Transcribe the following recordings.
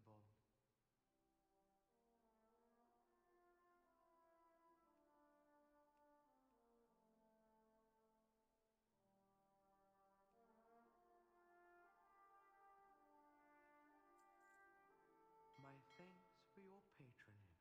possible. My thanks for your patronage.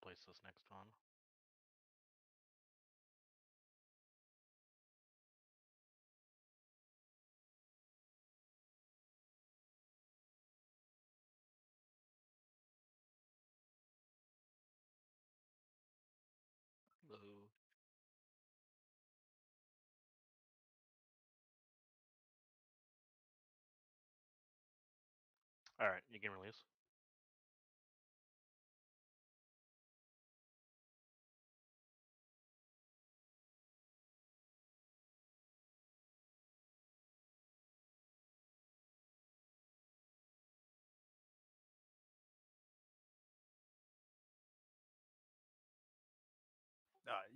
replace this next one. Hello. All right, you can release.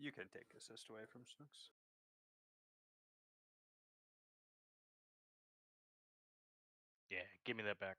You can take assist away from Snooks. Yeah, give me that back.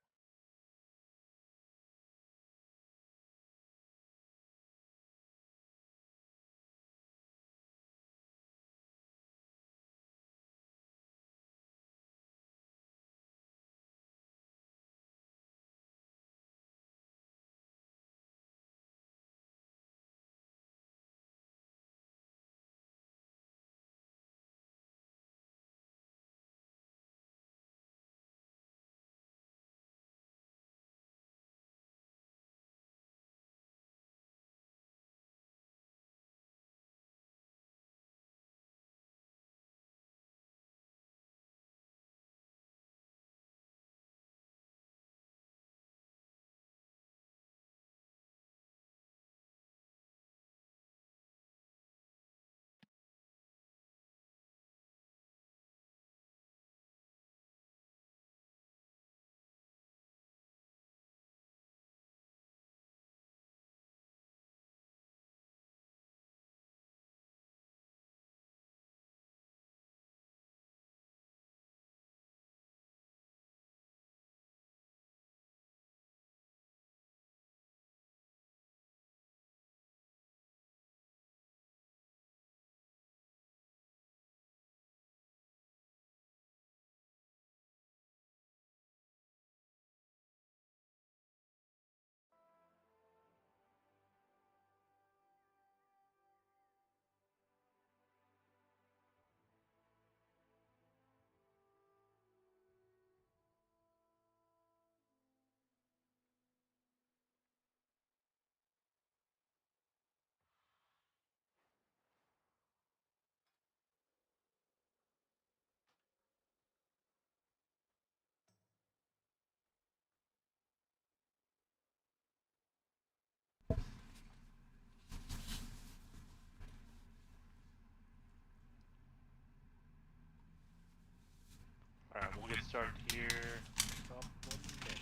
All right, we'll get started here in a couple minutes.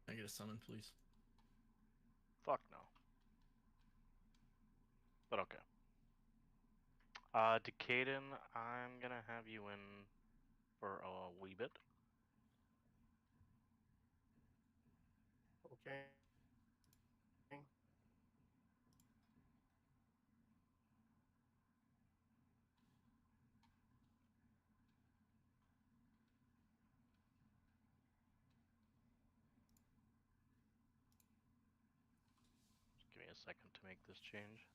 Can I get a summon, please? Fuck no. But okay. Decaden, I'm gonna have you in for a wee bit. Okay. Just give me a second to make this change.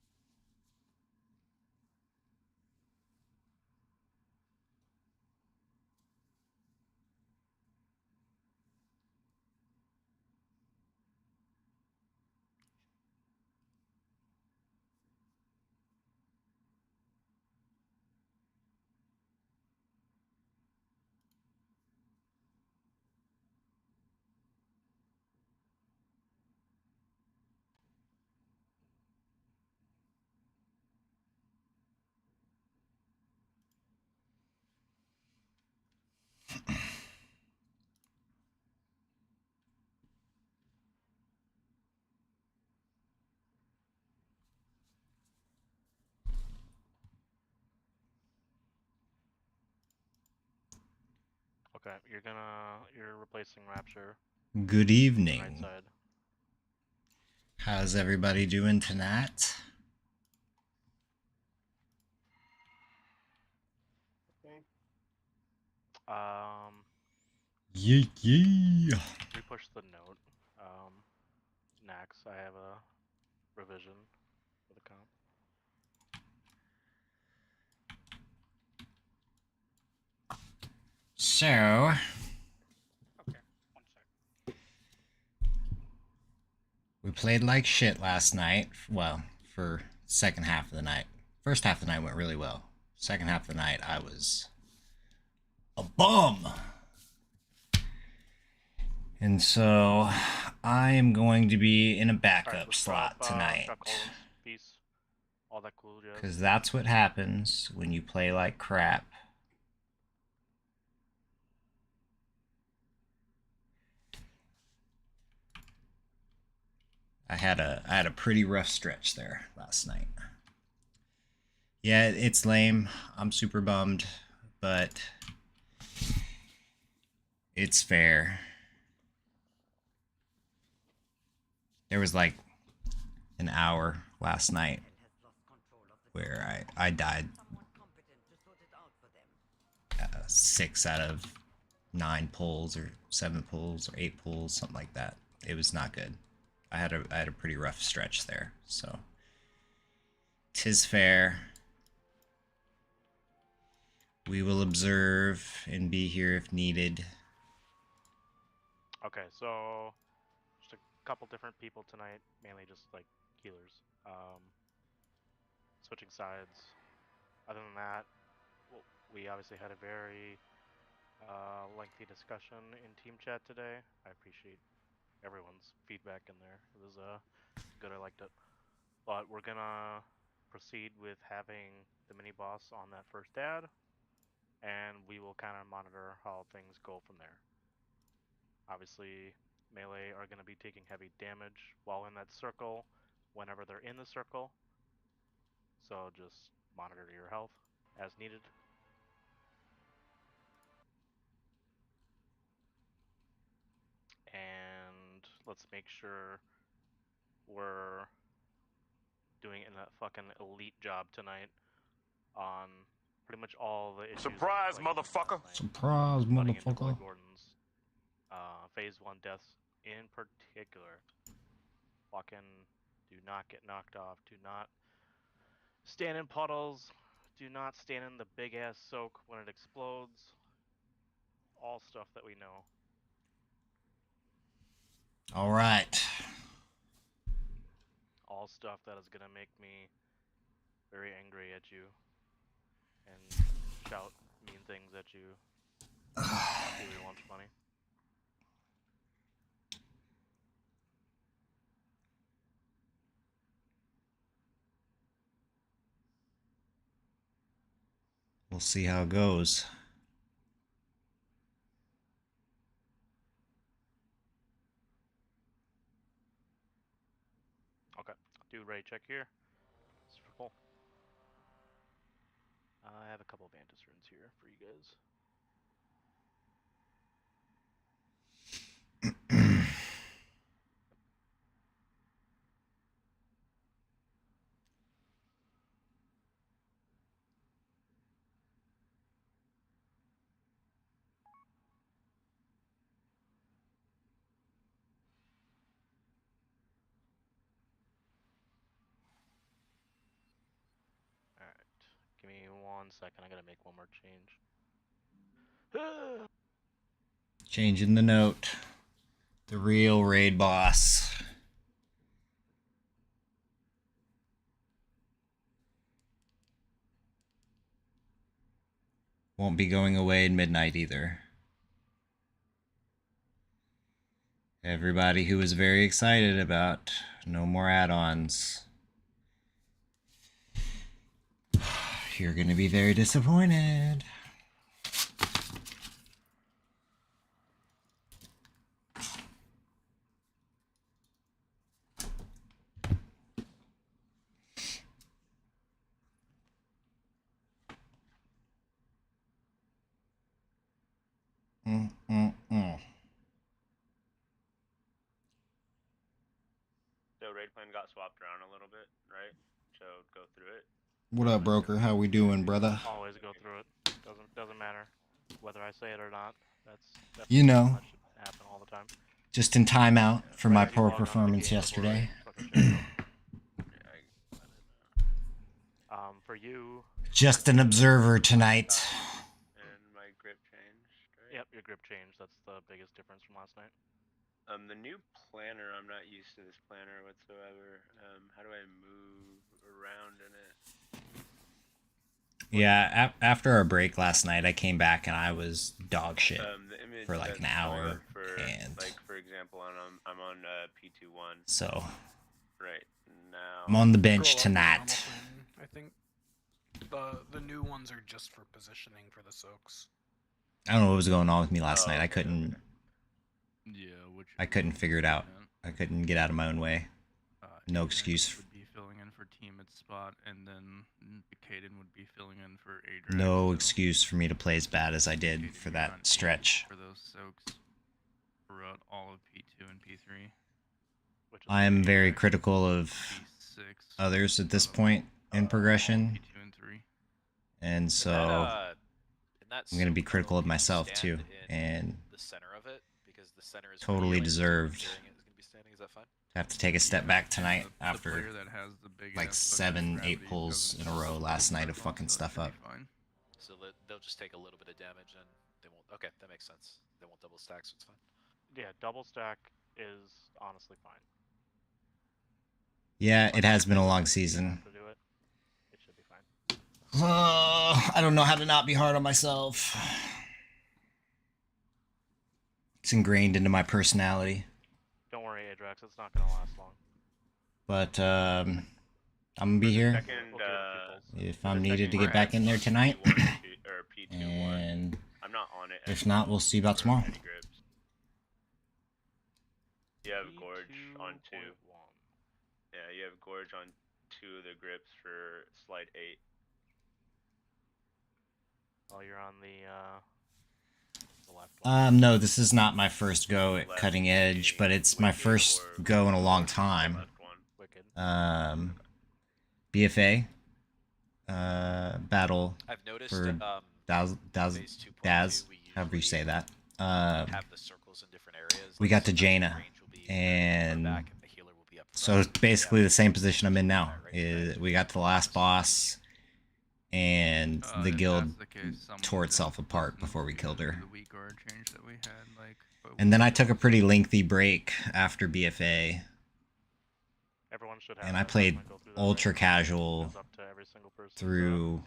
Okay, you're replacing Rapture. Good Right evening. side. How's everybody doing tonight? Yeah, yeah. Repush the note. Next, I have a revision for the comp. So, Okay, 1 sec. we played like shit last night. Well, for second half of the night. First half of the night went really well. Second half of the night, I was a bum. And so, I am going to be in a backup Alright, slot tonight. Chuck Holmes, peace. All that cool jazz. Because that's what happens when you play like crap. I had a pretty rough stretch there last night. Yeah, it's lame. I'm super bummed, but it's fair. There was like an hour last night where I died 6 out of 9 pulls or 7 pulls or 8 pulls, something like that. It was not good. I had a pretty rough stretch there, so 'tis fair. We will observe and be here if needed. Okay, so just a couple different people tonight, mainly just like healers. Switching sides. Other than that, well, we obviously had a very lengthy discussion in team chat today. I appreciate everyone's feedback in there. It was good. I liked it. But we're gonna proceed with having the mini boss on that first ad, and we will kind of monitor how things go from there. Obviously, melee are going to be taking heavy damage while in that circle whenever they're in the circle. So just monitor your health as needed. And let's make sure we're doing a fucking elite job tonight on pretty much all the issues. Surprise, motherfucker! Surprise, Running into motherfucker. Blood Gordon's phase 1 deaths in particular. Fucking do not get knocked off. Do not stand in puddles. Do not stand in the big ass soak when it explodes. All stuff that we know. All right. All stuff that is gonna make me very angry at you and shout mean things at you. Steal your lunch money. We'll see how it goes. Okay, do Ray check here. Super cool. I have a couple of Vantis runes here for you guys. Alright, give me 1 second. I gotta make one more change. Changing the note. The real raid boss. Won't be going away at midnight either. Everybody who was very excited about no more add-ons. You're gonna be very disappointed. The raid plan got swapped around a little bit, right? So go through it. What up, broker? How we doing, brother? Always go through it. Doesn't matter. whether I say it or not. That's You know. that should happen all the time. Just in timeout for my Whenever you poor log onto the performance game before I yesterday. fucking shut it off. Yeah, I got it. For you, Just an observer tonight. And my grip changed, right? yep, your grip change. That's the biggest difference from last night. The new planner, I'm not used to this planner whatsoever. How do I move around in it? Yeah, after our break last night, I came back and I was dog shit. The image for like an that's coming hour, up for, and- like, for example, I'm on P21 So right now. I'm on the bench Scroll up to normal tonight. planning, I think the new ones are just for positioning for the soaks. I don't know what was going on with me last Oh, night. I okay, couldn't. Yeah, which I couldn't figure it out. I couldn't get out of my own way. No Adrian excuse. Would be filling in for Teamit's spot, and then Caden would be filling in for Adrian. No excuse for me to play as bad as I did Caden, for you're on that eight stretch. for those soaks throughout all of P2 and P3. Which is I am very Ajax. critical of P6 others at this point in progression, P2 and 3. and so I'm gonna be critical of myself too. And the center of it, because the center is totally where the deserved. clearing it is gonna be standing. Is that fine? I have to take a step back tonight The after player that has the big like ass 7, fucking 8 gravity pulls doesn't in a row just last double night of stack on, fucking so stuff that up. should be fine. So they'll just take a little bit of damage and they won't. Okay, that makes sense. They won't double stack, so it's fine. Yeah, double stack is honestly fine. Yeah, it has been a long season. To do it, it should be fine. I don't know how to not be hard on myself. It's ingrained into my personality. Don't worry, Ajax. It's not gonna last long. But I'm gonna be here Second, We'll give it a few pulls. if I'm the needed to second get back in there grip, tonight. P1 or P21. And I'm not on it. if not, we'll see you about for tomorrow. any grips. You have Gorge on 2. 2.1. Yeah, you have Gorge on 2 of the grips for slide 8. While you're on the left one. No, this is not my first go at Left cutting edge, but it's my wicked first or go in a long the time. left one. Wicked. BFA battle I've noticed for phase 2.2, Daz, we however you usually say that. have the circles in different areas. we got to so the Jaina, range will be and further back the healer will be up so front. it's basically Yeah. the same position I'm in now. Right, Is right. we got to the last boss, and the If guild that's the case, someone tore just itself apart listened before we to killed her. The weak aura change that we had, like, but And then I took a pretty lengthy break after BFA, Everyone should have. and I that, so played I'm gonna go through that ultra right now. casual It's up to every single person, so through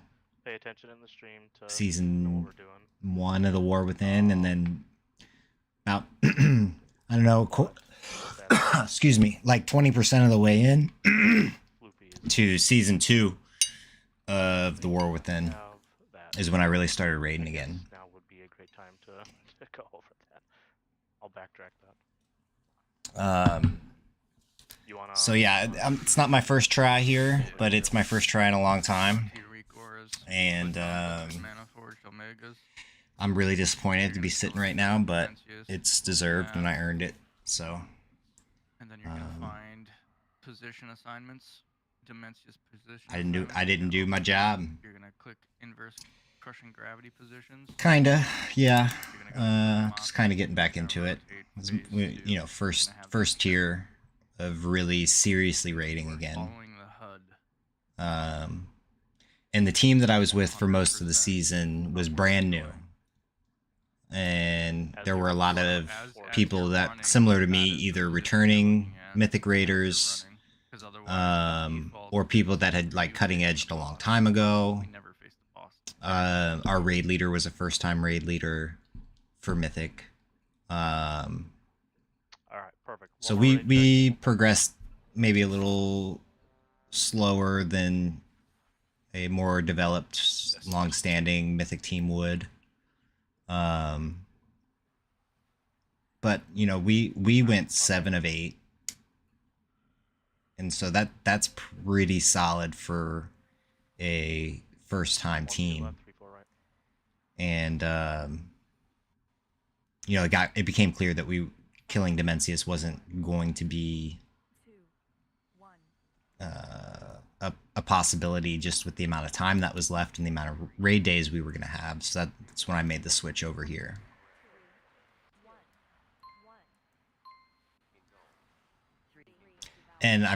pay attention in the stream to know season what we're doing. 1 of the War Within, and then about I don't know, excuse me, like 20% of the way in Floopy is to season 2 of the War Within have that. is when I really started I raiding guess again. Now would be a great time to go over that. I'll backtrack that. You wanna? So yeah, it's not my first try here, but it's my first try in a long time, Tier weak auras, and Mana Forged Omegas. I'm really disappointed to be sitting right now, but Dimensius, it's deserved and I earned it. So and then you're gonna find position assignments, Dimensius position. I didn't assignments. do my job. You're gonna click inverse crushing gravity positions. Kinda, yeah. You're gonna go to Just kind of getting back into it. rotate It's, phase you 2. know, first You're gonna have first this tier of really seriously we're raiding again. Following the HUD. And the team that I was with for most of the season was brand new, and there were a lot of people that similar to me, either returning Mythic Raiders, or people that had like cutting edged a long time ago. We never faced the boss. Our raid leader was a first time raid leader for Mythic. All right, perfect. So One more we raid progressed maybe a little slower than a more developed, long-standing Mythic team would. But you know, we went 7 of 8, and so that's pretty solid for a first-time check. team. Left before right. And you know, it became clear that killing Dimensius wasn't going to be a possibility just with the amount of time that was left and the amount of raid days we were going to have. So that's when I made the switch over here. And I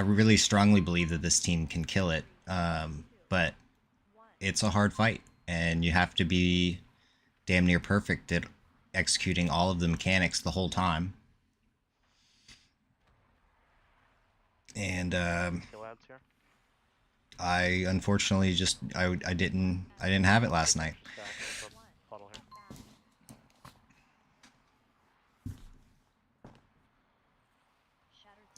really strongly believe that this team can kill it, but it's a hard fight, and you have to be damn near perfect at executing all of the mechanics the whole time. And Kill ads here. I unfortunately just I didn't have it last night. Stack in the puddle here.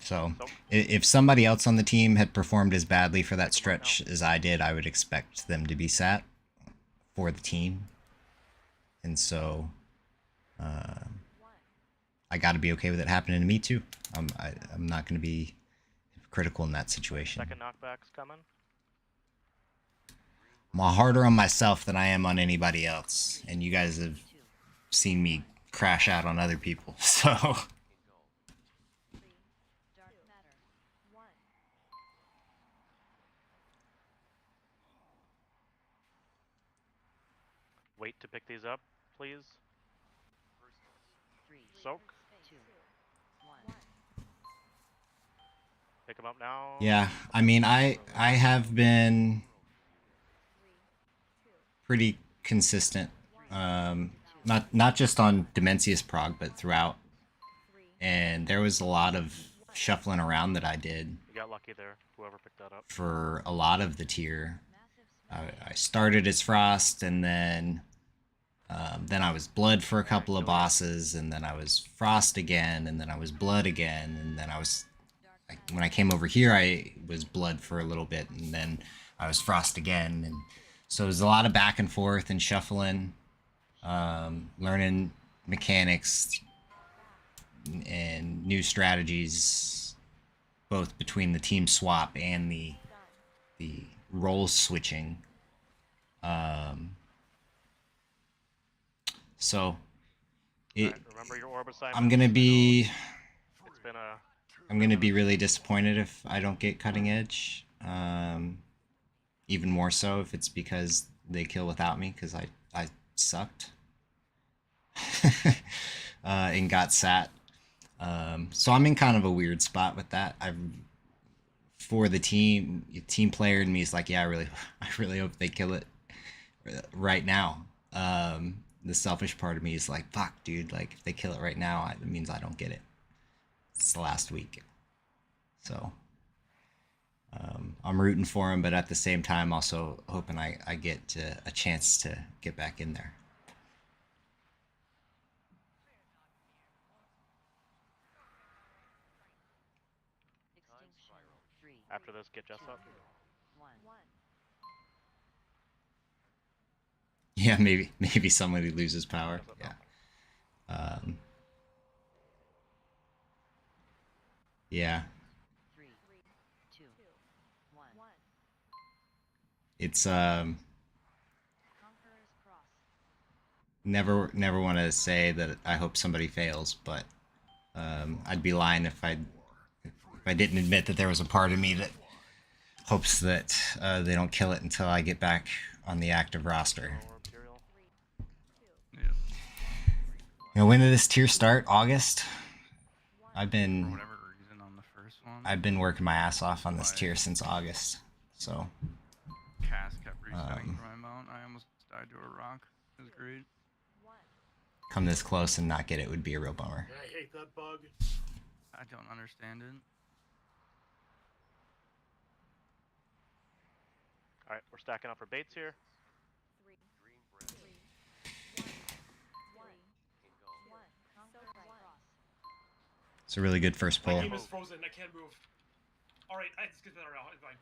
So if somebody else on the team had performed as badly for that stretch as I did, I would expect them to be sat for the team. And so I got to be okay with it happening to me too. I'm not going to be critical in that situation. Second knockback's coming. I'm harder on myself than I am on anybody else, and you guys have seen me crash out on other people, so... Wait to pick these up, please. Soak. Pick them up now. Yeah, I mean, I have been pretty consistent, not just on Dimensius Prog, but throughout. And there was a lot of shuffling around that I did. You got lucky there, whoever picked that up. For a lot of the tier. I started as Frost, and then I was Blood for a couple of bosses, and then I was Frost again, and then I was Blood again, and then I was... when I came over here, I was Blood for a little bit, and then I was Frost again, and so it was a lot of back and forth and shuffling, learning mechanics and new strategies, both between the team swap and the role switching. So Remember your orb assignment. I'm gonna be It's been a really disappointed if I don't get cutting edge. Even more so if it's because they kill without me, because I sucked and got sat. So I'm in kind of a weird spot with that. For the team player in me is like, yeah, I really hope they kill it right now. The selfish part of me is like, fuck, dude, like if they kill it right now, it means I don't get it. It's the last week. So I'm rooting for him, but at the same time also hoping I get a chance to get back in there. after this, get Jess up. Yeah, maybe somebody loses power. Yeah. Yeah. It's never want to say that I hope somebody fails, but I'd be lying if I didn't admit that there was a part of me that hopes that they don't kill it until I get back on the active roster. Yeah. You know, when did this tier start? August? For whatever reason on the first one. I've been working my ass off on this tier since August, so... Cass kept resetting for my mount. I almost died to a rock. It was great. Come this close and not get it would be a real bummer. I hate that bug. I don't understand it. Alright, we're stacking up for baits here. It's a really good first My pull. game is frozen. I can't move. Alright, it's good. It's fine.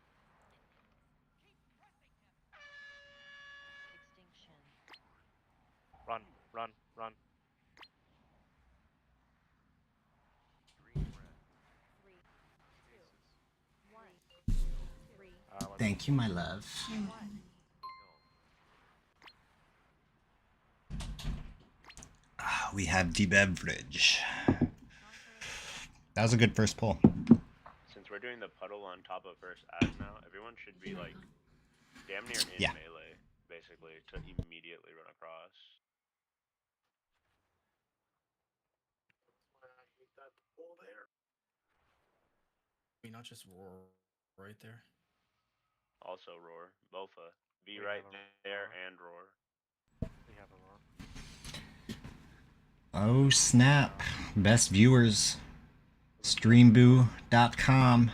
Run, run, run. Thank you, my love. We have the beverage. That was a good first pull. Since we're doing doing the puddle on top of first ad now, everyone should be like damn near in Yeah. melee, basically, to immediately run across. Not just roar right there. Also roar, Bofa. Be We right have a there roar. and roar. We have a roar. Oh snap! Best viewers. Streamboo.com.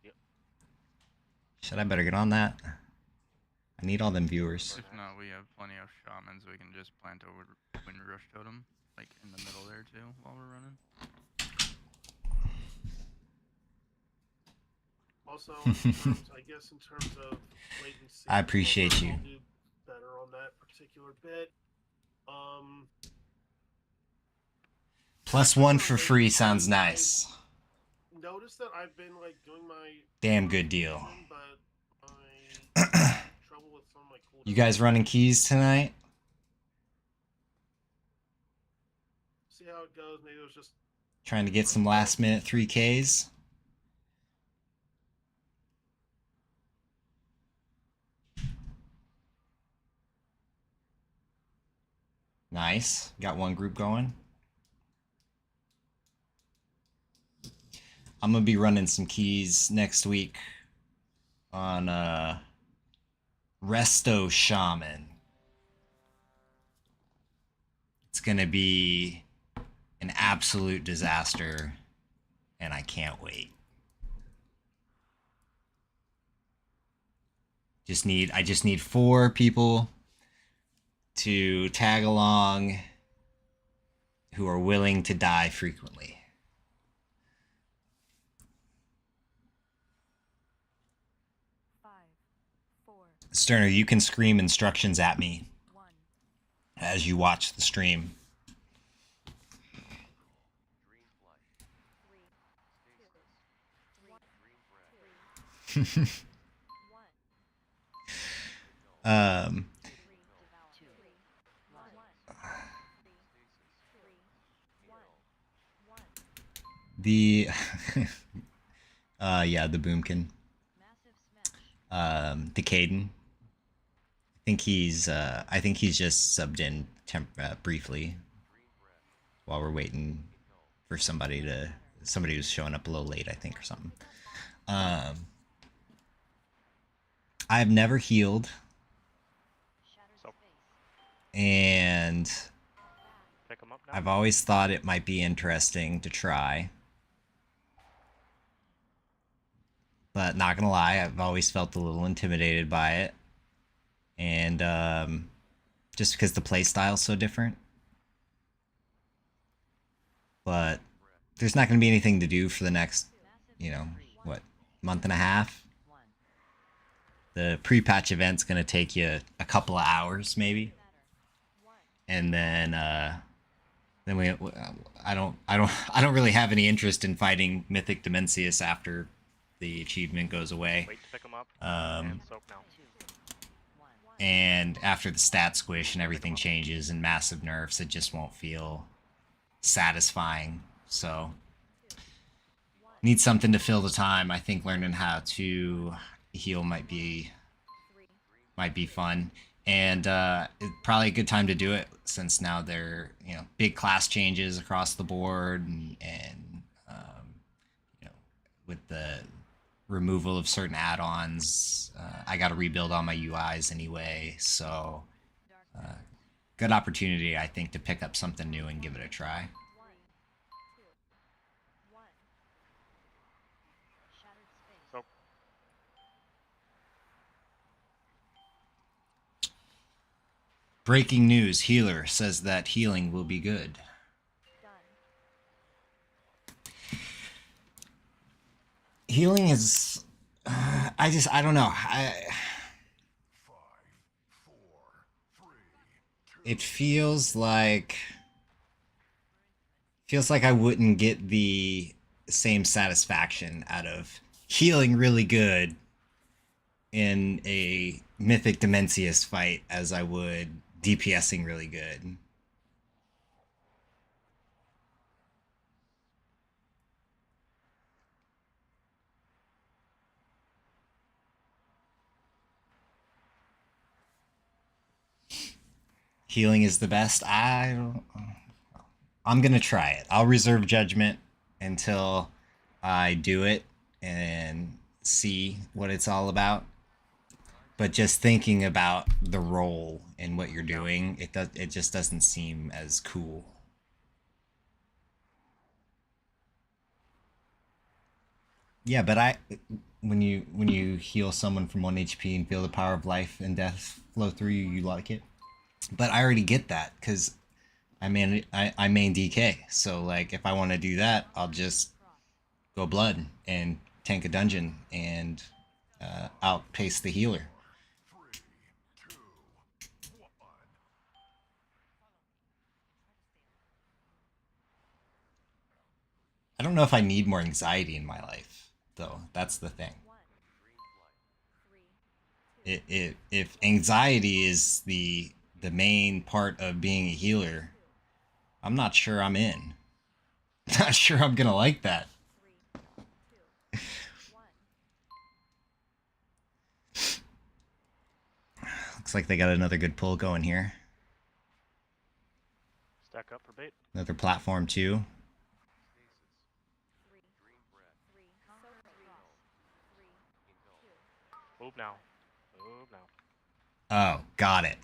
Yep. Shit, I better get on that. I need all them viewers. If not, we have plenty of shamans. We can just plant over Wind Rush Totem, like in the middle there too, while we're running. Also, I guess in terms of latency, I appreciate you. I'll do better on that particular bit. +1 for free sounds nice. Notice that I've been like doing my Damn good deal. but I trouble with some of my cooldowns. You guys running keys tonight? See how it goes. Maybe it was just Trying to get some last minute 3Ks? Nice. Got one group going. I'm gonna be running some keys next week on Resto Shaman. It's gonna be an absolute disaster, and I can't wait. I just need 4 people to tag along who are willing to die frequently. Sterner, you can scream instructions at me as you watch the stream. The yeah, the Boomkin. The Caden. I think he's just subbed in briefly while we're waiting for somebody who's showing up a little late, I think, or something. I've never healed, and Pick 'em up now. I've always thought it might be interesting to try. But not gonna lie, I've always felt a little intimidated by it. And just because the playstyle's so different. But there's not gonna be anything to do for the next, month and a half. The pre-patch event's gonna take you a couple of hours, maybe. And then I don't really have any interest in fighting Mythic Dimensius after the achievement goes away. Wait to pick 'em up. And soak now. And after the stat squish and everything changes and massive nerfs, it just won't feel satisfying. So need something to fill the time. I think learning how to heal might be fun. And it's probably a good time to do it since now they're big class changes across the board and with the removal of certain add-ons, I got to rebuild all my UIs anyway, so good opportunity, I think, to pick up something new and give it a try. Soak. Breaking news, Healer says that healing will be good. Healing is I don't know. It feels like I wouldn't get the same satisfaction out of healing really good in a Mythic Dimensius fight as I would DPSing really good. healing is the best. I'm gonna try it. I'll reserve judgment until I do it and see what it's all about. But just thinking about the role and what you're doing, it just doesn't seem as cool. Yeah, but when you heal someone from 1 HP and feel the power of life and death flow through you, you like it. But I already get that because I main DK. So like if I want to do that, I'll just go blood and tank a dungeon and outpace the healer. I don't know if I need more anxiety in my life, though. That's the thing. If anxiety is the main part of being a healer, I'm not sure I'm in. Not sure I'm gonna like that. Looks like they got another good pull going here. Stack up for bait. Another platform too. Move now. Move now. Oh, got it.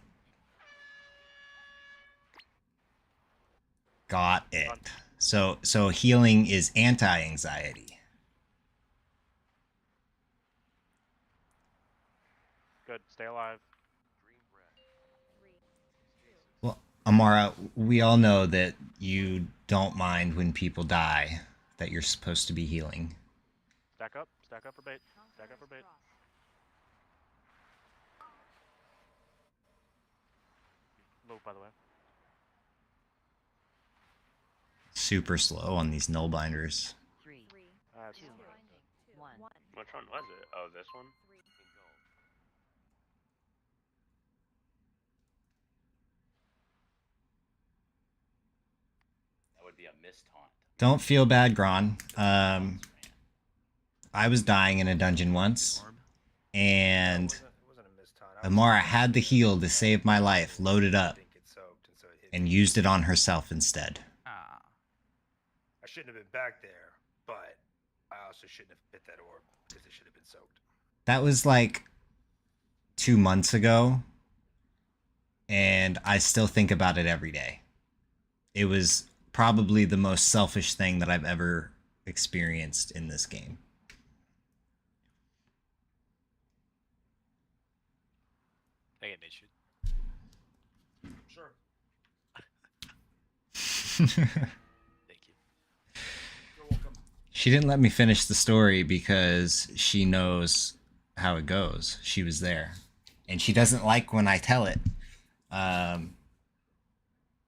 Got it. So healing is anti-anxiety. Good. Stay alive. Well, Amara, we all know that you don't mind when people die, that you're supposed to be healing. Stack up. Stack up for bait. Stack up for bait. Move, by the way. Super slow on these null binders. Which one was it? Oh, this one? That would be a missed haunt. Don't feel bad, Gron. I was dying in a dungeon once, and Amara had the heal to save my life, loaded up, and used it on herself instead. I shouldn't have been back there, but I also shouldn't have bit that orb because it should have been soaked. That was like 2 months ago, and I still think about it every day. It was probably the most selfish thing that I've ever experienced in this game. I get made shoot. Sure. Thank you. You're welcome. She didn't let me finish the story because she knows how it goes. She was there. And she doesn't like when I tell it.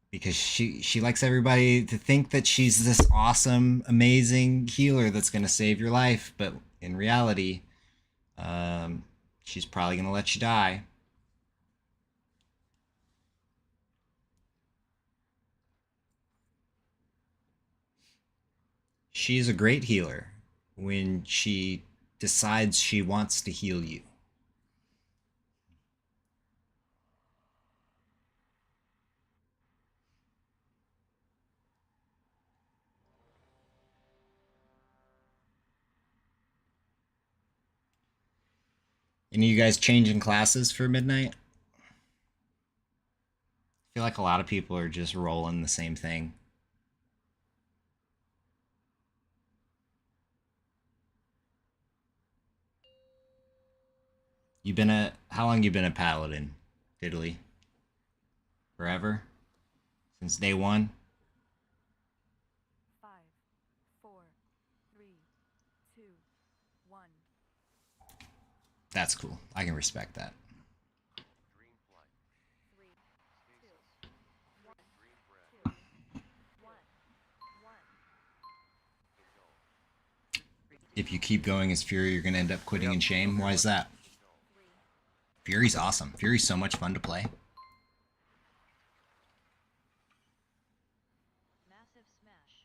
Because she likes everybody to think that she's this awesome, amazing healer that's going to save your life. But in reality, she's probably going to let you die. She's a great healer when she decides she wants to heal you. Any of you guys changing classes for midnight? I feel like a lot of people are just rolling the same thing. How long you been a paladin, Diddly? Forever? Since day one? 5, 4, 3, 2, 1. That's cool. I can respect that. If you keep going as Fury, you're going to end up quitting in shame. Why is that? Fury's awesome. Fury's so much fun to play. Massive smash.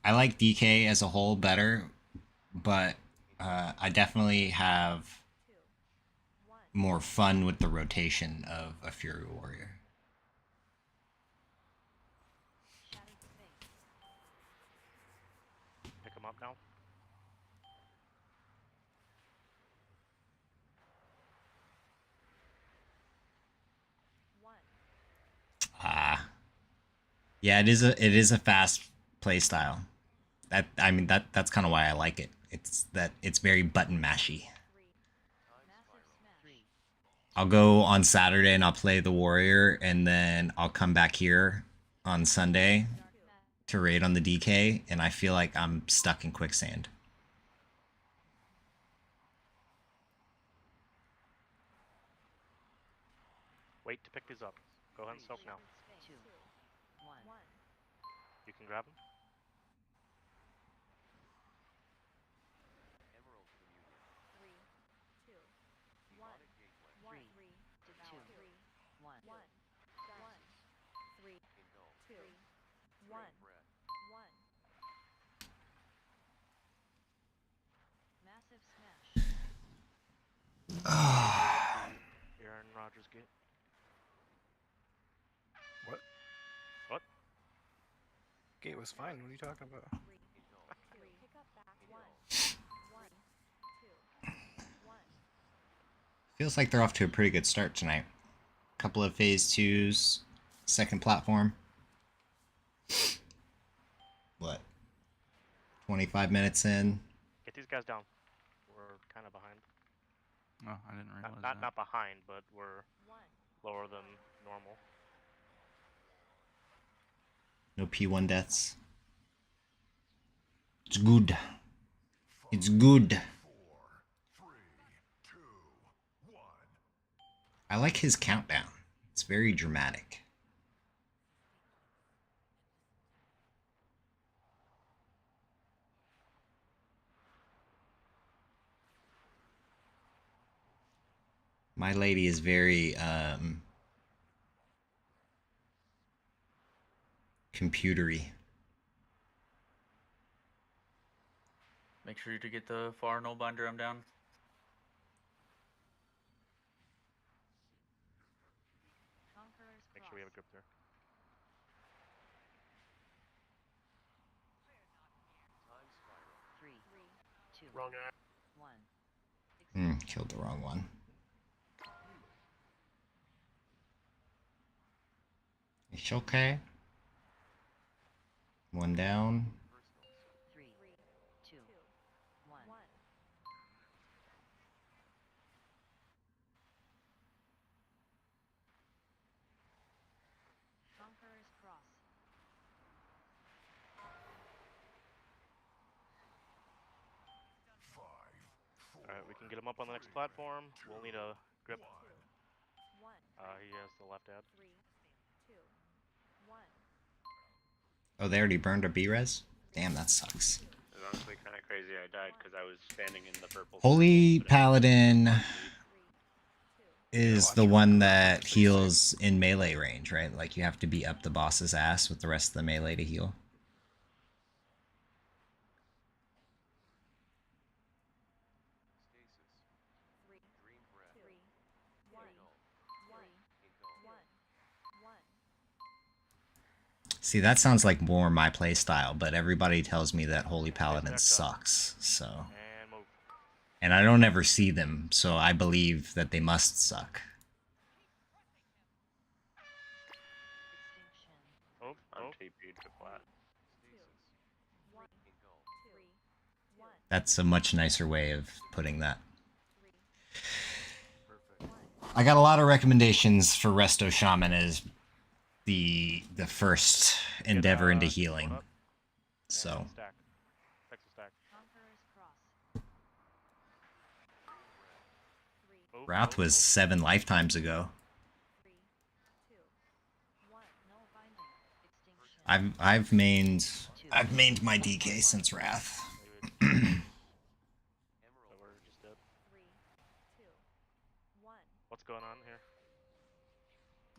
I like DK as a whole better, but I definitely have more fun with the rotation of a Fury Warrior. Pick him up now. Yeah, it is a fast play style. That's kind of why I like it. It's very button mashy. I'll go on Saturday and I'll play the Warrior, and then I'll come back here on Sunday to raid on the DK, and I feel like I'm stuck in quicksand. Wait to pick these up. Go ahead and soak now. You can grab them. Aaron Rodgers get. What? What? Gate was fine. What are you talking about? Feels like they're off to a pretty good start tonight. Couple of phase 2s, second platform. What? 25 minutes in. Get these guys down. We're kind of behind. Oh, I didn't realize Not that. behind, but we're lower than normal. No P1 deaths. It's good. It's good. I like his countdown. It's very dramatic. My lady is very computery. Make sure to get the far null binder arm down. Make sure we have a grip there. Wrong act. Killed the wrong one. It's okay. One down. Alright, we can get him up on the next platform. We'll need a grip. He has the left ad. Oh, they already burned a B-res? Damn, that sucks. It was honestly kind of crazy I died because I was standing in the purple. Holy Paladin is the one that heals in melee range, right? Like you have to be up the boss's ass with the rest of the melee to heal. See, that sounds like more my play style, but everybody tells me that Holy Paladin sucks, so... And I don't ever see them, so I believe that they must suck. I'm TP'd to flat. That's a much nicer way of putting that. I got a lot of recommendations for Resto Shaman as the first endeavor into healing. So Wrath was 7 lifetimes ago. I've mained my DK since Wrath. What's going on here?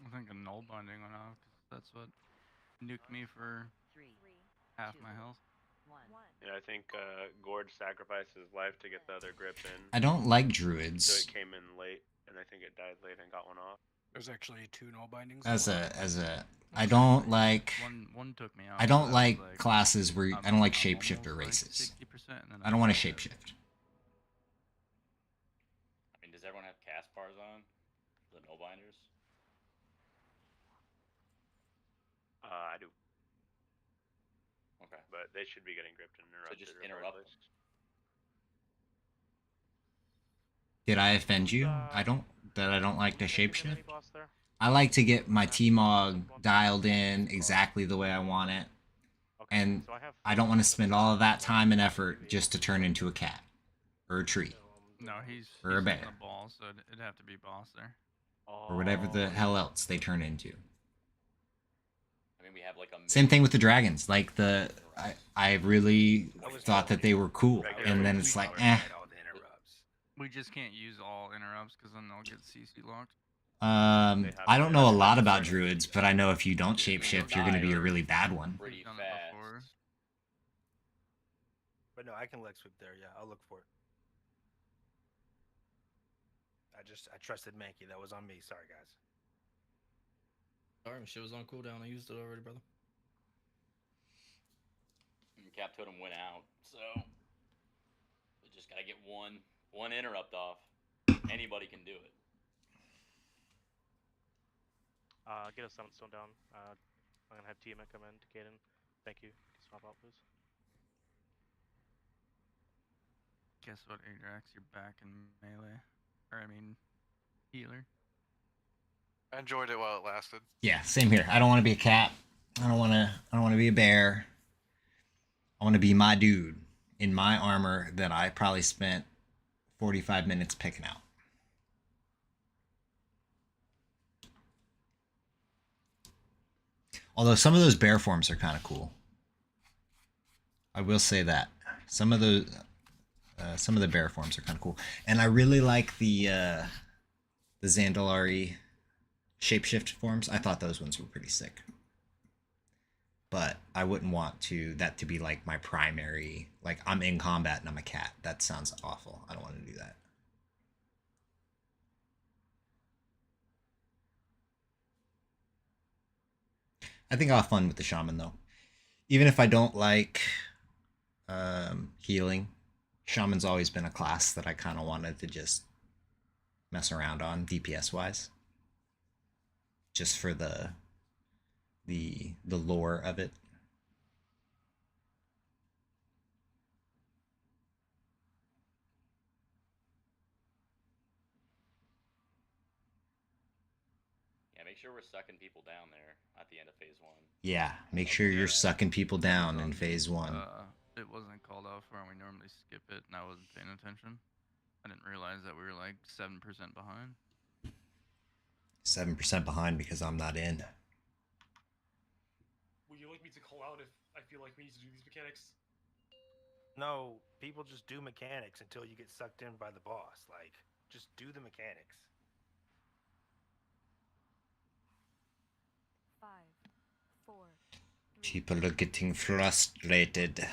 I think a null binding went off, 'cause that's what nuked me for half my health. Yeah, I think Gord sacrificed his life to get the other grip in. I don't like druids. So it came in late, and I think it died late and got one off. There's actually 2 null bindings. I don't like One took me out. I so don't that like was, classes where I don't like I'm shapeshifter almost, races. 60%, and then I don't want to died. shapeshift. I mean, does everyone have cast bars on? The no binders? I do. Okay. But they should be getting gripped and interrupted. So just interrupt them. Did I offend you? I don't like to Who's taking the shapeshift. mini-boss there? I like to get my T-Mog dialed in exactly the way I want it. Okay, And so I have I don't want to spend all of that time and effort just to turn into a cat. Or a tree. No, he's Or a hitting bear. the ball, so it'd have to be boss there. Or whatever the hell else they turn into. I mean, we have like a Same thing with the dragons. Like I really thought that they were cool. And then it's like, eh. We just can't use all interrupts because then they'll get CC locked. I don't know a lot about druids, but I know if you don't shapeshift, you're going to be a really bad one. pretty Done it fast. before. But no, I can leg sweep there. Yeah, I'll look for it. I trusted Mankey. That was on me. Sorry, guys. Sorry, shit was on cooldown. I used it already, brother. Cap Totem went out, so we just gotta get one interrupt off. Anybody can do it. Get a summon stone down. I'm gonna have Tiamat come in to Kaden. Thank you. Swap out, please. Guess what, Ajax? You're back in melee. Or, I mean, healer. I enjoyed it while it lasted. Yeah, same here. I don't want to be a cat. I don't want to be a bear. I want to be my dude in my armor that I probably spent 45 minutes picking out. Although some of those bear forms are kind of cool. I will say that. Some of the bear forms are kind of cool. And I really like the Zandalari shapeshift forms. I thought those ones were pretty sick. But I wouldn't want that to be like my primary, like I'm in combat and I'm a cat. That sounds awful. I don't want to do that. I think I'll have fun with the shaman though. Even if I don't like healing, shaman's always been a class that I kind of wanted to just mess around on DPS wise. Just for the lore of it. Yeah, make sure we're sucking people down there at the end of phase 1. Yeah, make sure you're sucking people down in phase 1. It wasn't called out for, and we normally skip it, and I wasn't paying attention. I didn't realize that we were like 7% behind. 7% behind because I'm not in. Would you like me to call out if I feel like we need to do these mechanics? No, people just do mechanics until you get sucked in by the boss. Like, just do the mechanics. 5, 4, 3, People are getting frustrated.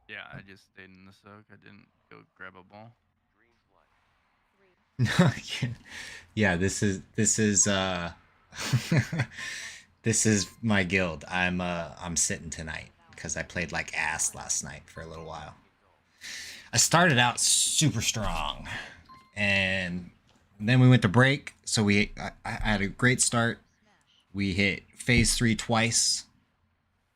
Yeah, I just stayed in the soak. I didn't go grab a ball. Yeah, this is this is my guild. I'm sitting tonight because I played like ass last night for a little while. I started out super strong, and then we went to break. So I had a great start. We hit phase 3 twice.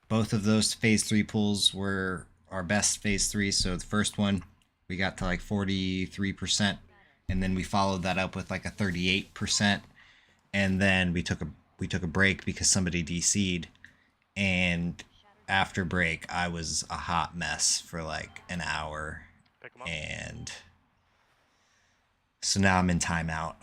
Both of those phase 3 pulls were our best phase 3. So the first one we got to like 43%. And then we followed that up with like a 38%, and then we took a break because somebody DC'd, and after break I was a hot mess for like an hour, and so now I'm in timeout.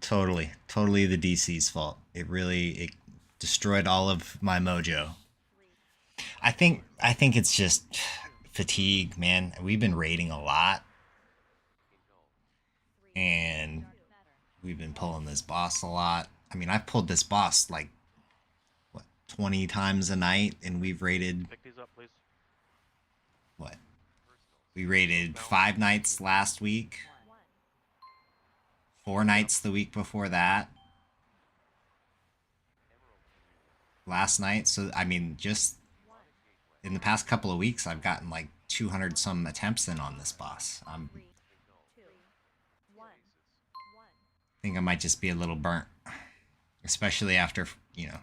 Totally the DC's fault. It destroyed all of my mojo. I think it's just fatigue, man. We've been raiding a lot, and we've been pulling this boss a lot. I mean, I've pulled this boss like what 20 times a night, and we've raided Pick these up, please. what? We raided 5 nights last week, 4 nights the week before that, last night. So I mean, just in the past couple of weeks, I've gotten like 200 some attempts in on this boss. I think I might just be a little burnt, especially after, you know,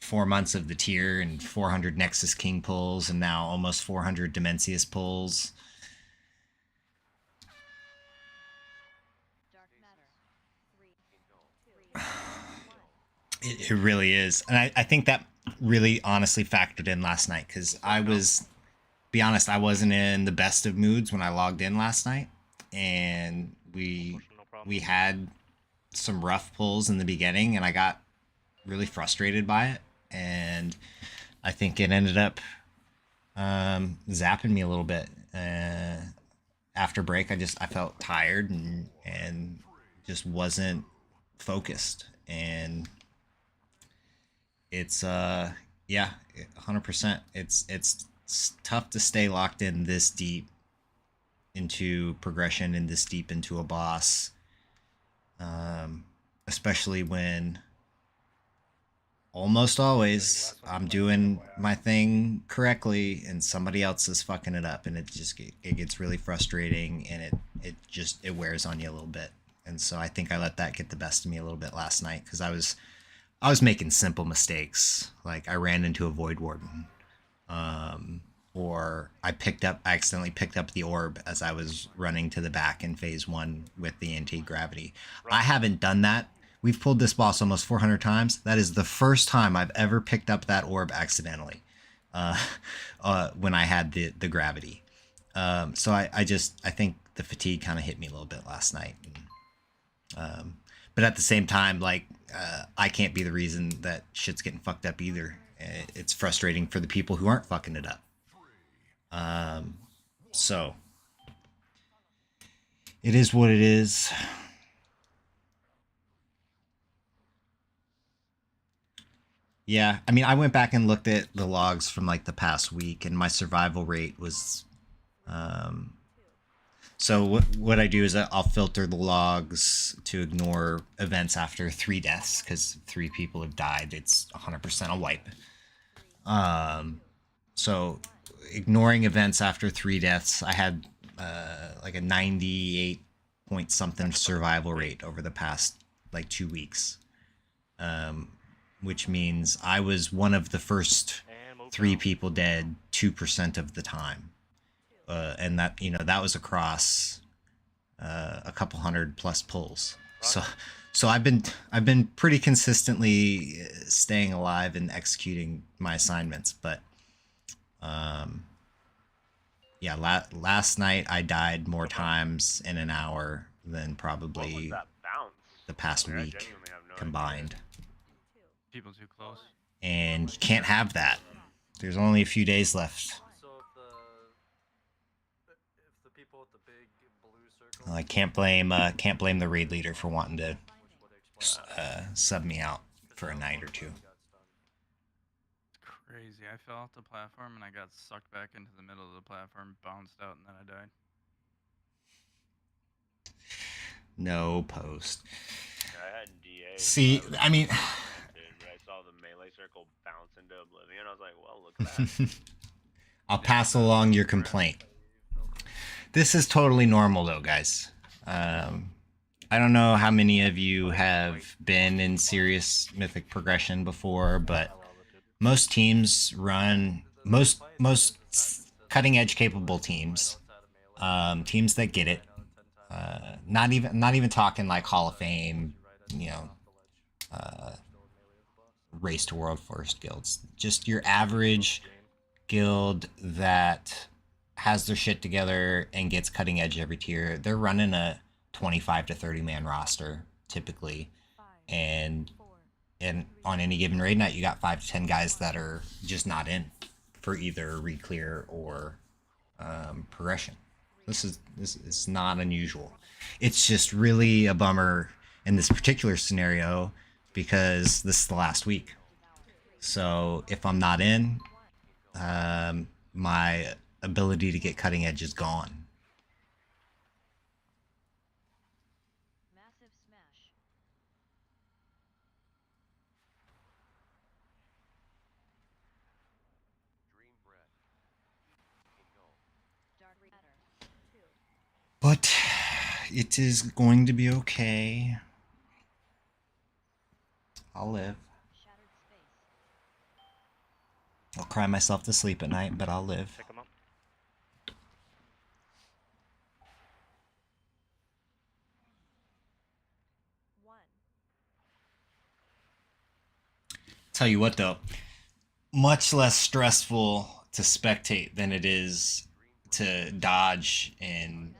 4 months of the tier and 400 Nexus King pulls and now almost 400 Dimensius pulls. It really is. And I think that really honestly factored in last night, because be honest, I wasn't in the best of moods when I logged in last night, and we had some rough pulls in the beginning, and I got really frustrated by it, and I think it ended up zapping me a little bit. After break, I felt tired and just wasn't focused, and it's yeah, 100%. It's tough to stay locked in this deep into progression and this deep into a boss, especially when almost always I'm doing my thing correctly and somebody else is fucking it up, and it gets really frustrating, and it wears on you a little bit. And so I think I let that get the best of me a little bit last night, because I was making simple mistakes, like I ran into a Void Warden, or I accidentally picked up the orb as I was running to the back in phase 1 with the anti-gravity. I haven't done that. We've pulled this boss almost 400 times. That is the first time I've ever picked up that orb accidentally, when I had the gravity. So I think the fatigue kind of hit me a little bit last night. And, but at the same time, like, I can't be the reason that shit's getting fucked up either. It's frustrating for the people who aren't fucking it up. So it is what it is. Yeah, I mean, I went back and looked at the logs from like the past week, and my survival rate was so what I do is I'll filter the logs to ignore events after 3 deaths, because 3 people have died. It's 100% a wipe. So ignoring events after 3 deaths, I had like a 98 point something survival rate over the past like 2 weeks, which means I was one of the first 3 people dead 2% of the time. And that, you know, that was across a couple hundred plus pulls. So I've been pretty consistently staying alive and executing my assignments, but yeah, last night I died more times in an hour than probably the past week combined. People too close. And you can't have that. There's only a few days left. I can't blame the raid leader for wanting to sub me out for a night or 2. It's crazy. I fell off the platform and I got sucked back into the middle of the platform, bounced out, and then I died. No post. I had DA. See, I mean, I saw the melee circle bounce into oblivion. I was like, well, look at that. I'll pass along your complaint. This is totally normal though, guys. I don't know how many of you have been in serious mythic progression before, but most teams run most cutting edge capable teams, teams that get it. Not even talking like Hall of Fame, you know, race to world first guilds. Just your average guild that has their shit together and gets cutting edge every tier. They're running a 25 to 30 man roster typically, and on any given raid night you got 5 to 10 guys that are just not in for either reclear or progression. This is not unusual. It's just really a bummer in this particular scenario because this is the last week. So if I'm not in, my ability to get cutting edge is gone. Massive smash. Dark matter. 2. But it is going to be okay. I'll live. Shattered space. I'll cry myself to sleep at night, but I'll live. Pick 'em up. 1. Tell you what though, much less stressful to spectate than it is to dodge and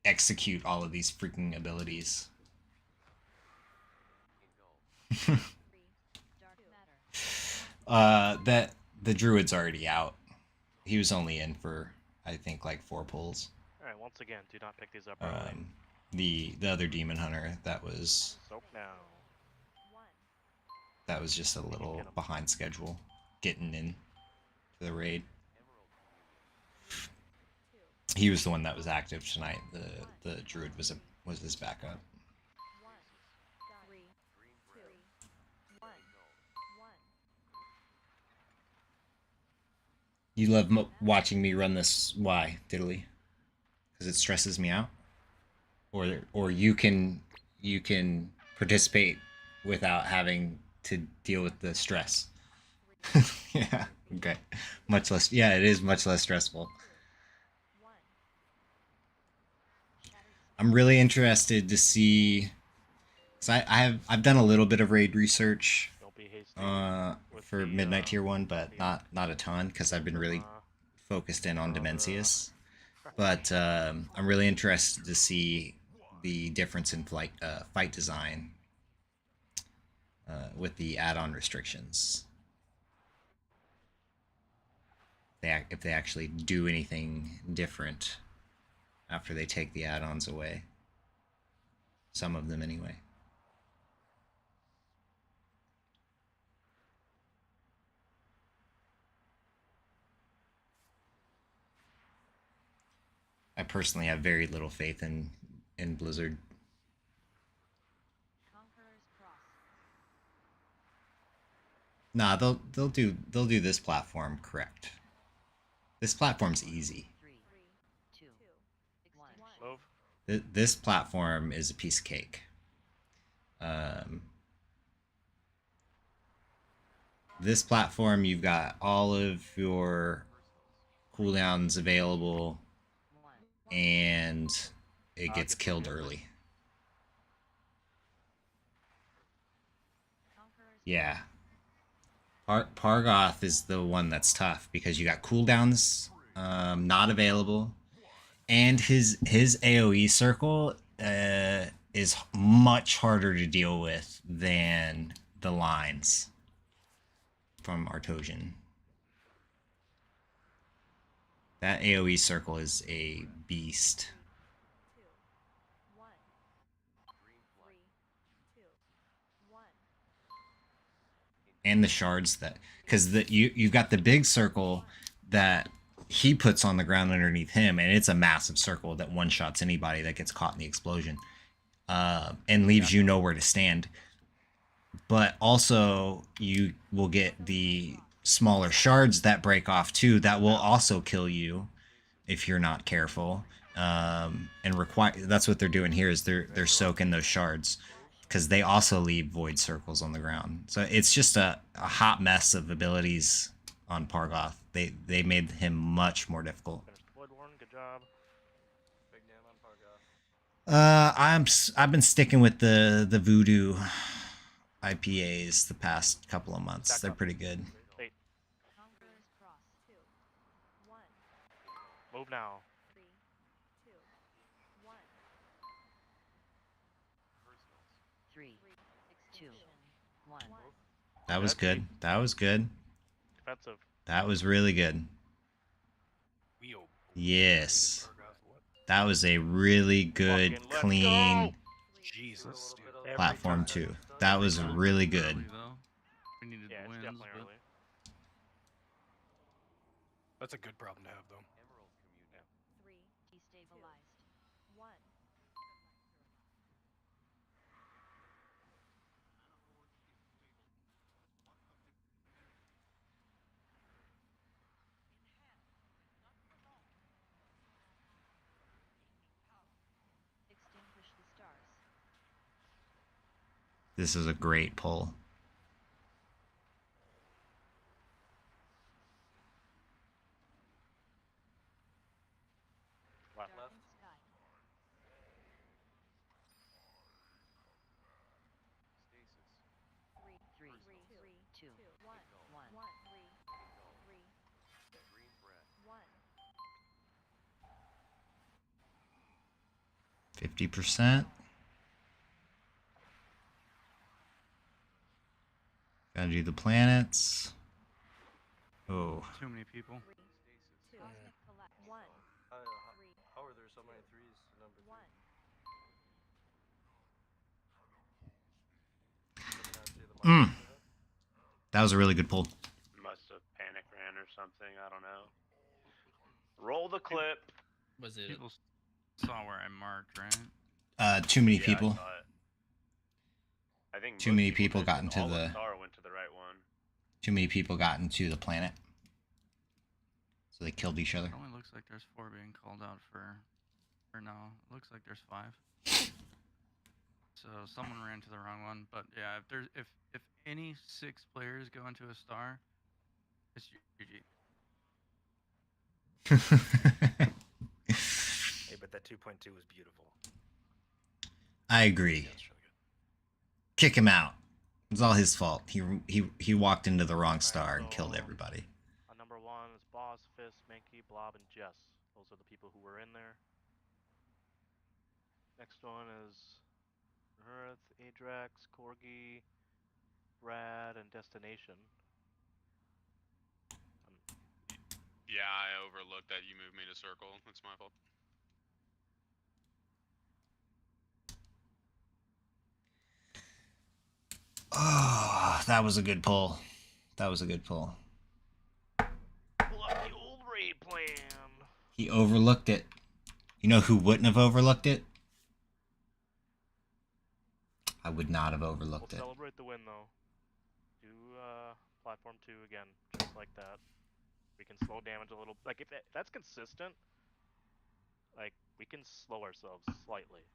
execute all of these freaking abilities. That the druid's already out. He was only in for I think like 4 pulls. All right. Once again, do not pick these up early. The other demon hunter that was Soak now. just a little behind schedule getting in to the raid. He was the one that was active tonight. The druid was his backup. 1. 3. 2. 1. 1. You love watching me run this. Why, Diddly? Because it stresses me out, or you can participate without having to deal with the stress. Yeah. Okay. Much less. Yeah, it is much less stressful. I'm really interested to see. Cause I've done a little bit of raid research. For Midnight Tier 1, but not a ton, because I've been really focused in on Dimensius. But I'm really interested to see the difference in fight design with the add-on restrictions. If they actually do anything different after they take the add-ons away. Some of them anyway. I personally have very little faith in Blizzard. Nah, they'll do this platform correct. This platform's easy. 3. 2. 1. Move. This platform is a piece of cake. This platform, you've got all of your cooldowns available, and it gets killed early. Yeah. Pargoth is the one that's tough because you got cooldowns not available, and his AoE circle is much harder to deal with than the lines from Artosian. That AoE circle is a beast. 2. 1. 3. 2. 1. And the shards that, because you've got the big circle that he puts on the ground underneath him, and it's a massive circle that one-shots anybody that gets caught in the explosion, and leaves you nowhere to stand. But also, you will get the smaller shards that break off too, that will also kill you if you're not careful. And that's what they're doing here, is they're soaking those shards, because they also leave void circles on the ground. So it's just a hot mess of abilities on Pargoth. They made him much more difficult. Good job. Big damn on Pargoth. I've been sticking with the voodoo IPAs the past couple of months. They're pretty good. Wait. Conqueror's Cross. 2. 1. Move now. 3. 2. 1. 3. 2. 1. That was good. That was good. Defensive. That was really good. Yes. That was a really good, clean Jesus, dude. platform too. That was really good. We We needed Yeah, it's wins, definitely but early. That's a good problem to have, though. Yeah. 3. Destabilized. 1. Extinguish the stars. This is a great pull. Left. Darkened sky. Stasis. 3, 2, 1, 1, 3, 3, Green breath. 1. 50%. Gotta do the planets. Oh. too many people. 3, 2, collect 1, 3, How are there so many threes to number 1. That was a really good pull. Must have panic ran or something. I don't know. Roll the clip. Was it? People saw where I marked, right? Too many Yeah, people. I saw it. I think Too most many people did, got 'cause into all the. of Star went to the right one. Too many people got into the planet. So they killed each other. It only looks like there's 4 being called out for. Or no, it looks like there's 5. So someone ran to the wrong one, but yeah, if any 6 players go into a star, it's GG. Hey, but that 2.2 was beautiful. I agree. Yeah, it's really good. Kick him out. It's all his fault. He walked into the wrong star and killed so- everybody. On number 1 is Boss, Fist, Mankey, Blob, and Jess. Those are the people who were in there. Next one is Earth, Adrax, Corgi, Brad, and Destination. Yeah, I overlooked that you moved me to circle. It's my fault. Oh, that was a good pull. That was a good pull. Pull up the old raid plan. He overlooked it. You know who wouldn't have overlooked it? I would not have overlooked We'll it. celebrate the win though. Do platform 2 again, just like that. We can slow damage a little. Like if that's consistent, like we can slow ourselves slightly.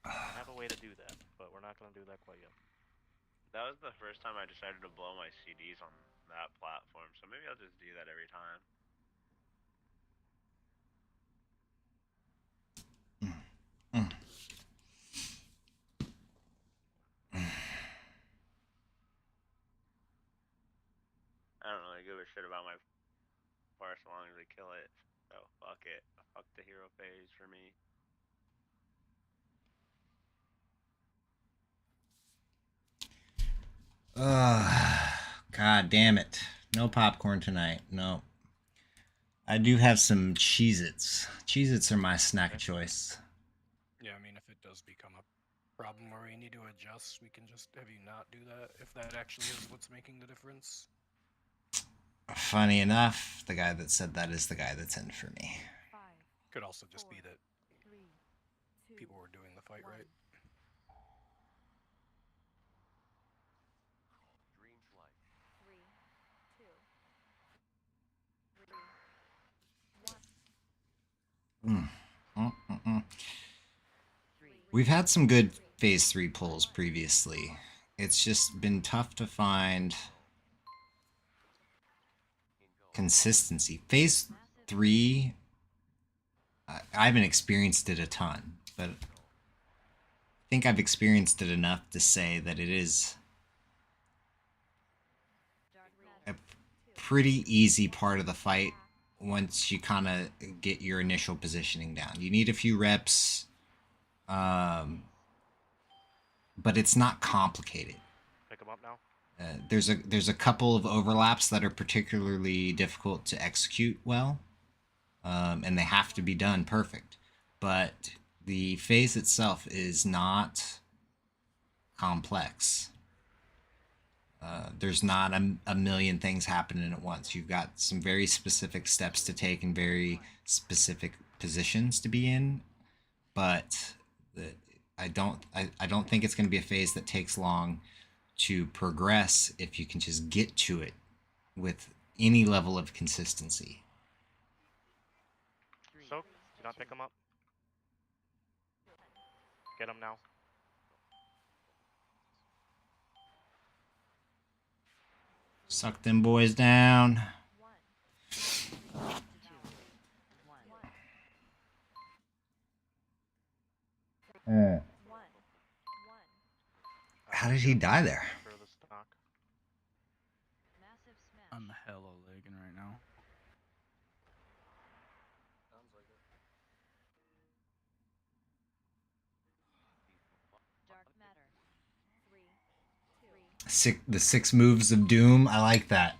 We have a way to do that, but we're not gonna do that quite yet. That was the first time I decided to blow my CDs on that platform, so maybe I'll just do that every time. I don't really give a shit about my farce as long as they kill it. So fuck it. Fuck the hero phase for me. God damn it. No popcorn tonight. No. I do have some Cheez-Its. Cheez-Its are my snack of choice. Yeah, I mean, if it does become a problem where we need to adjust, we can just have you not do that if that actually is what's making the difference. Funny enough, the guy that said that is the guy that's in for me. 5, Could also just be that 3, 2, people were doing the fight right. Dream flight. 3, 2, 1. We've had some good phase 3 pulls previously. It's just been tough to find consistency. Phase 3, I haven't experienced it a ton, but I think I've experienced it enough to say that it is a pretty easy part of the fight once you kind of get your initial positioning down. You need a few reps, but it's not complicated. Pick them up now. There's a couple of overlaps that are particularly difficult to execute well, and they have to be done perfect. But the phase itself is not complex. There's not a million things happening at once. You've got some very specific steps to take and very specific positions to be in, but I don't think it's going to be a phase that takes long to progress if you can just get to it with any level of consistency. Soak, do not pick him up. Get him now. Suck them boys down. How did he die there? I'm hella lagging right now. The 6 moves of doom. I like that.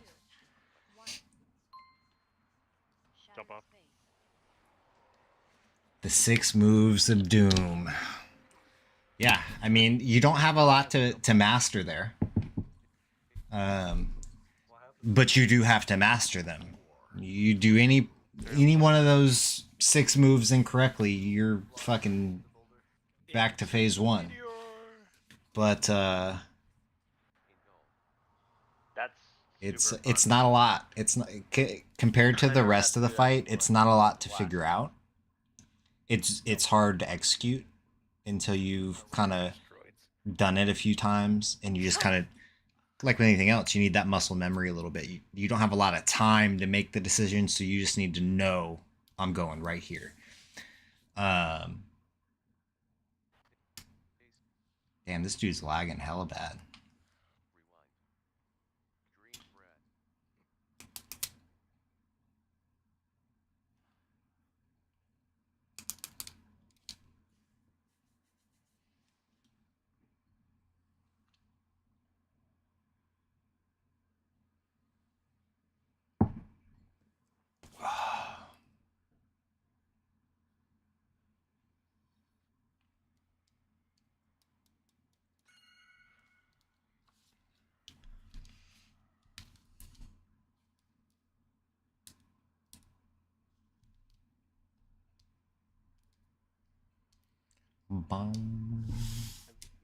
Jump up. The 6 moves of doom. Yeah, I mean, you don't have a lot to master there. But you do have to master them. You do any one of those 6 moves incorrectly, you're fucking back to phase 1. But that's it's not a lot. It's not compared to the rest of the fight. It's not a lot to figure out. It's hard to execute until you've kind of done it a few times, and you just kind of, like with anything else, you need that muscle memory a little bit. You don't have a lot of time to make the decision, so you just need to know I'm going right here. Damn, this dude's lagging hella bad.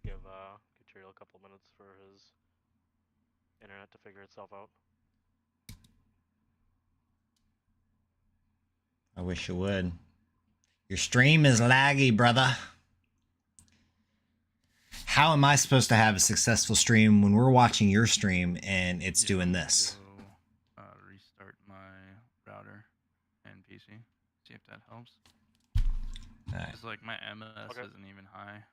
Give Katriel a couple minutes for his internet to figure itself out. I wish you would. Your stream is laggy, brother. How am I supposed to have a successful stream when we're watching your stream and it's doing this? Go, restart my router and PC. See if that helps. Alright. It's like my MS isn't even high.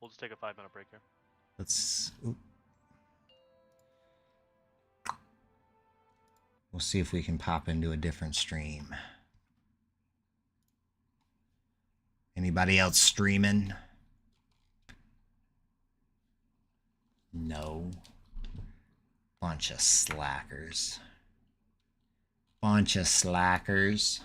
We'll just take a 5-minute break here. Let's. Oop. We'll see if we can pop into a different stream. Anybody else streaming? No. Bunch of slackers. Bunch of slackers.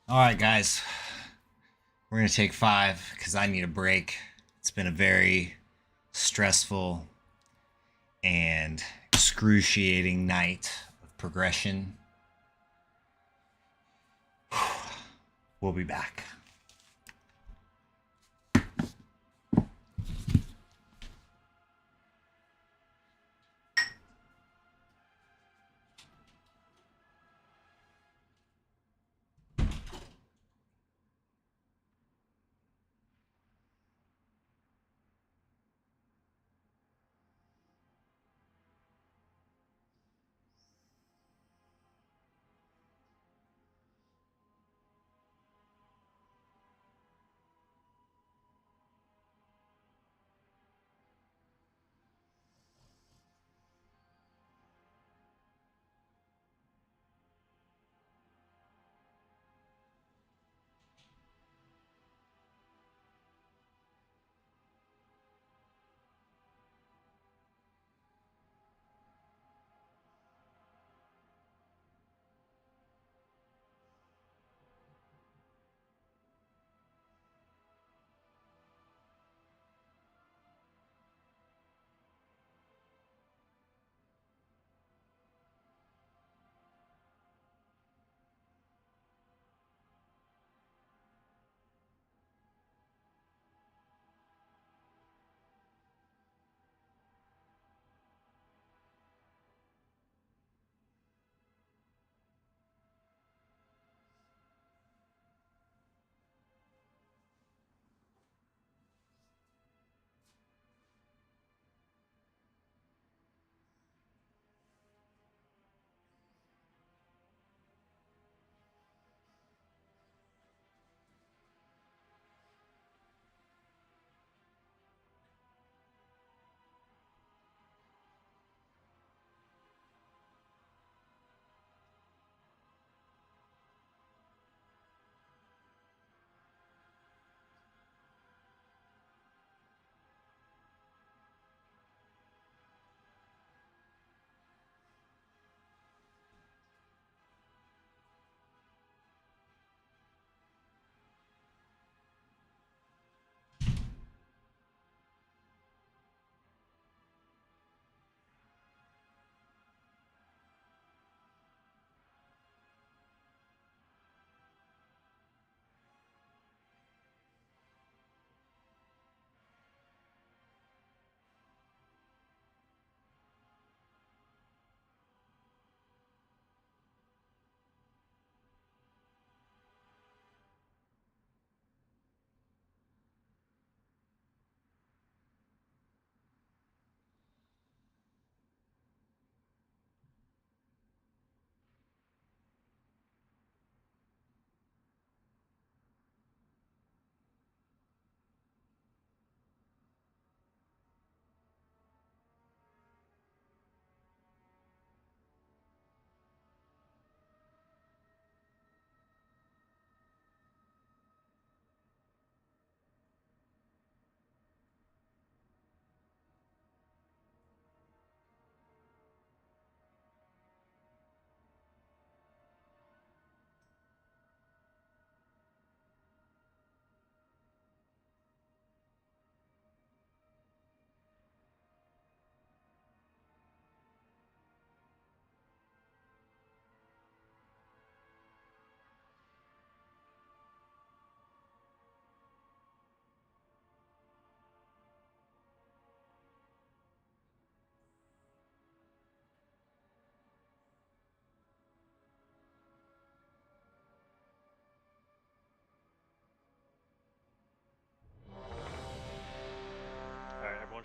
All right, guys. We're going to take 5 because I need a break. It's been a very stressful and excruciating night of progression. We'll be back.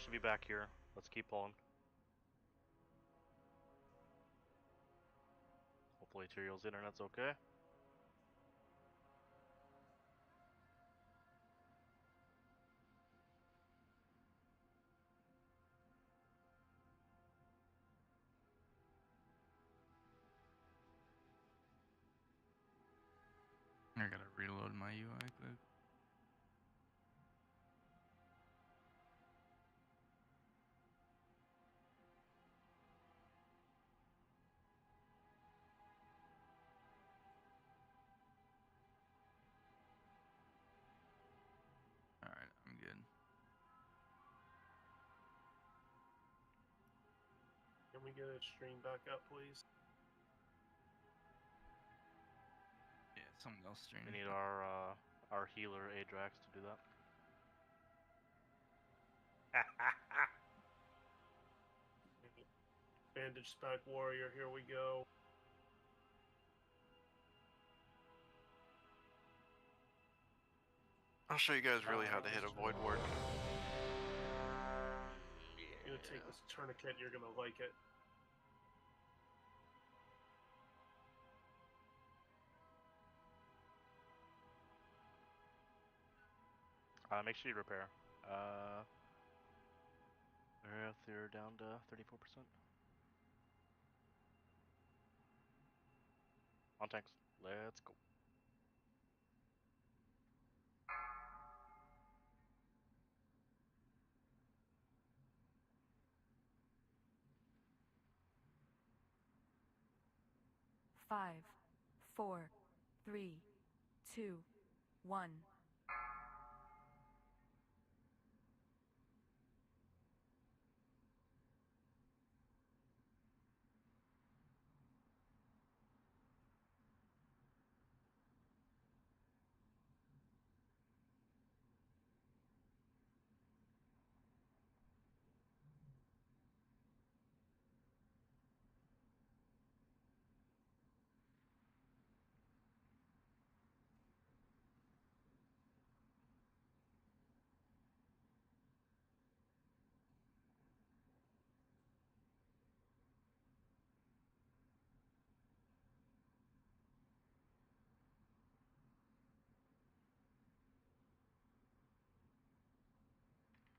Most of you back here. Let's keep pulling. Hopefully Tyrion's internet's okay. I gotta reload my UI quick. Alright, I'm good. Can we get a stream back up, please? Yeah, someone else stream. We need our healer Adrax to do that. Bandage Spec Warrior, here we go. I'll show you guys really how to hit a Void Ward. You're gonna take this tourniquet, you're gonna like it. Make sure you repair. They're down to 34%. On tanks. Let's go. Five, 4, 3, 2, 1.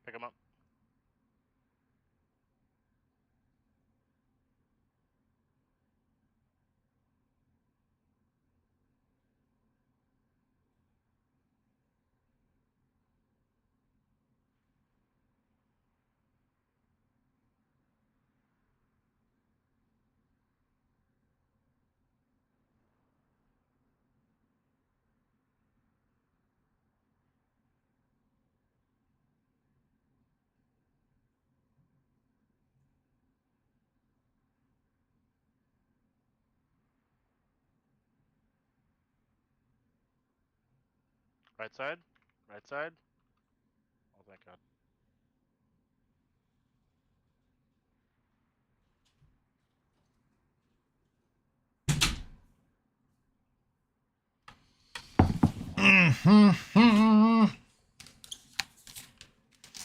Pick him up. Right side. Right side. Oh, thank God.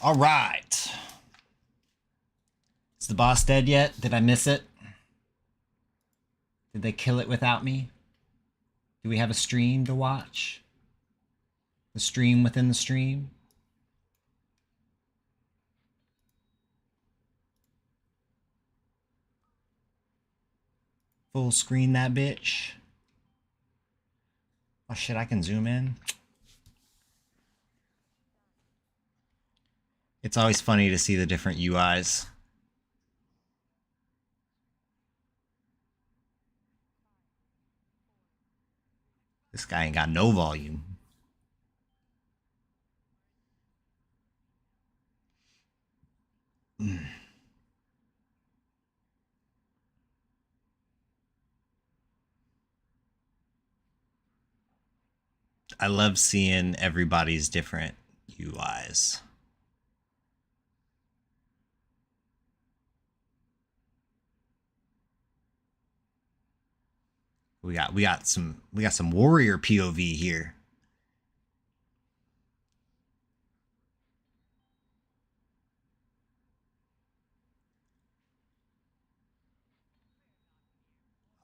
All right. Is the boss dead yet? Did I miss it? Did they kill it without me? Do we have a stream to watch? The stream within the stream? Full screen that bitch. Oh shit, I can zoom in. It's always funny to see the different UIs. This guy ain't got no volume. I love seeing everybody's different UIs. We got some warrior POV here.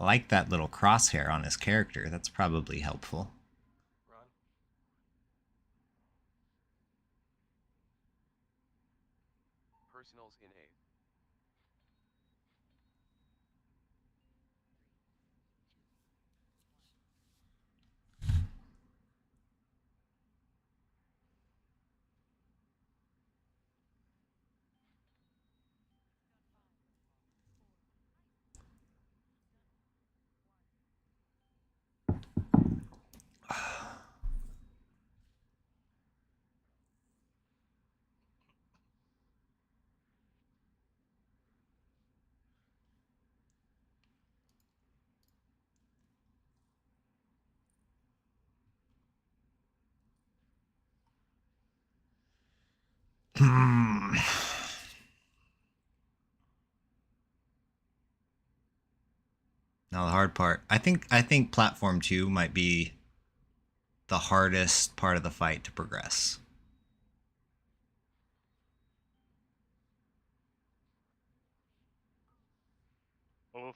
I like that little crosshair on his character. That's probably helpful. Run. Personals in 8. Hmm. Now the hard part. I think platform 2 might be the hardest part of the fight to progress. Move.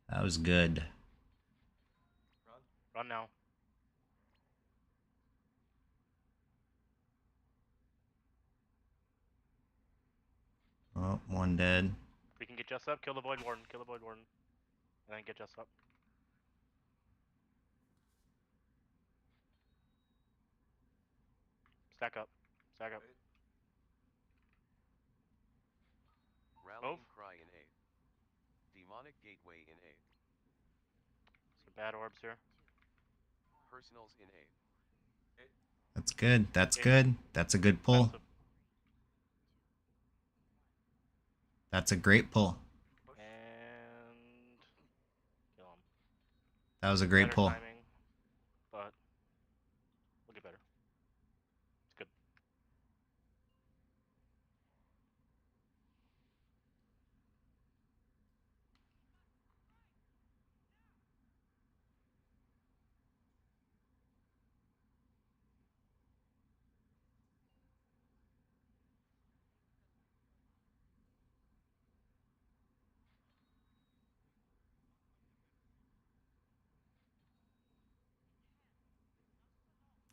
That was good. Run. Run now. Oh, one dead. We can get Jess up. Kill the Void Warden. Kill the Void Warden. And then get Jess up. Stack up. Stack up. Rallying Cry in 8. Demonic Gateway in 8. Some bad orbs here. Personals in 8. That's good. That's good. That's a good pull. That's a great pull. And kill him. That was a great Better pull. timing, but we'll get better. It's good.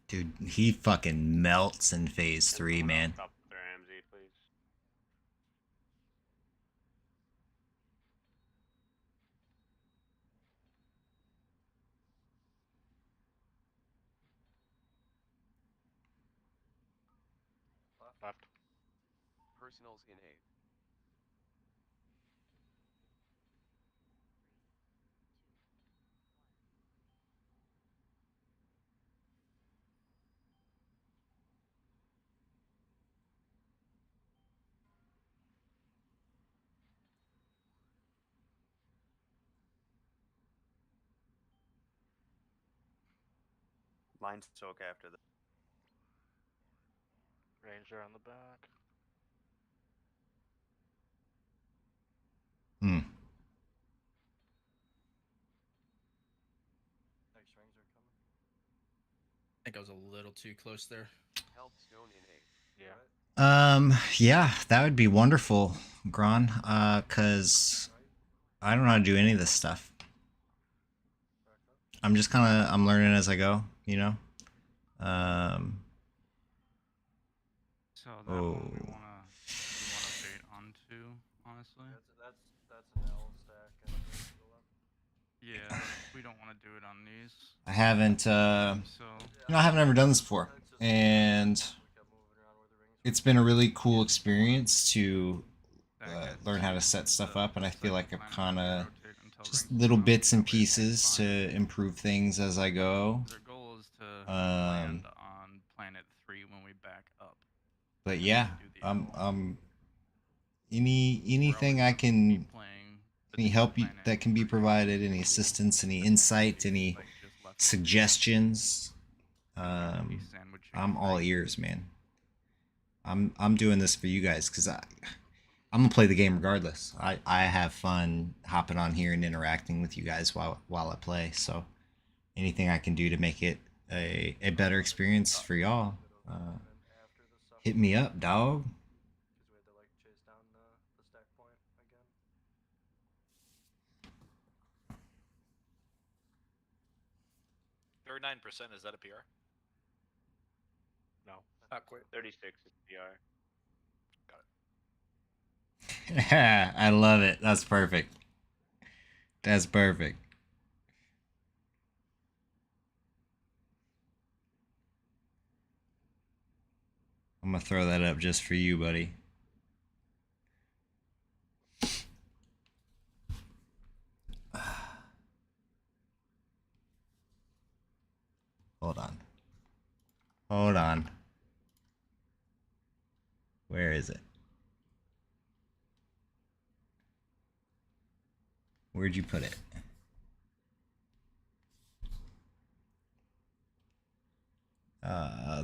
Dude, he fucking melts in phase 3, man. Stop with their AMZ, please. Left. Personals in 8. Mind soak after the Ranger on the back. Hmm. Next rings are coming. I think I was a little too close there. Health Stone in 8. Yeah. Yeah, that would be wonderful, Gron. Cause I don't know how to do any of this stuff. I'm just I'm learning as I go, you know? So that one we wanna bait onto, honestly. That's an L stack and a base to the left. Yeah, we don't want to do it on these. I haven't, you know, I haven't ever done this before. And it's been a really cool experience to learn how to set stuff up. And I feel like I'm kind of just little bits and pieces to improve things as I go. Our goal is to land on planet 3 when we back up. But yeah, anything I can, any help that can be provided, any assistance, any insight, any suggestions, I'm all ears, man. I'm doing this for you guys because I'm gonna play the game regardless. I have fun hopping on here and interacting with you guys while I play. So anything I can do to make it a better experience for y'all, hit me up, dog. Because we had to like chase down the stack point again. 39%, is that a PR? No. Not quite. 36 is PR. I love it. That's perfect. That's perfect. I'm gonna throw that up just for you, buddy. Hold on. Hold on. Where is it? Where'd you put it?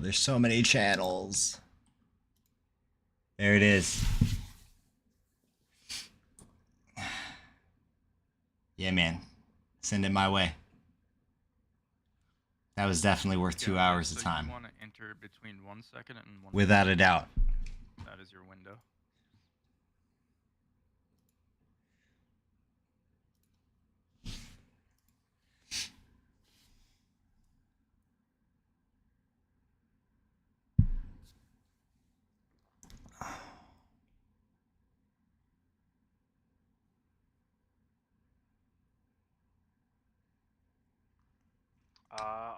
There's so many channels. There it is. Yeah, man. Send it my way. That was definitely worth 2 hours of time. You want to enter between 1 second and 1 Without a doubt. That is your window.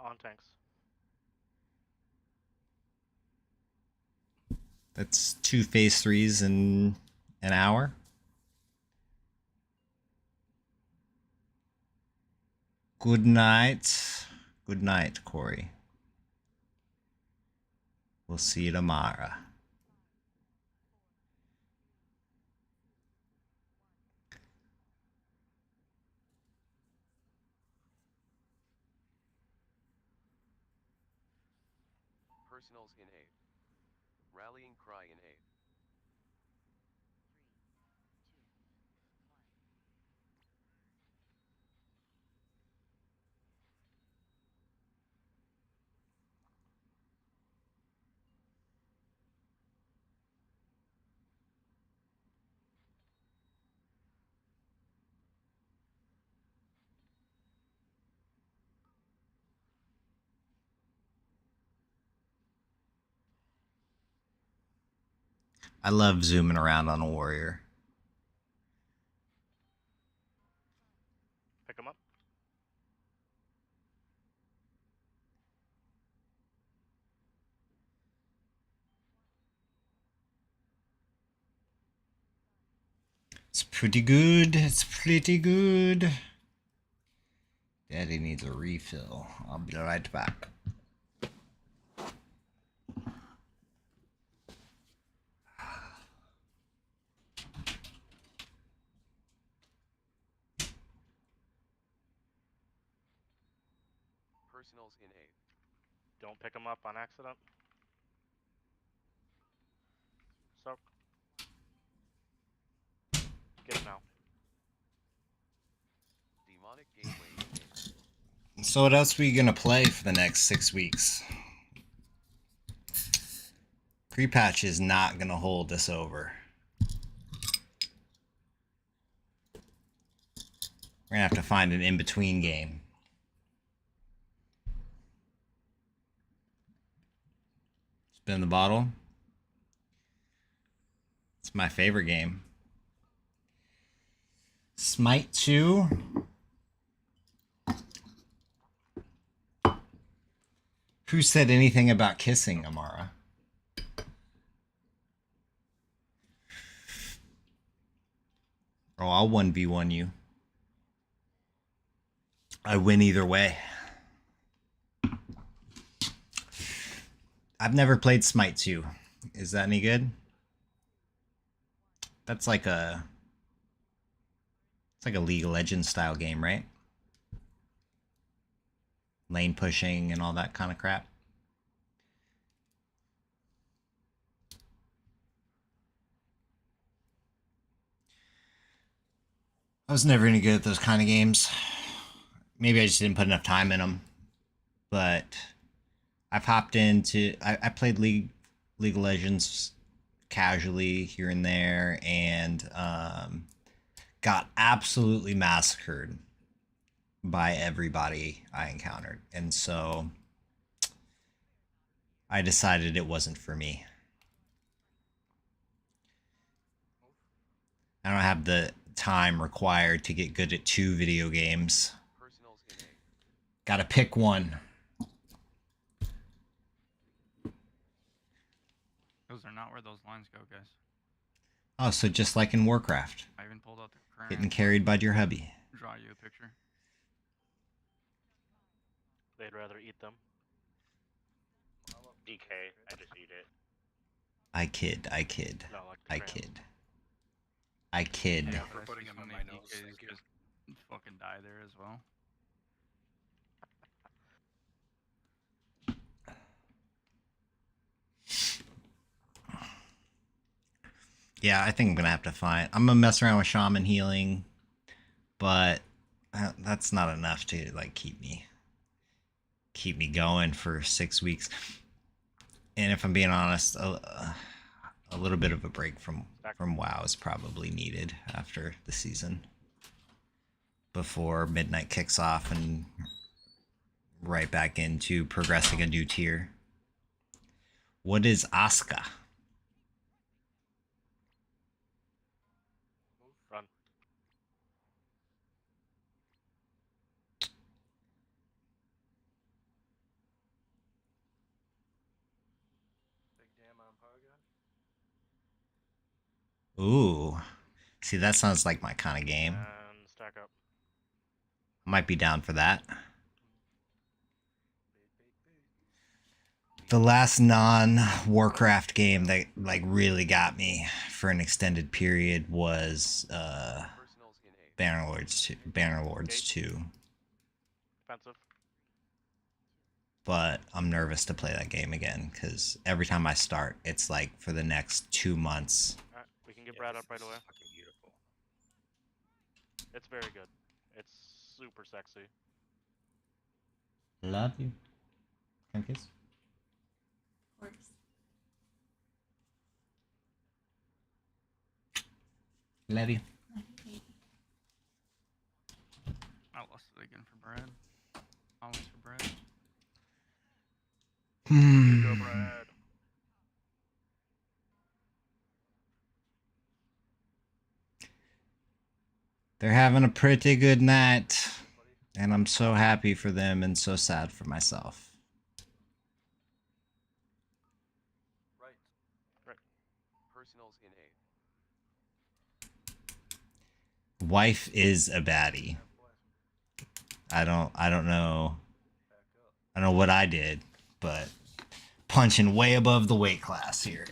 On tanks. That's 2 phase 3s in an hour. Good night. Good night, Corey. We'll see you tomorrow. Personals in 8. Rallying cry in 8. I love zooming around on a warrior. Pick him up. It's pretty good. It's pretty good. Daddy needs a refill. I'll be right back. Personals in 8. Don't pick him up on accident. So. Get him now. Demonic gateway in 8. So what else are we gonna play for the next 6 weeks? Pre-patch is not gonna hold us over. We're gonna have to find an in-between game. Spin the bottle. It's my favorite game. Smite 2. Who said anything about kissing, Amara? Oh, I'll 1v1 you. I win either way. I've never played Smite 2. Is that any good? That's like a... It's like a League of Legends style game, right? Lane pushing and all that kind of crap. I was never any good at those kind of games. Maybe I just didn't put enough time in them. But I've hopped into... I played League of Legends casually here and there, and got absolutely massacred by everybody I encountered. And so I decided it wasn't for me. I don't have the time required to get good at 2 video games. Gotta pick one. Those are not where those lines go, guys. Oh, so just like in Warcraft. I even pulled out the crayon. Getting carried by your hubby. Draw you a picture. They'd rather eat them. DK, I just eat it. I kid. I kid. No, like the I crayons. kid. I kid. Yeah, for putting them in my nose. Thank you. Just fucking die there as well. Yeah, I think I'm gonna have to find. I'm gonna mess around with shaman healing, but that's not enough to like keep me going for 6 weeks. And if I'm being honest, a little bit of a break from WoW is probably needed after the season, before midnight kicks off and right back into progressing a new tier. What is Asuka? Run. Big damn on Prog. Ooh, see, that sounds like my kind of game. And stack up. I might be down for that. The last non-Warcraft game that like really got me for an extended period was Bannerlords 2. Defensive. But I'm nervous to play that game again because every time I start, it's like for the next 2 months. Alright, we can get Brad up right away. Fucking beautiful. It's very good. It's super sexy. Love you. Can I kiss? Of course. Love you. I lost it again for Brad. Always for Brad. You go, Brad. They're having a pretty good night, and I'm so happy for them and so sad for myself. Right. Personals in 8. Wife is a baddie. I don't know. I don't know what I did, but punching way above the weight class here.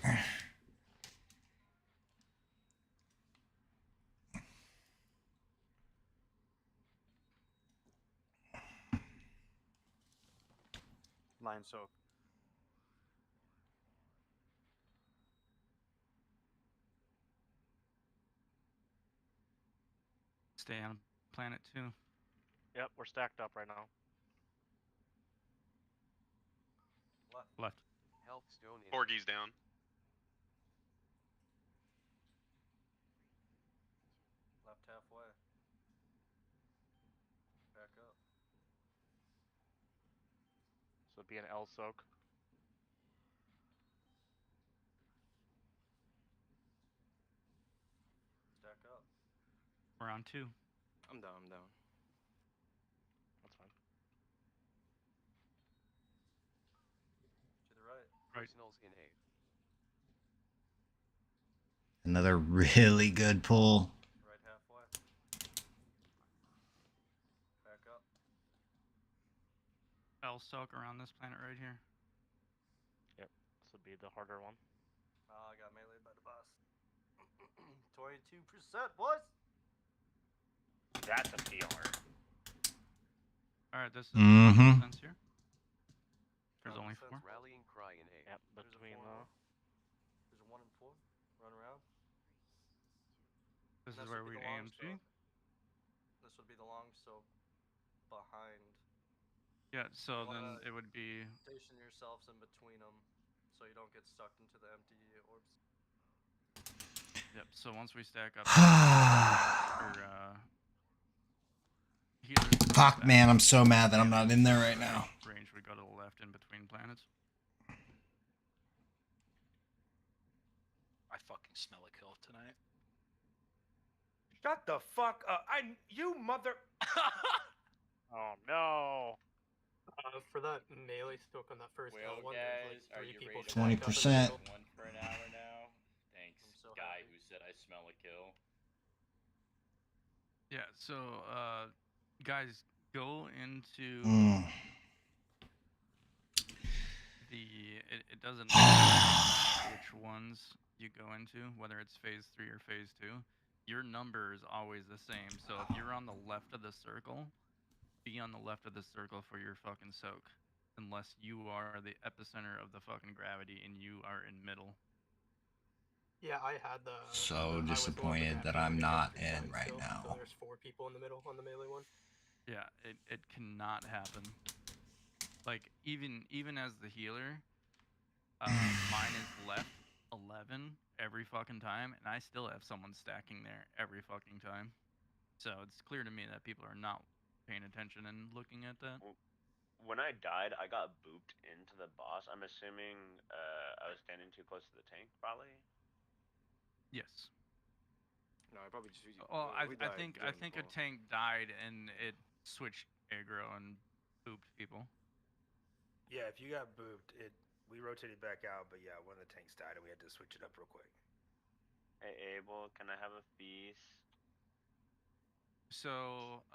Mind soak. Stay on planet 2. Yep, we're stacked up right now. Left. Health stone in Porgy's down. Left halfway. Back up. So it'd be an L soak. Stack up. We're on 2. I'm down. That's fine. To the right. personals in 8. Another really good pull. Right halfway. Back up. L soak around this planet right here. Yep, this would be the harder one. I got meleeed by the boss. 22%, boys. That's a PR. Alright, this is Mhm. sense here. There's only 4. Rallying cry in 8. Yep, between There's a 1 and 4. Run around. This This is where would be we'd the long AMC. soak. This would be the long soak behind. Yeah, so You then wanna it would be Station yourselves in between them so you don't get sucked into the empty orbs. Yep, so once we stack up, or healers Fuck, man, I'm so mad that I'm not in there right now. Range would go to the left in between planets. I fucking smell a kill tonight. Shut the fuck up! You mother. Oh no. For that melee stroke on that first Well, one, guys, there's like are 3 you people. ready to 20%. One for an hour now. Thanks, guy who said I smell a kill. Yeah, so guys, go into it doesn't matter which ones you go into, whether it's phase 3 or phase 2. Your number is always the same. So if you're on the left of the circle, be on the left of the circle for your fucking soak. Unless you are the epicenter of the fucking gravity and you are in middle. Yeah, I had the. So disappointed that I'm not in right So now. there's 4 people in the middle on the melee one. Yeah, it cannot happen. Like even as the healer, mine is left 11 every fucking time, and I still have someone stacking there every fucking time. So it's clear to me that people are not paying attention and looking at that. When I died, I got booped into the boss. I'm assuming I was standing too close to the tank, probably. Yes. No, I probably just. Well, I think a tank died and it switched aggro and booped people. Yeah, if you got booped, we rotated back out, but yeah, one of the tanks died and we had to switch it up real quick. Hey Abel, can I have a feast? So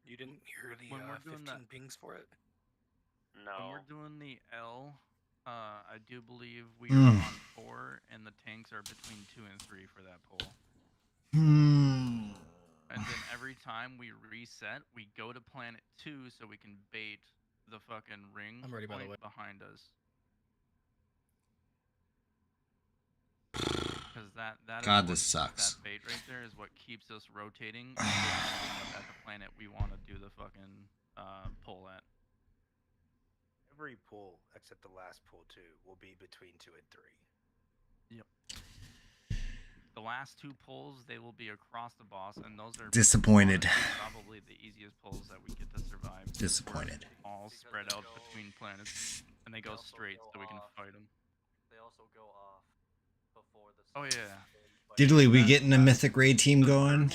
you didn't hear the when we're doing 15 pings for it? No. When we're doing the L, I do believe we are on 4, and the tanks are between 2 and 3 for that pull. And then every time we reset, we go to planet 2 so we can bait the fucking ring I'm ready, by the way. behind us. Because that God, is this sucks. That bait right there is what keeps us rotating and ending up at the planet we want to do the fucking pull at. Every pool except the last pool 2 will be between 2 and 3. Yep. The last 2 pulls, they will be across the boss, and those are Disappointed. probably the easiest pulls that we get to survive. Disappointed. We're all spread out between planets, and they go straight so we can fight them. They also go off before the. Oh yeah. Diddly, we getting a mythic raid team going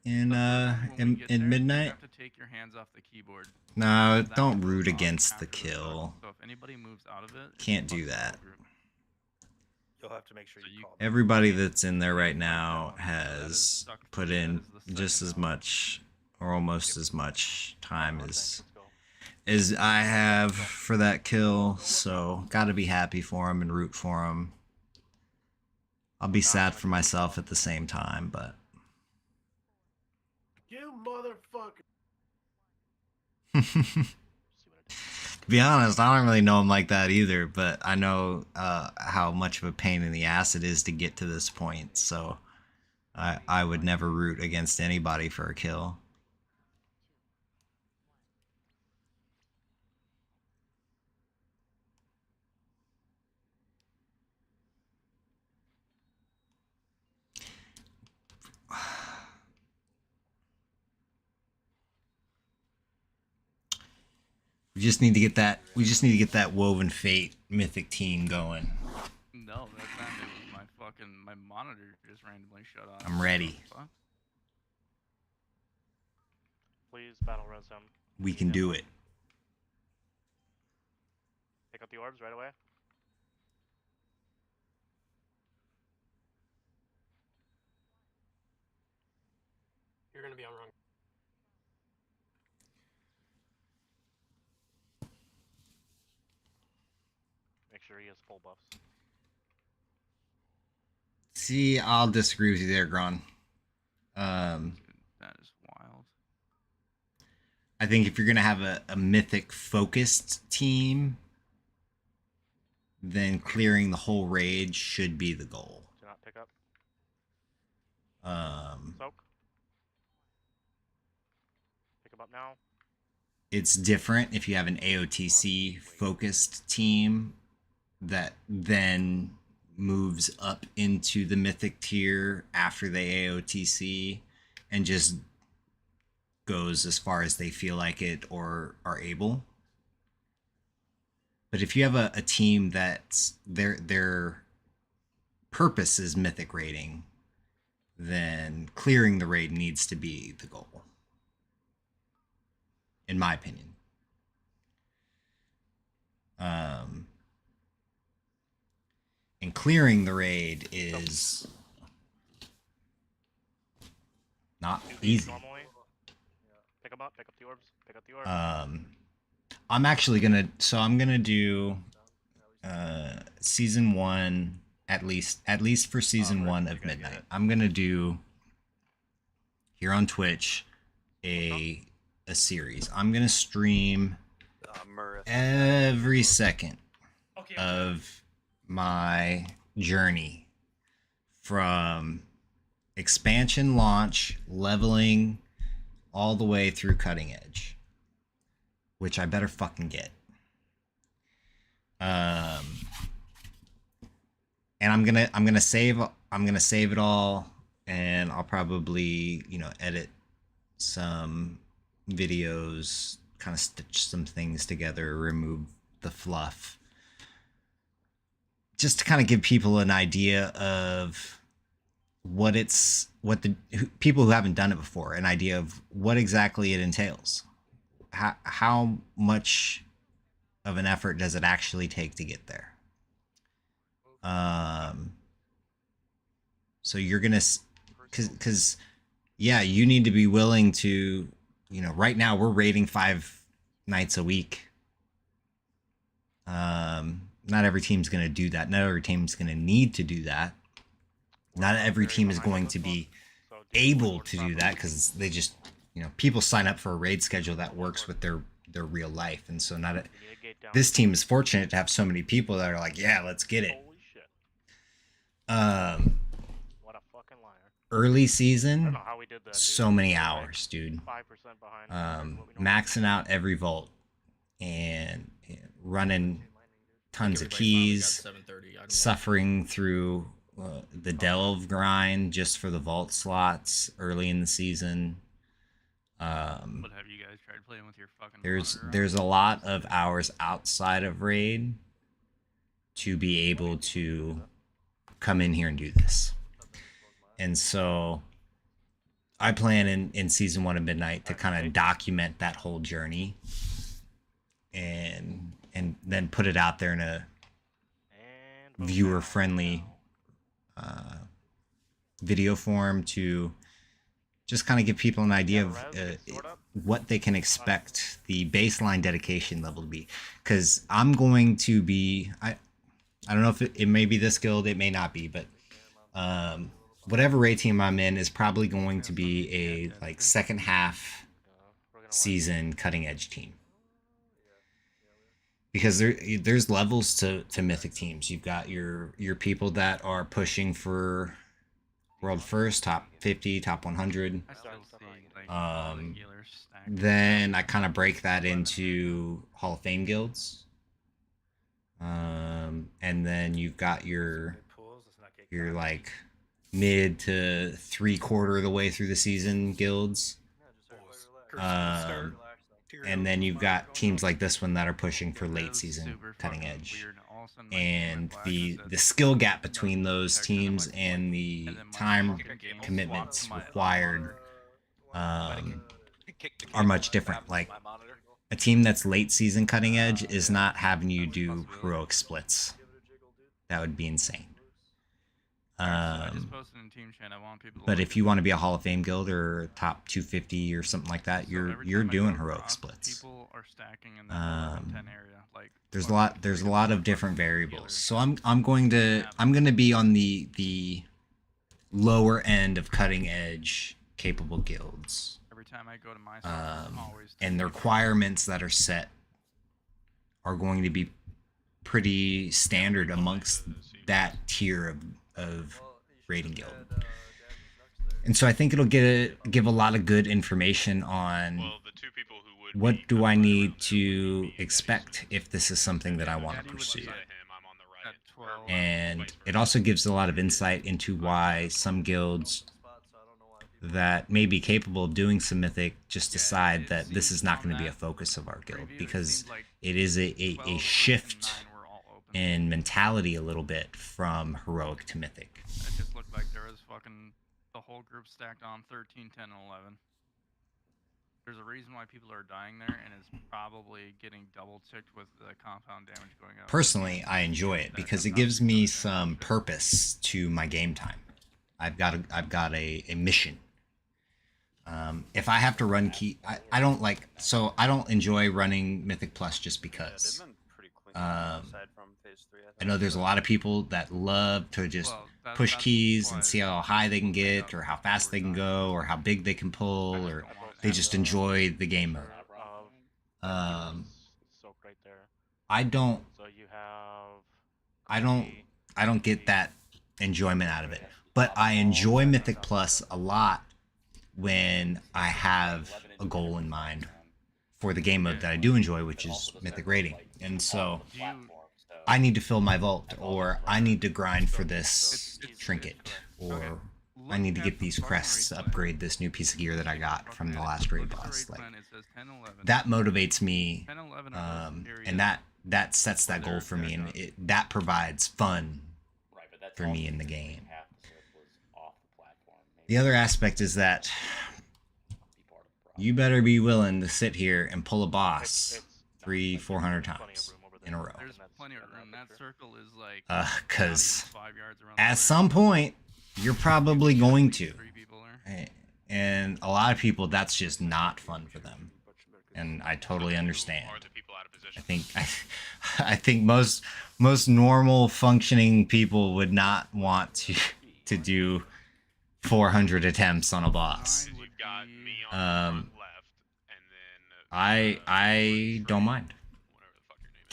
in midnight? You have to take your hands off the keyboard. No, don't root against the kill. So if anybody moves out of it, Can't do that. You'll have to make sure you call them. Everybody that's in there right now has put in just as much or almost as much time as I have for that kill, so gotta be happy for him and root for him. I'll be sad for myself at the same time, but You motherfucker. to be honest, I don't really know him like that either, but I know how much of a pain in the ass it is to get to this point, so I would never root against anybody for a kill. We just need to get that Woven Fate mythic team going. No, that time it was my monitor just randomly shut off. I'm ready. Please battle res him. We can do it. Pick up the orbs right away. You're gonna be on wrong. Make sure he has full buffs. See, I'll disagree with you there, Gron. That is wild. I think if you're gonna have a mythic focused team, then clearing the whole raid should be the goal. Do not pick up. Soak. Pick him up now. It's different if you have an AOTC focused team that then moves up into the mythic tier after they AOTC and just goes as far as they feel like it or are able. But if you have a team that's their purpose is mythic raiding, then clearing the raid needs to be the goal, in my opinion. And clearing the raid is not easy. Pick up the orbs. Pick up the orbs. I'm actually gonna, so I'm gonna do season 1, at least for season 1 of Midnight. I'm gonna do here on Twitch a series. I'm gonna stream every second of my journey from expansion launch, leveling, all the way through cutting edge, which I better fucking get. And I'm gonna save it all, and I'll probably, you know, edit some videos, kind of stitch some things together, remove the fluff, just to kind of give people an idea of people who haven't done it before, an idea of what exactly it entails. How much of an effort does it actually take to get there? So you're gonna, because yeah, you need to be willing to, you know, right now we're raiding 5 nights a week. Not every team's gonna do that. Not every team's gonna need to do that. Not every team is going to be able to do that, because they just, you know, people sign up for a raid schedule that works with their real life, and so this team is fortunate to have so many people that are like, yeah, let's get it. Early season, so many hours, dude. Maxing out every vault and running tons of keys, suffering through the delve grind just for the vault slots early in the season. But have you guys tried playing with your fucking there's a lot of hours outside of raid to be able to come in here and do this. And so I plan in season 1 of Midnight to kind of document that whole journey and then put it out there in a viewer friendly video form to just kind of give people an idea of what they can expect the baseline dedication level to be. Because I'm going to be, I don't know if it may be this guild, it may not be, but whatever raid team I'm in is probably going to be a like second half season cutting edge team. Because there's levels to mythic teams. You've got your people that are pushing for world first, top 50, top 100. Then I kind of break that into Hall of Fame guilds. And then you've got your like mid to 3/4 of the way through the season guilds. And then you've got teams like this one that are pushing for late season cutting edge. And the skill gap between those teams and the time commitments required are much different. Like a team that's late season cutting edge is not having you do heroic splits. That would be insane. But if you want to be a Hall of Fame guild or top 250 or something like that, you're doing heroic splits. There's a lot of different variables. So I'm going to be on the lower end of cutting edge capable guilds. And the requirements that are set are going to be pretty standard amongst that tier of raiding guild. And so I think it'll give a lot of good information on what do I need to expect if this is something that I want to pursue. And it also gives a lot of insight into why some guilds that may be capable of doing some mythic just decide that this is not going to be a focus of our guild, because it is a shift in mentality a little bit from heroic to mythic. It just looked like there was fucking the whole group stacked on 13, 10, and 11. There's a reason why people are dying there, and it's probably getting double ticked with the compound damage going up. Personally, I enjoy it because it gives me some purpose to my game time. I've got a mission. If I have to run key, I don't like, so I don't enjoy running Mythic Plus just because. I know there's a lot of people that love to just push keys and see how high they can get, or how fast they can go, or how big they can pull, or they just enjoy the game mode. I don't get that enjoyment out of it, but I enjoy Mythic Plus a lot when I have a goal in mind for the game mode that I do enjoy, which is Mythic rating. And so I need to fill my vault, or I need to grind for this trinket, or I need to get these crests to upgrade this new piece of gear that I got from the last raid boss. Like, that motivates me, and that sets that goal for me, and that provides fun for me in the game. The other aspect is that you better be willing to sit here and pull a boss 300-400 times in a row. There's plenty of room. That circle is like because at some point you're probably going to, and a lot of people, that's just not fun for them, and I totally understand. I think most normal functioning people would not want to do 400 attempts on a boss. I don't mind.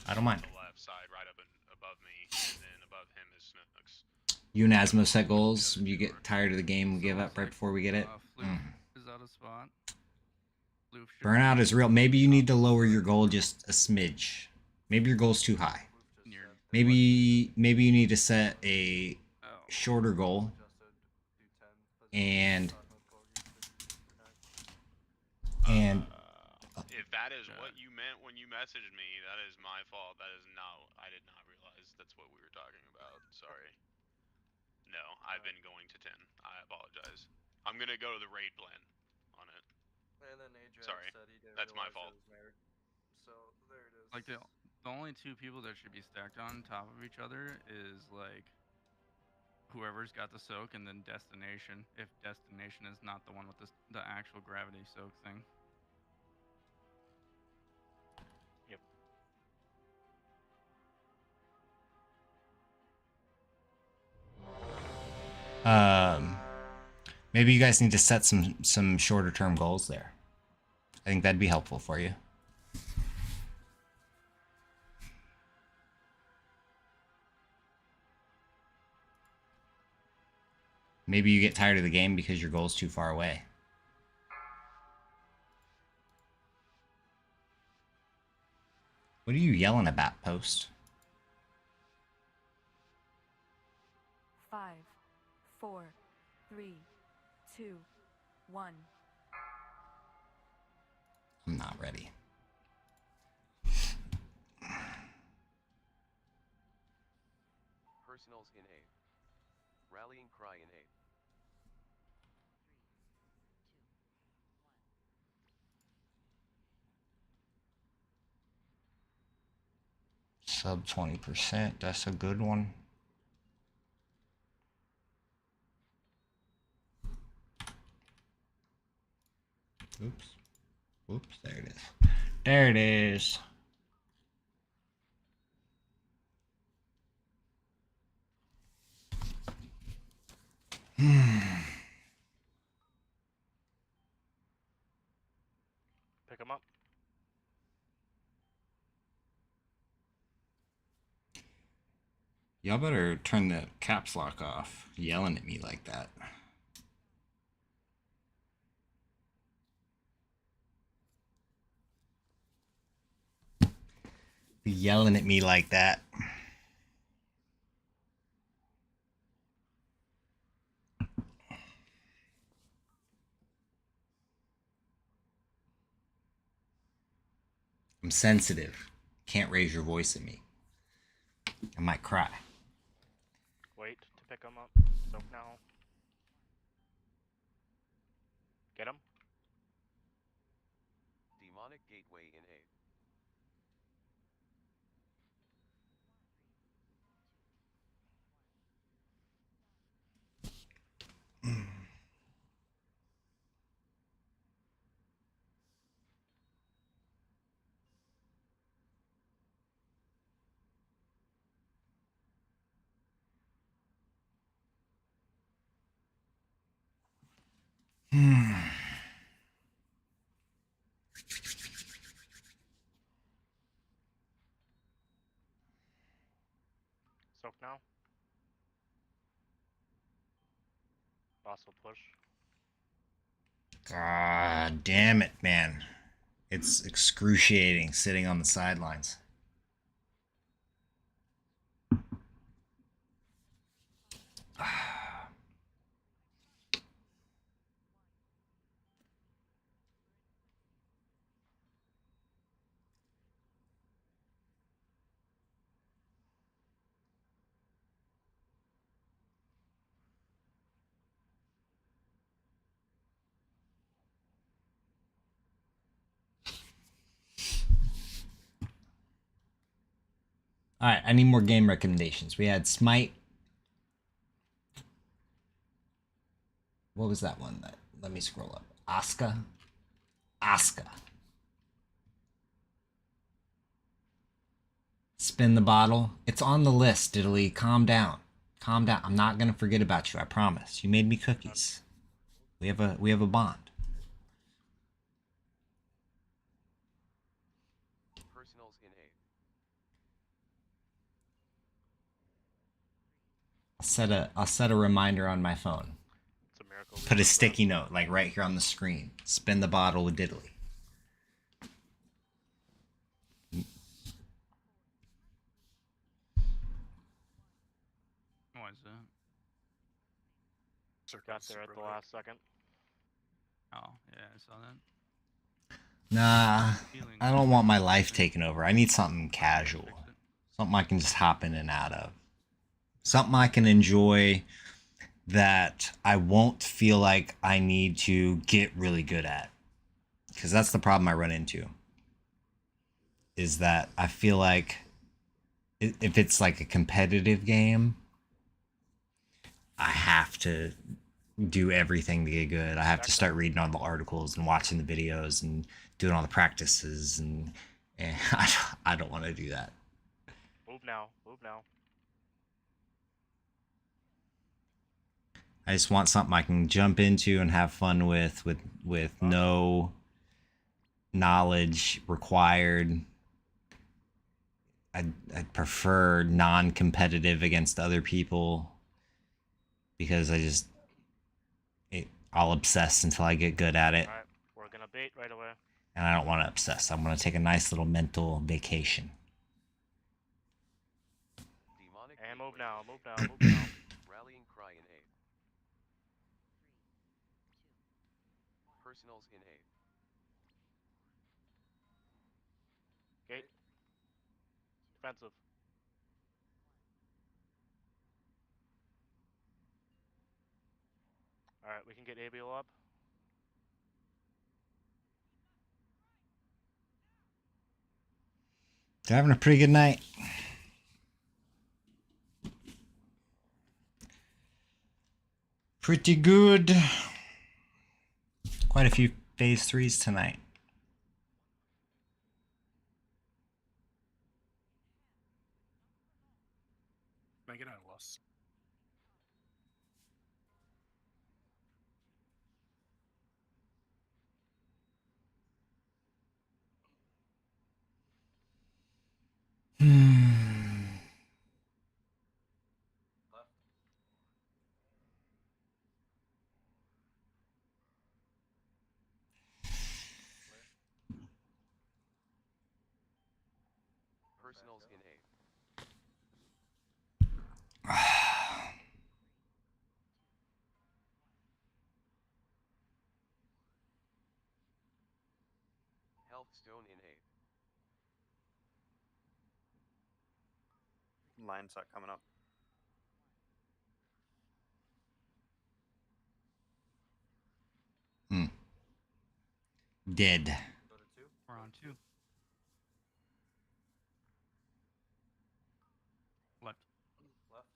I don't mind. You and Asmo set goals. You get tired of the game, give up right before we get it. Burnout is real. Maybe you need to lower your goal just a smidge. Maybe your goal's too high. Maybe you need to set a shorter goal, and if that is what you meant when you messaged me, that is my fault. That is not. I did not realize that's what we were talking about. Sorry. No, I've been going to 10. I apologize. I'm gonna go to the raid plan on it. And then Ajax Sorry, said he didn't that's my realize fault. it was married. So there it is. Like the only two people that should be stacked on top of each other is like whoever's got the soak, and then destination, if destination is not the one with the actual gravity soak thing. Maybe you guys need to set some shorter term goals there. I think that'd be helpful for you. Maybe you get tired of the game because your goal's too far away. What are you yelling about, Post? 5, 4, 3, 2, 1. I'm not ready. Personals in 8. Rallying cry in 8. Sub 20%, that's a good one. Oops. Oops, there it is. There it is. Pick them up. Y'all better turn the caps lock off, yelling at me like that. Yelling at me like that. I'm sensitive. Can't raise your voice at me. I might cry. Wait to pick him up. Soak now. Get him. Demonic Gateway in A. Soak now. Boss will push. God damn it, man. It's excruciating sitting on the sidelines. Alright, I need more game recommendations. We had Smite. What was that one? Let me scroll up. Asuka. Spin the bottle. It's on the list, Diddley. Calm down. Calm down. I'm not gonna forget about you, I promise. You made me cookies. We have a bond. Personals in A. I'll set a reminder on my phone. It's a miracle. Put a sticky note, like right here on the screen. Spin the bottle with Diddley. Why is that? Got there at the last second. Oh, yeah, I saw that. Nah, I don't want my life taken over. I need something casual. Something I can just hop in and out of. Something I can enjoy that I won't feel like I need to get really good at. Because that's the problem I run into. Is that I feel like if it's like a competitive game, I have to do everything to get good. I have to start reading all the articles and watching the videos and doing all the practices, and I don't want to do that. Move now. Move now. I just want something I can jump into and have fun with no knowledge required. I'd prefer non-competitive against other people because I'll obsess until I get good at it. Alright, we're gonna bait right away. And I don't want to obsess. I'm going to take a nice little mental vacation. Demonic And move Gateway now. in Move A. now. Move now. Rallying Cry in A. Personals in A. Gate. Defensive. Alright, we can get Abiel up. They're having a pretty good night. Pretty good. Quite a few phase 3s tonight. Make it out of loss. Personals in A. Health Stone in A. line suck coming up. Dead. Go to 2. We're on 2. Left. Left.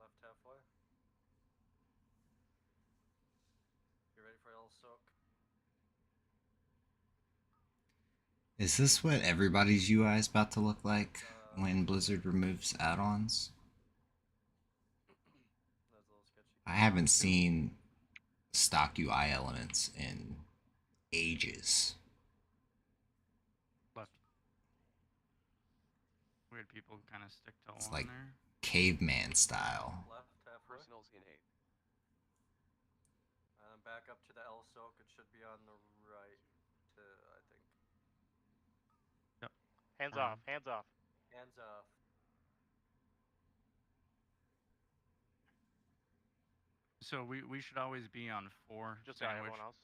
Left halfway. You ready for El Soak? Is this what everybody's UI is about to look like when Blizzard removes add-ons? I haven't seen stock UI elements in ages. Left. Weird people kind of stick to It's one like there. caveman style. Left halfway. Personals in 8. And then back up to the El Soak. It should be on the right, I think. Yep. Hands off. Hands off. Hands off. So we should always be on 4 Just got sandwich. everyone else.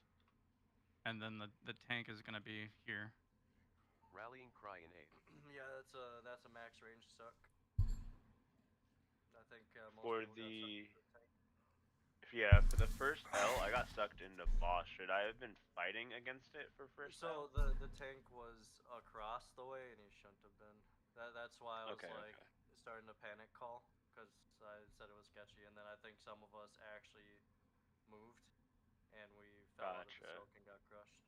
And then the tank is gonna be here. Rallying Cry in 8. Yeah, that's a max range suck. I think most For people the got sucked for the first L, I got sucked into boss. Should I have been fighting against it for first L? So the tank was across the way, and he shouldn't have been. That's why I was starting to panic call, because I said it was sketchy, and then I think some of us actually moved, and we fell out of the soak and got crushed.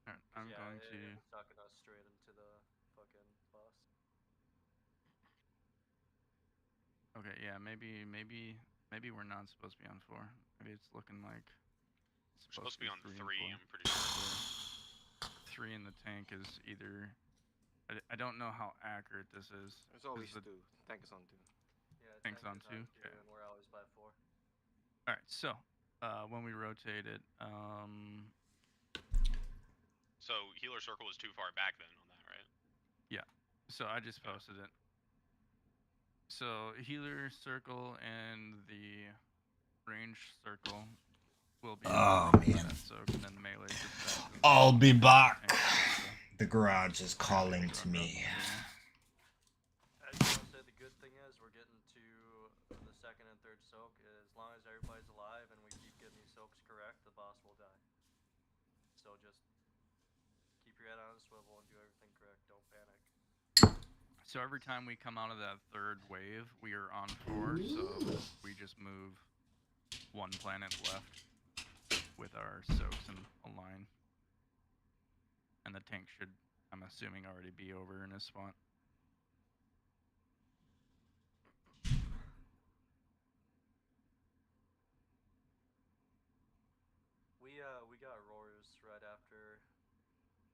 Alright, I'm going to. It was sucking us straight into the fucking boss. Okay, yeah, maybe we're not supposed to be on 4. Maybe it's looking like it's supposed to be on 3. and 4. I'm pretty sure. 3 in the tank is either. I don't know how accurate this is. It's always 2. Tank is on 2. Yeah, tank's on 2. Okay. And we're always by 4. All right, so when we rotate it, So healer circle was too far back then on that, right? yeah. So I just posted it. So healer circle and the range circle will be. Oh man. So and then the melee. I'll be back. The garage is calling to me. As you all say, the good thing is we're getting to the second and third soak. As long as everybody's alive and we keep getting these soaks correct, the boss will die. So just keep your head on a swivel and do everything correct. Don't panic. So every time we come out of that third wave, we are on 4. So we just move 1 planet left with our soaks in a line. And the tank should, I'm assuming, already be over in his spot. We got roars right after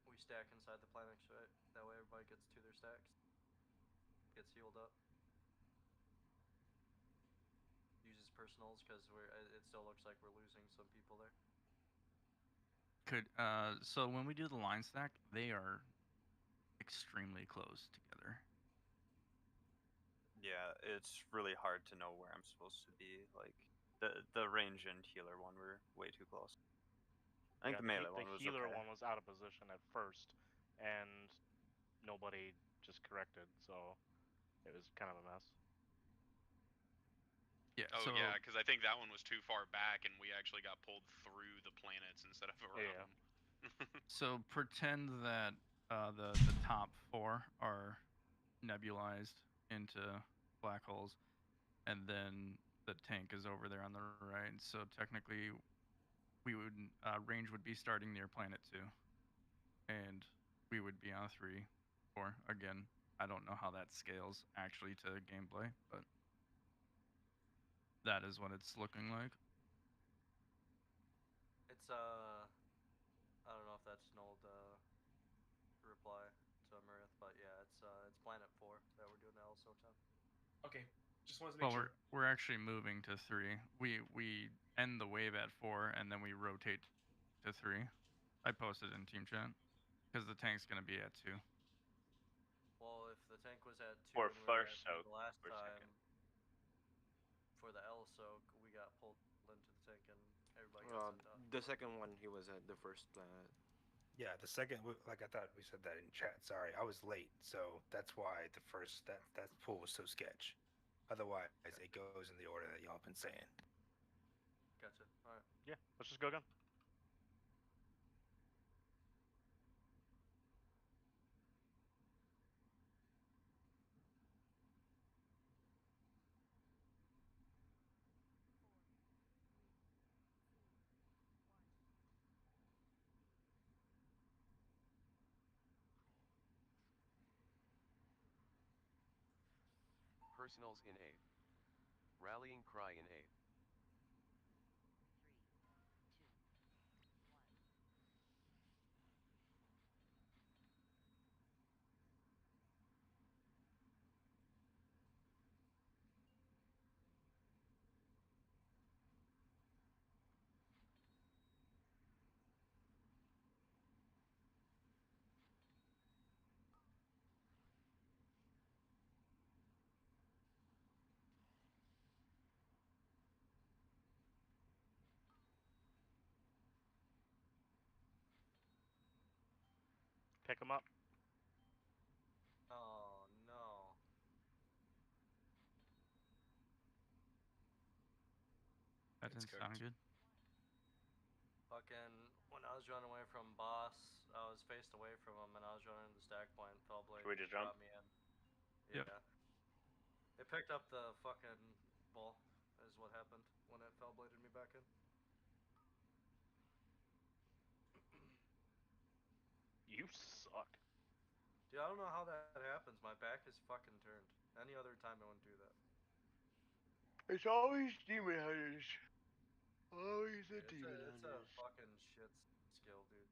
we stack inside the planets, right? That way everybody gets to their stacks. Gets healed up. Uses personals because it still looks like we're losing some people there. So when we do the line stack, they are extremely close together. Yeah, it's really hard to know where I'm supposed to be. Like the range and healer one were way too close. I think the melee one was The healer okay. one was out of position at first, and nobody just corrected, so it was kind of a mess. Yeah. Oh yeah, because I think that one was too far back, and we actually got pulled through the planets instead of around them. So pretend that the top 4 are nebulized into black holes, and then the tank is over there on the right. So technically, we would range would be starting near planet 2, and we would be on 3, 4. Again, I don't know how that scales actually to gameplay, but that is what it's looking like. It's I don't know if that's an old reply to Mirth, but yeah, it's planet 4 that we're doing the El Soak on. Okay, just wanted to make Well, sure. we're actually moving to 3. We end the wave at 4, and then we rotate to 3. I posted in team chat because the tank's gonna be at 2. Well, if the tank was at 2 For and we were first at 2 soak, the last for time, second. for the El Soak, we got pulled into the tank and everybody got sent off. The second one, he was at the first planet. Yeah, the second, like I thought we said that in chat. Sorry, I was late, so that's why the first that pool was so sketch. Otherwise, it goes in the order that y'all been saying. Gotcha. All right. Yeah, let's just go again. Personals in 8th. Rallying cry in 8th. 3, 2, 1. Pick them up. Oh no. That didn't sound good. Fucking, when I was running away from boss, I was faced away from him and I was running to the stack point. Fellblade Should we just jump? brought me in. Yep. Yeah. It picked up the fucking ball, is what happened when it Fellbladed me back in. You suck. Dude, I don't know how that happens. My back is fucking turned. Any other time I wouldn't do that. It's always demon hunters. Always the Dude, demon it's a hunters. fucking shit skill, dude.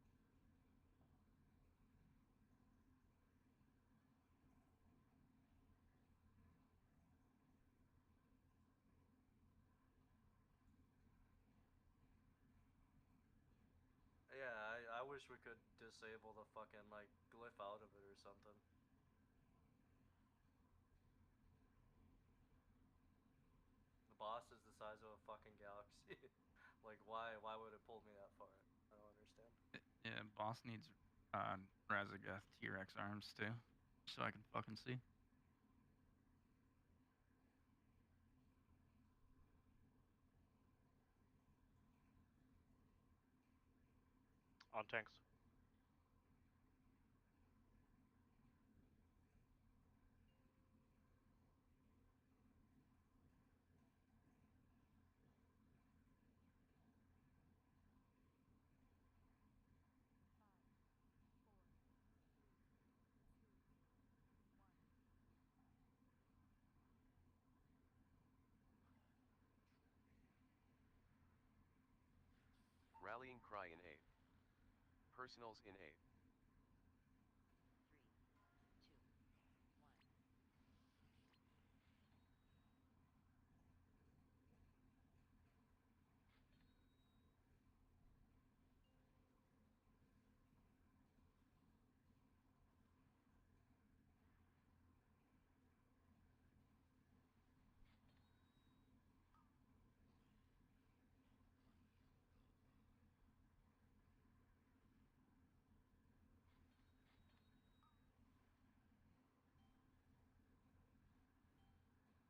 Yeah, I wish we could disable the fucking, like, glyph out of it or something. The boss is the size of a fucking galaxy. Like, why would it pull me that far? I don't understand. Yeah, boss needs Razageth T-Rex arms too, so I can fucking see. On tanks. Rallying cry in 8th. Personals in 8th. 3, 2, 1.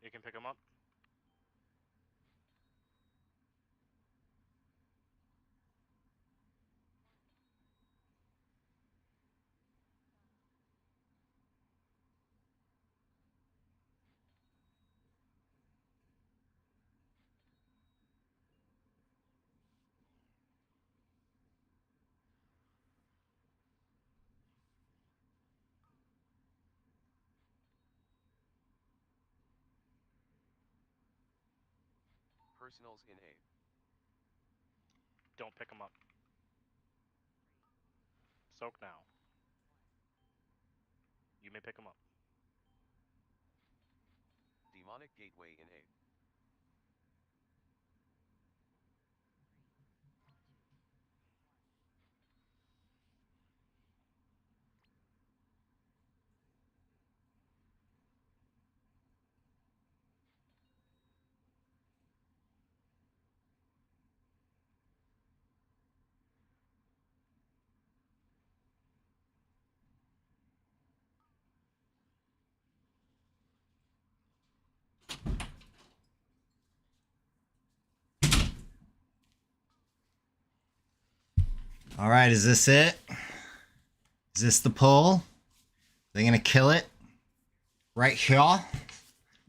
You can pick them up. Personals in 8th. Don't pick them up. Soak now. You may pick them up. Demonic gateway in 8th. 1. All right, is this it? Is this the pull? They're gonna kill it right here,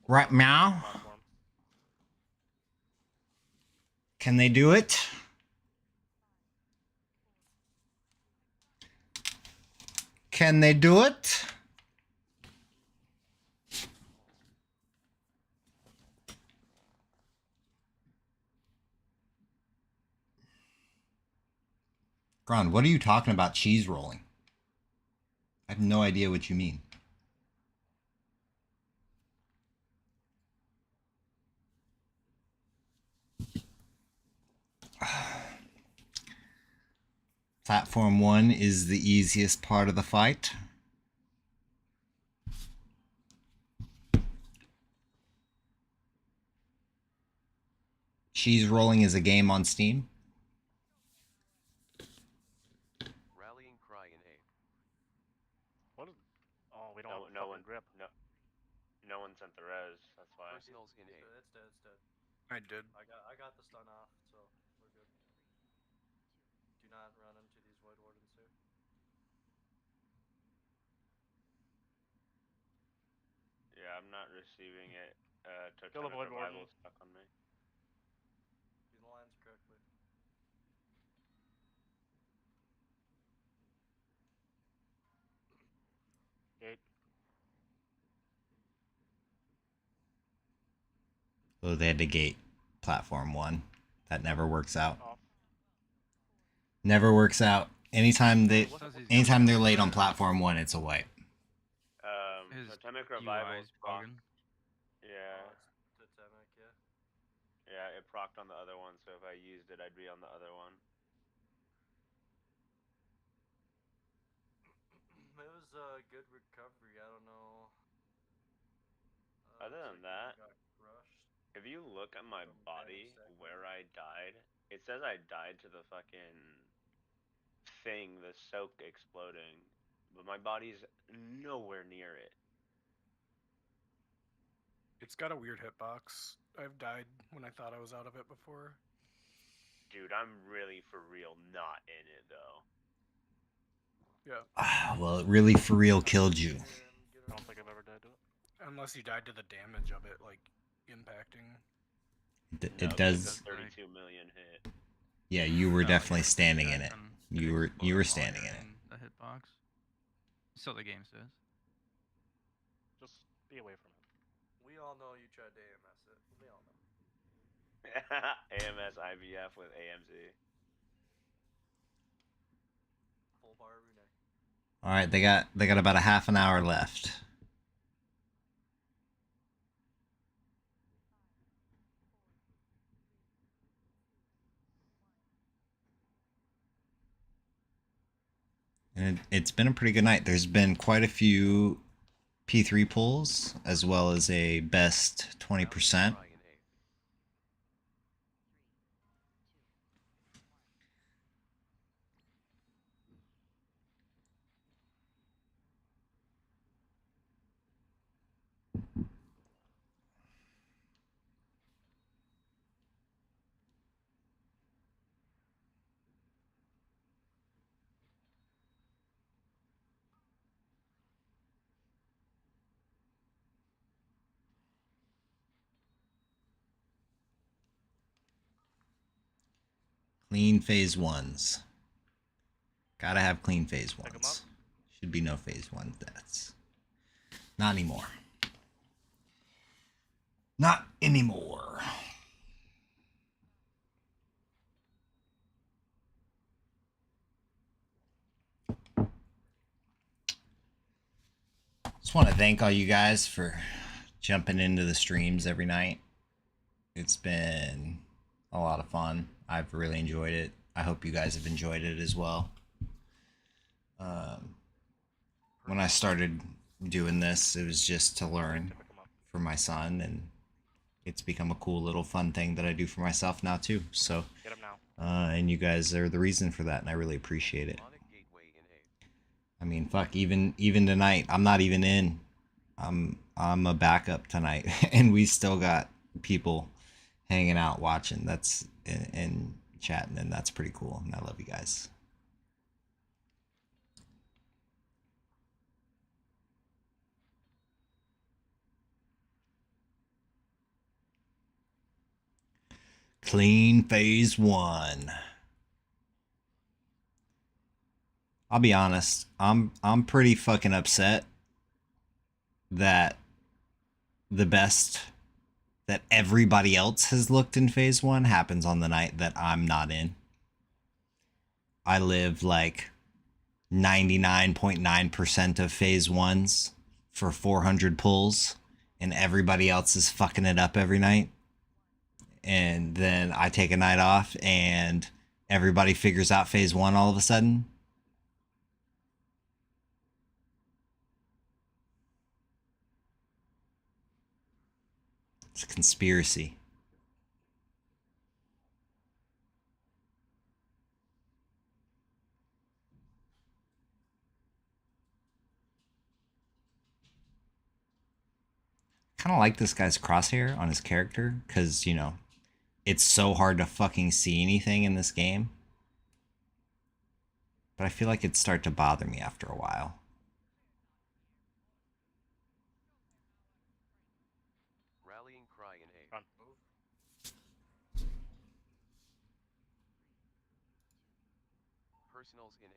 right now. Can they do it? Can they do it? Gron, what are you talking about cheese rolling? I have no idea what you mean. Platform 1 is the easiest part of the fight. Cheese rolling is a game on Steam. Rallying cry in A. What is... Oh, we don't have a no one fucking grip. No one sent the res. That's why. Personals in A. It's dead. It's dead. I did. I got the stun off, so we're good. Do not run into these Void Wardens here. Yeah, I'm not receiving it. Took Kill the Void revival Warden. stuck on me. Do the lines correctly. Gate. Oh, they had to gate platform 1. That never works out. Off. Never works out. Anytime they're late on platform 1, it's a wipe. Totemic revival. Yeah. Oh, it's Totemic, yeah. Yeah, it procced on the other one, so if I used it, I'd be on the other one. It was a good recovery. I don't know. Other than that, Got crushed. if you look at my body where I died, it says I died to the fucking thing, the soak exploding, but my body's nowhere near it. It's got a weird hitbox. I've died when I thought I was out of it before. Dude, I'm really for real not in it though. Yeah. Well, it really for real killed you. I don't think I've ever died to it. Unless you died to the damage of it, like, impacting. It does. 32 million hit. Yeah, you were definitely standing in it. You were standing in it. The hitbox. So the game says. Just be away from it. We all know you tried to AMS it. We all know. AMS IVF with AMZ. Full bar Rune. All right, they got about a half an hour left. And it's been a pretty good night. There's been quite a few P3 pulls, as well as a best 20%. Clean phase 1s. Gotta have clean phase 1s. Should be no phase 1 deaths. Not anymore. Not anymore. Just want to thank all you guys for jumping into the streams every night. It's been a lot of fun. I've really enjoyed it. I hope you guys have enjoyed it as well. When I started doing this, it was just to learn for my son, and it's become a cool little fun thing that I do for myself now too. So, and you guys are the reason for that, and I really appreciate it. I mean, fuck, even tonight, I'm not even in. I'm a backup tonight, and we still got people hanging out watching. That's and chatting, and that's pretty cool. And I love you guys. Clean phase 1. I'll be honest, I'm pretty fucking upset that the best that everybody else has looked in phase 1 happens on the night that I'm not in. I live like 99.9% of phase 1s for 400 pulls, and everybody else is fucking it up every night. And then I take a night off and everybody figures out phase 1 all of a sudden. It's a conspiracy. Kind of like this guy's crosshair on his character because, you know, it's so hard to fucking see anything in this game. But I feel like it'd start to bother me after a while. Rallying cry in A. Run. Personals in A.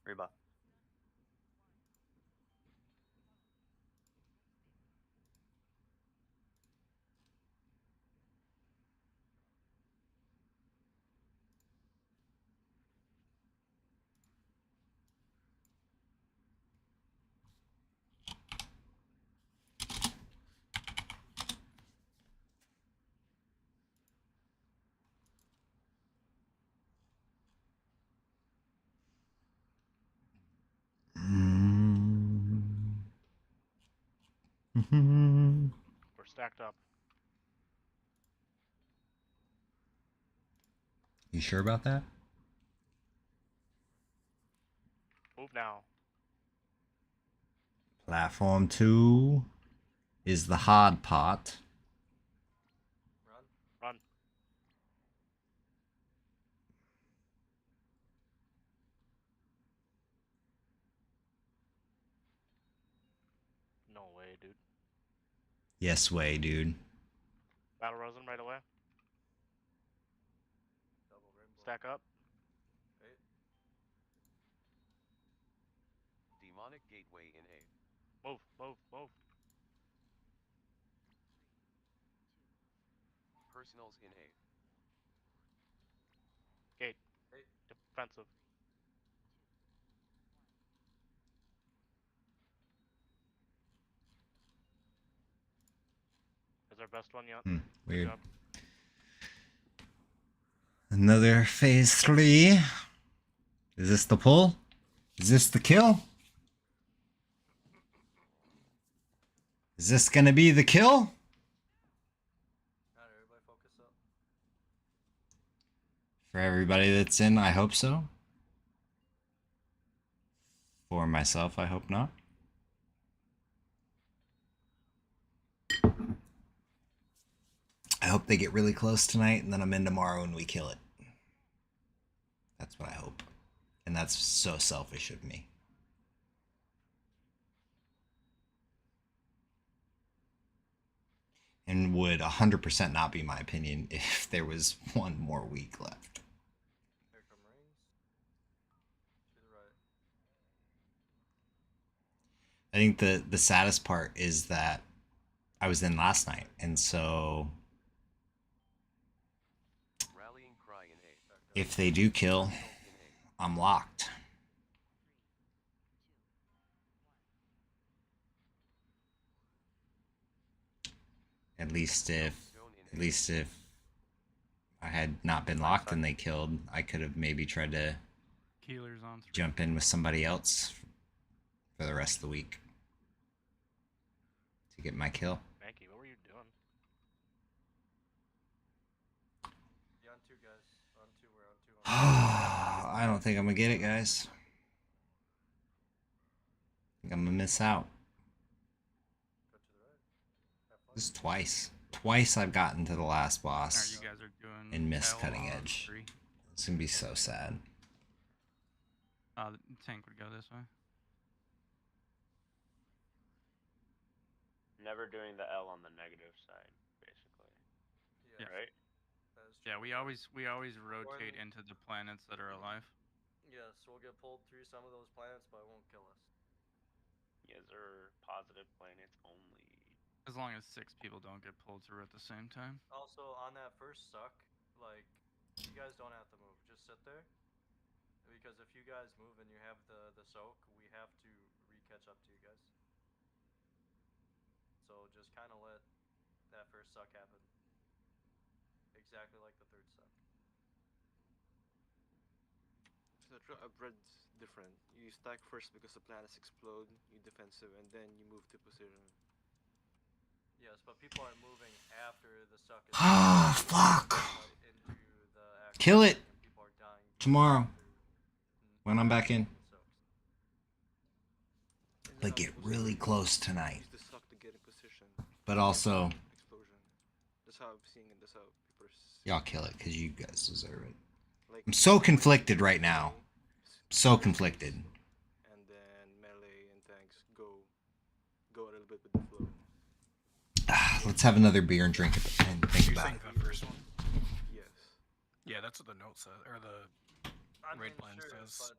Rebuff. We're stacked up. You sure about that? Move now. Platform 2 is the hard part. Run. No way, dude. Yes way, dude. Battle Rosen right away. Stack up. Demonic gateway in A. Move. Personals in A. Gate. Defensive. Is our best one yet? Weird. Another phase 3. Is this the pull? Is this the kill? Is this gonna be the kill? For everybody that's in, I hope so. For myself, I hope not. I hope they get really close tonight and then I'm in tomorrow and we kill it. That's what I hope. And that's so selfish of me. And would 100% not be my opinion if there was one more week left. Here come Reigns. To the right. I think the saddest part is that I was in last night, and so Rallying cry in A. if they do kill, I'm locked. At least if I had not been locked and they killed, I could have maybe tried to Keeler's on 3. jump in with somebody else for the rest of the week to get my kill. Mankey, what were you doing? Yeah, on 2 guys. On 2, we're on 2. I don't think I'm gonna get it, guys. I think I'm gonna miss out. This is twice. Twice I've gotten to the last boss Alright, you guys are doing and missed L cutting on edge. 3. It's gonna be so sad. The tank would go this way. Never doing the L on the negative side, basically. Yeah. Right? Yeah, we always rotate into the planets that are alive. Yes, we'll get pulled through some of those planets, but it won't kill us. Yes, they're positive planets only. As long as 6 people don't get pulled through at the same time. Also, on that first suck, like, you guys don't have to move. Just sit there. Because if you guys move and you have the soak, we have to re-catch up to you guys. So just kind of let that first suck happen. Exactly like the third suck. So I've read different. You stack first because the planets explode, you defensive, and then you move to position. Yes, but people are moving after the suck is Ah, fuck. Kill it tomorrow when I'm back in. Like, get really close tonight. Use the suck to get in position. But also, Explosion. That's how I'm seeing it. That's how people are. y'all kill it because you guys deserve it. Like, I'm so conflicted right now. So conflicted. And then melee and tanks go a little bit with the flow. Let's have another beer and drink it and think You're about saying it. the first one? Yes. Yeah, that's what the note says, or the raid plan says. But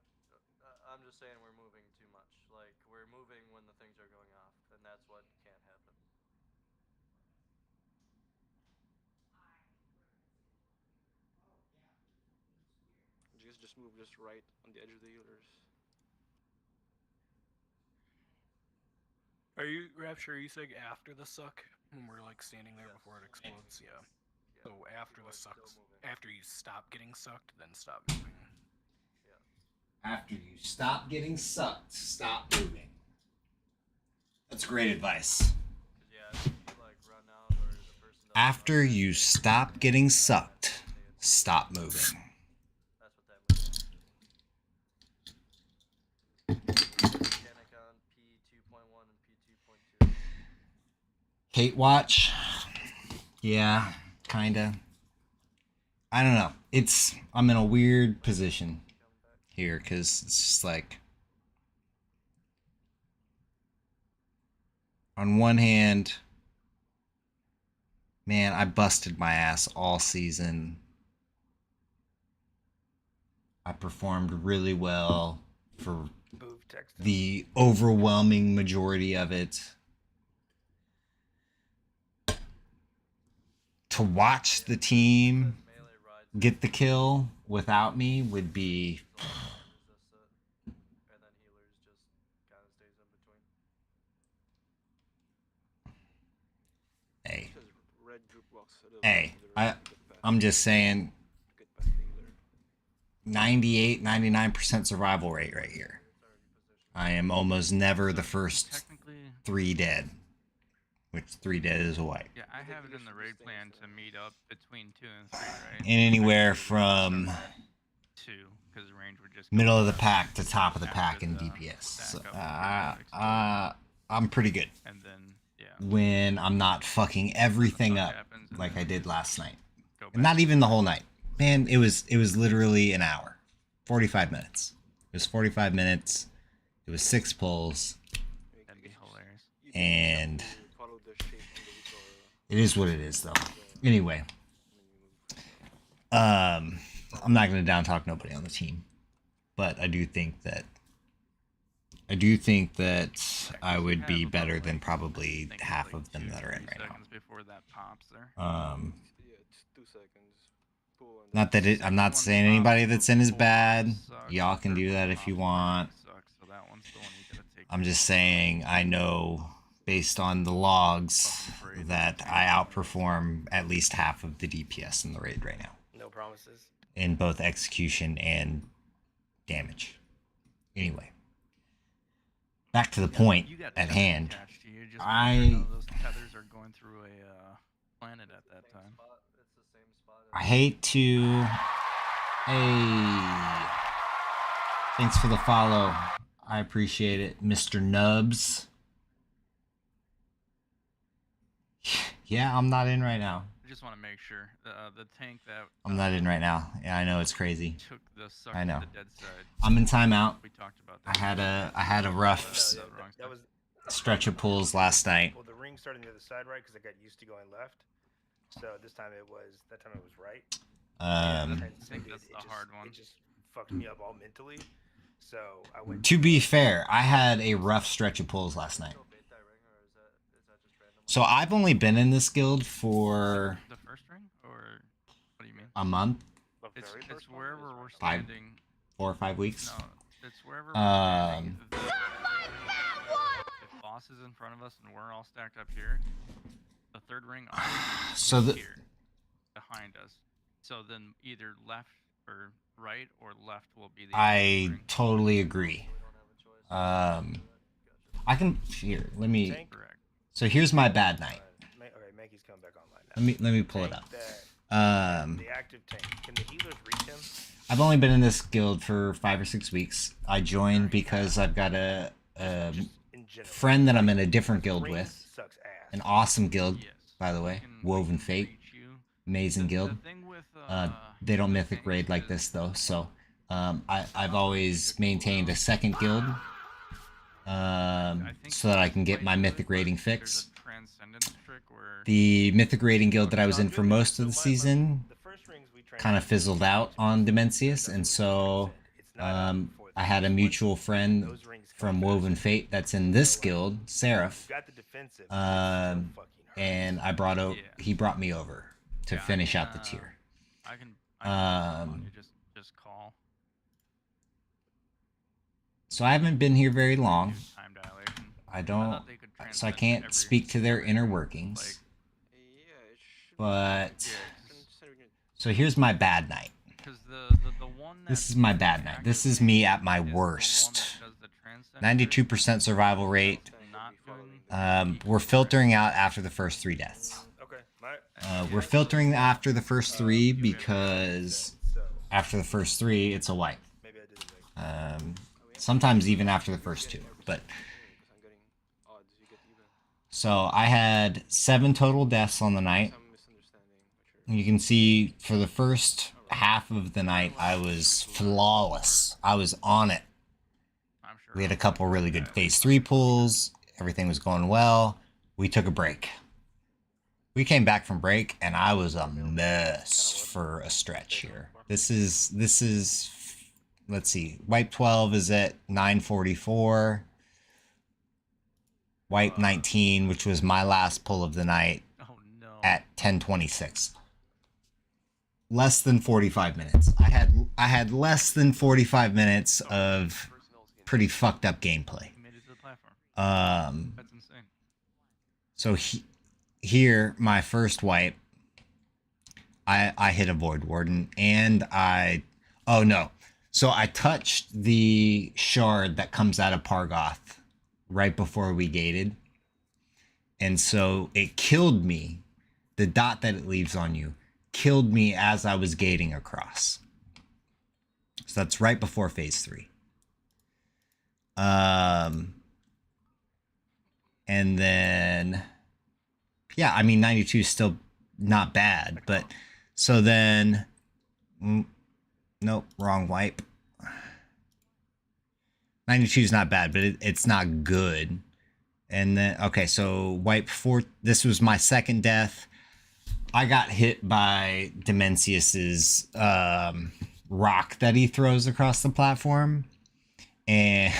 I'm just saying we're moving too much. Like, we're moving when the things are going off, and that's what can't happen. Just move just right on the edge of the healers. Are you, Rapture, are you saying after the suck? When we're like standing there before it explodes? Yeah. So after the sucks, after you stop getting sucked, then stop moving. After you stop getting sucked, stop moving. That's great advice. After you stop getting sucked, stop moving. Hate watch? Yeah, kinda. I don't know. I'm in a weird position here because it's just like, on one hand, man, I busted my ass all season. I performed really well for the overwhelming majority of it. To watch the team get the kill without me would be... Hey, I'm just saying, 98, 99% survival rate right here. I am almost never the first 3 dead, which 3 dead is a wipe. Yeah, I have it in the raid plan to meet up between 2 and 3, right? And anywhere from 2, because range would just middle of the pack to top of the pack in DPS. So, I'm pretty good. And then, yeah. When I'm not fucking everything up like I did last night. And not even the whole night. Man, it was literally an hour. 45 minutes. It was 45 minutes. It was 6 pulls. That'd be hilarious. And it is what it is, though. Anyway, I'm not gonna down talk nobody on the team, but I do think that I would be better than probably half of them that are in right now. Before that pops there. Not that I'm not saying anybody that's in is bad. Y'all can do that if you want. I'm just saying I know based on the logs that I outperform at least half of the DPS in the raid right now. No promises. In both execution and damage. Anyway. Back to the point at hand. Those tethers are going through a planet at that time. I hate to... Hey. Thanks for the follow. I appreciate it, Mr. Nubs. Yeah, I'm not in right now. I just want to make sure the tank that I'm not in right now. Yeah, I know it's crazy. took the suck I know. to the dead side. I'm in timeout. We talked about that. I had a rough That was stretch of pulls last night. well, the ring started on the other side, right? Because I got used to going left. So this time it was right. Um, I think that's the hard one. It just fucked me up all mentally. So I went. To be fair, I had a rough stretch of pulls last night. So I've only been in this guild for The first ring, or what do you mean? a month, It's wherever we're 4 standing. or 5 weeks. No, it's wherever we're standing. If boss is in front of us and we're all stacked up here, the third ring So the here behind us. So then either left or right or left will be the. I totally agree. I can here. Let me. So here's my bad night. Okay, Mankey's coming back online now. Let me pull it up. The active tank. Can the healers reach him? I've only been in this guild for 5 or 6 weeks. I joined because I've got a friend that I'm in a different guild with. An awesome guild, by the way. Woven Fate. Amazing guild. They don't mythic raid like this though, so I've always maintained a second guild so that I can get my mythic rating fix. The mythic rating guild that I was in for most of the season kind of fizzled out on Dimensius, and so I had a mutual friend from Woven Fate that's in this guild, Seraph, and he brought me over to finish out the tier. I can just call. So I haven't been here very long. So I can't speak to their inner workings. But so here's my bad night. This is my bad night. This is me at my worst. 92% survival rate. We're filtering out after the first 3 deaths. We're filtering after the first 3 because after the first 3, it's a wipe. Sometimes even after the first 2. But so I had 7 total deaths on the night. You can see for the first half of the night, I was flawless. I was on it. We had a couple really good phase 3 pulls. Everything was going well. We took a break. We came back from break, and I was a mess for a stretch here. This is, let's see, wipe 12 is at 944. Wipe 19, which was my last pull of the night, at 1026. Less than 45 minutes. I had less than 45 minutes of pretty fucked up gameplay. That's insane. So here, my first wipe, I hit a Void Warden, and oh no. So I touched the shard that comes out of Pargoth right before we gated. And so it killed me. The dot that it leaves on you killed me as I was gating across. So that's right before phase 3. And then, yeah, I mean, 92 is still not bad, but so then, nope, wrong wipe. 92 is not bad, but it's not good. And then, okay, so wipe 4, this was my second death. I got hit by Dimensius's rock that he throws across the platform, and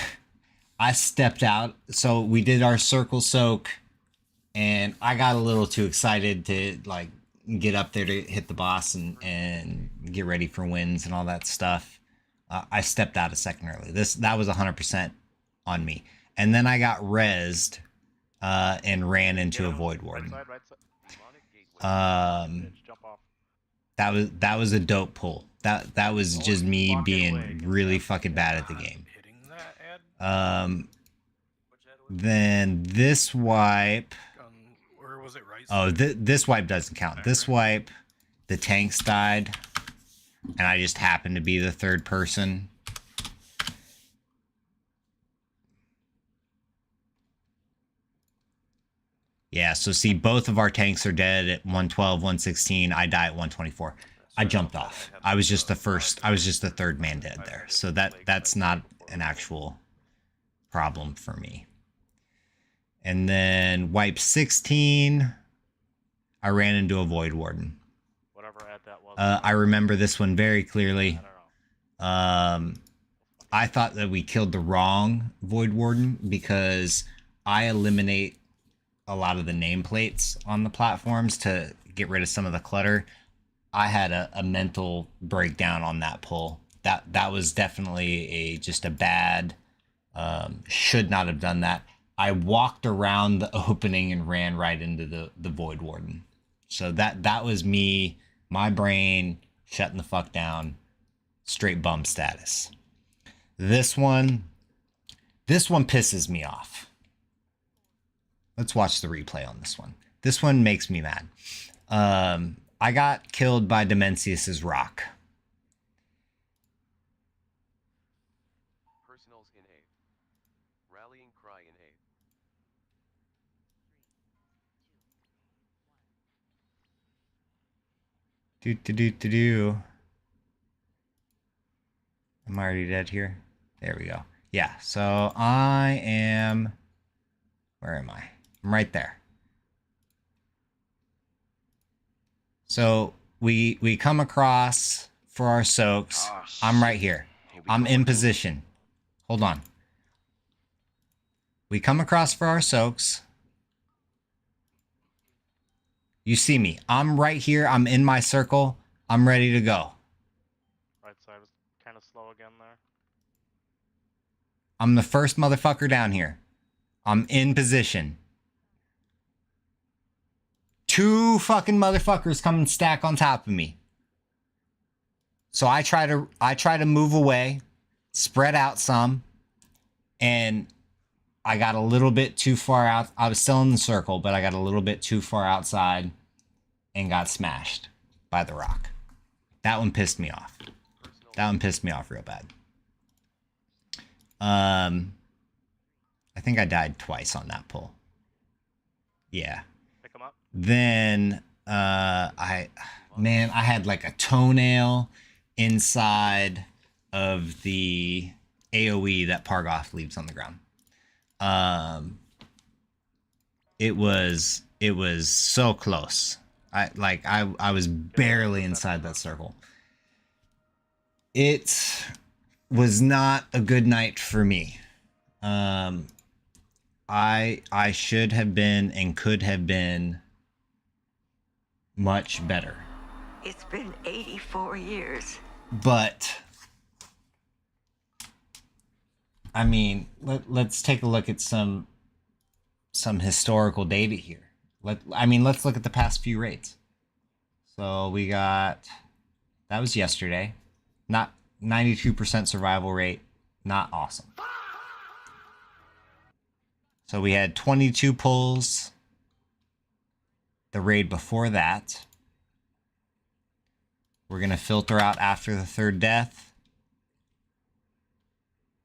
I stepped out. So we did our circle soak, and I got a little too excited to like get up there to hit the boss and get ready for wins and all that stuff. I stepped out a second early. That was 100% on me. And then I got rezzed and ran into a Void Warden. That was a dope pull. That was just me being really fucking bad at the game. Then this wipe. Or was it right? Oh, this wipe doesn't count. This wipe, the tanks died, and I just happened to be the third person. Yeah, so see, both of our tanks are dead at 112, 116. I die at 124. I jumped off. I was just the first. I was just the third man dead there. So that's not an actual problem for me. And then wipe 16. I ran into a Void Warden. Whatever ad that was. I remember this one very clearly. I thought that we killed the wrong Void Warden because I eliminate a lot of the nameplates on the platforms to get rid of some of the clutter. I had a mental breakdown on that pull. That was definitely just a bad. Should not have done that. I walked around the opening and ran right into the Void Warden. So that was me, my brain shutting the fuck down, straight bum status. This one pisses me off. Let's watch the replay on this one. This one makes me mad. I got killed by Dimensius's rock. Personals in 8. Rallying cry in 8. Do. I'm already dead here. There we go. Yeah, so I am... Where am I? I'm right there. So we come across for our soaks. Oh, I'm right here. I'm in position. Hold on. We come across for our soaks. You see me. I'm right here. I'm in my circle. I'm ready to go. Right side was kind of slow again there. I'm the first motherfucker down here. I'm in position. 2 fucking motherfuckers come and stack on top of me. So I try to move away, spread out some, and I got a little bit too far out. I was still in the circle, but I got a little bit too far outside and got smashed by the rock. That one pissed me off. That one pissed me off real bad. I think I died twice on that pull. Yeah. Pick them up. Then I had like a toenail inside of the AoE that Pargoth leaves on the ground. It was so close. I was barely inside that circle. It was not a good night for me. I should have been and could have been much better. It's been 84 years. But I mean, let's take a look at some historical data here. Let's look at the past few rates. So we got, that was yesterday. Not 92% survival rate. Not awesome. So we had 22 pulls. The raid before that. We're going to filter out after the 3rd death.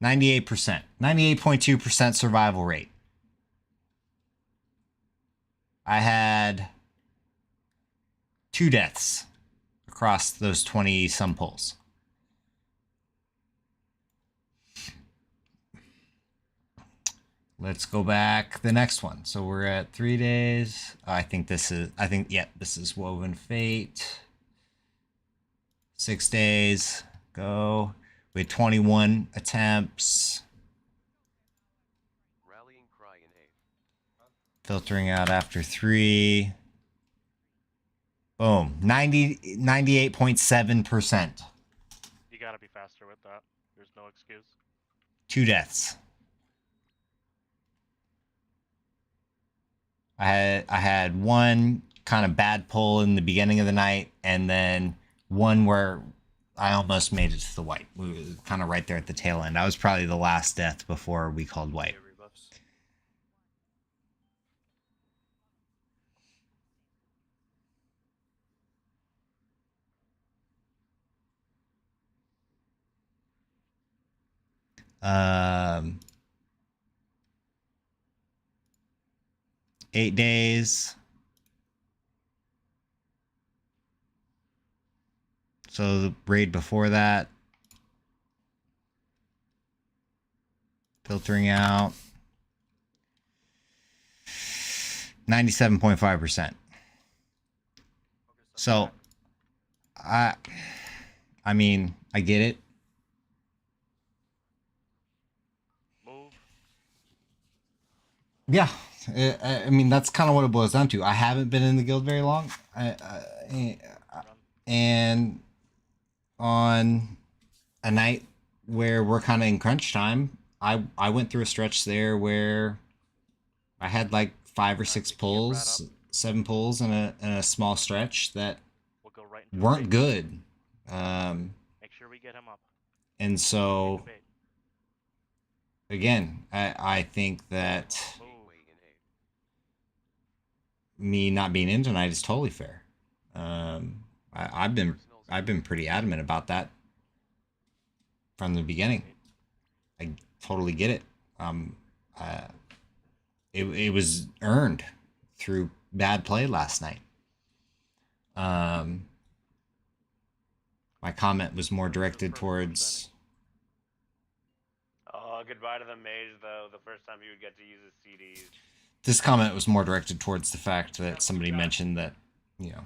98%. 98.2% survival rate. I had 2 deaths across those 20-some pulls. Let's go back the next one. So we're at 3 days. This is Woven Fate. 6 days. Go. We had 21 attempts. Rallying cry in 8. Filtering out after 3. Boom. 98.7%. You gotta be faster with that. There's no excuse. 2 deaths. I had one kind of bad pull in the beginning of the night, and then one where I almost made it to the white. We were kind of right there at the tail end. I was probably the last death before we called white. 8 days. So the raid before that. Filtering out. 97.5%. So I mean, I get it. Move. Yeah, I mean that's kind of what it boils down to. I haven't been in the guild very long, and on a night where we're kind of in crunch time, I went through a stretch there where I had like 5 or 6 pulls, 7 pulls in a small stretch that weren't good. Make sure we get him up. And so, again, I think that me not being in tonight is totally fair. I've been pretty adamant about that from the beginning. I totally get it. It was earned through bad play last night. My comment was more directed towards. Oh, goodbye to the mage, though. The first time you would get to use his CDs. This comment was more directed towards the fact that somebody mentioned that, you know.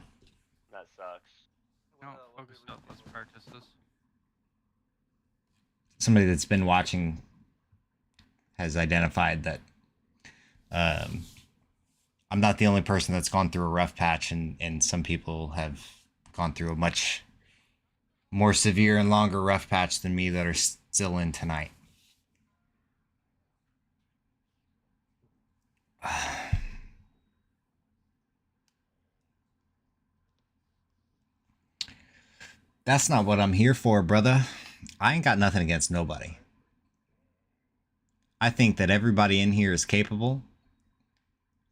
That sucks. No, focus up. Let's practice this. Somebody that's been watching has identified that I'm not the only person that's gone through a rough patch, and some people have gone through a much more severe and longer rough patch than me that are still in tonight. That's not what I'm here for, brother. I ain't got nothing against nobody. I think that everybody in here is capable.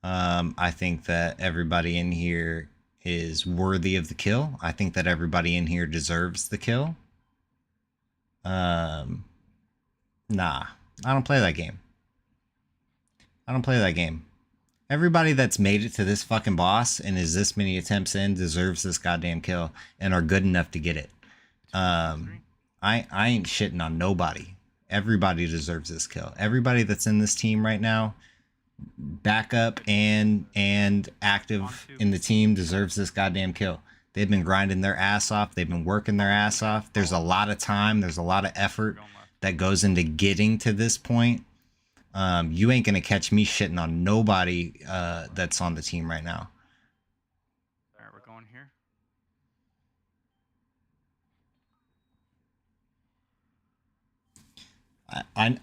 I think that everybody in here is worthy of the kill. I think that everybody in here deserves the kill. Nah, I don't play that game. I don't play that game. Everybody that's made it to this fucking boss and is this many attempts in deserves this goddamn kill and are good enough to get it. I ain't shitting on nobody. Everybody deserves this kill. Everybody that's in this team right now, backup and active in the team, deserves this goddamn kill. They've been grinding their ass off. They've been working their ass off. There's a lot of time. There's a lot of effort that goes into getting to this point. You ain't gonna catch me shitting on nobody that's on the team right now. All right, we're going here.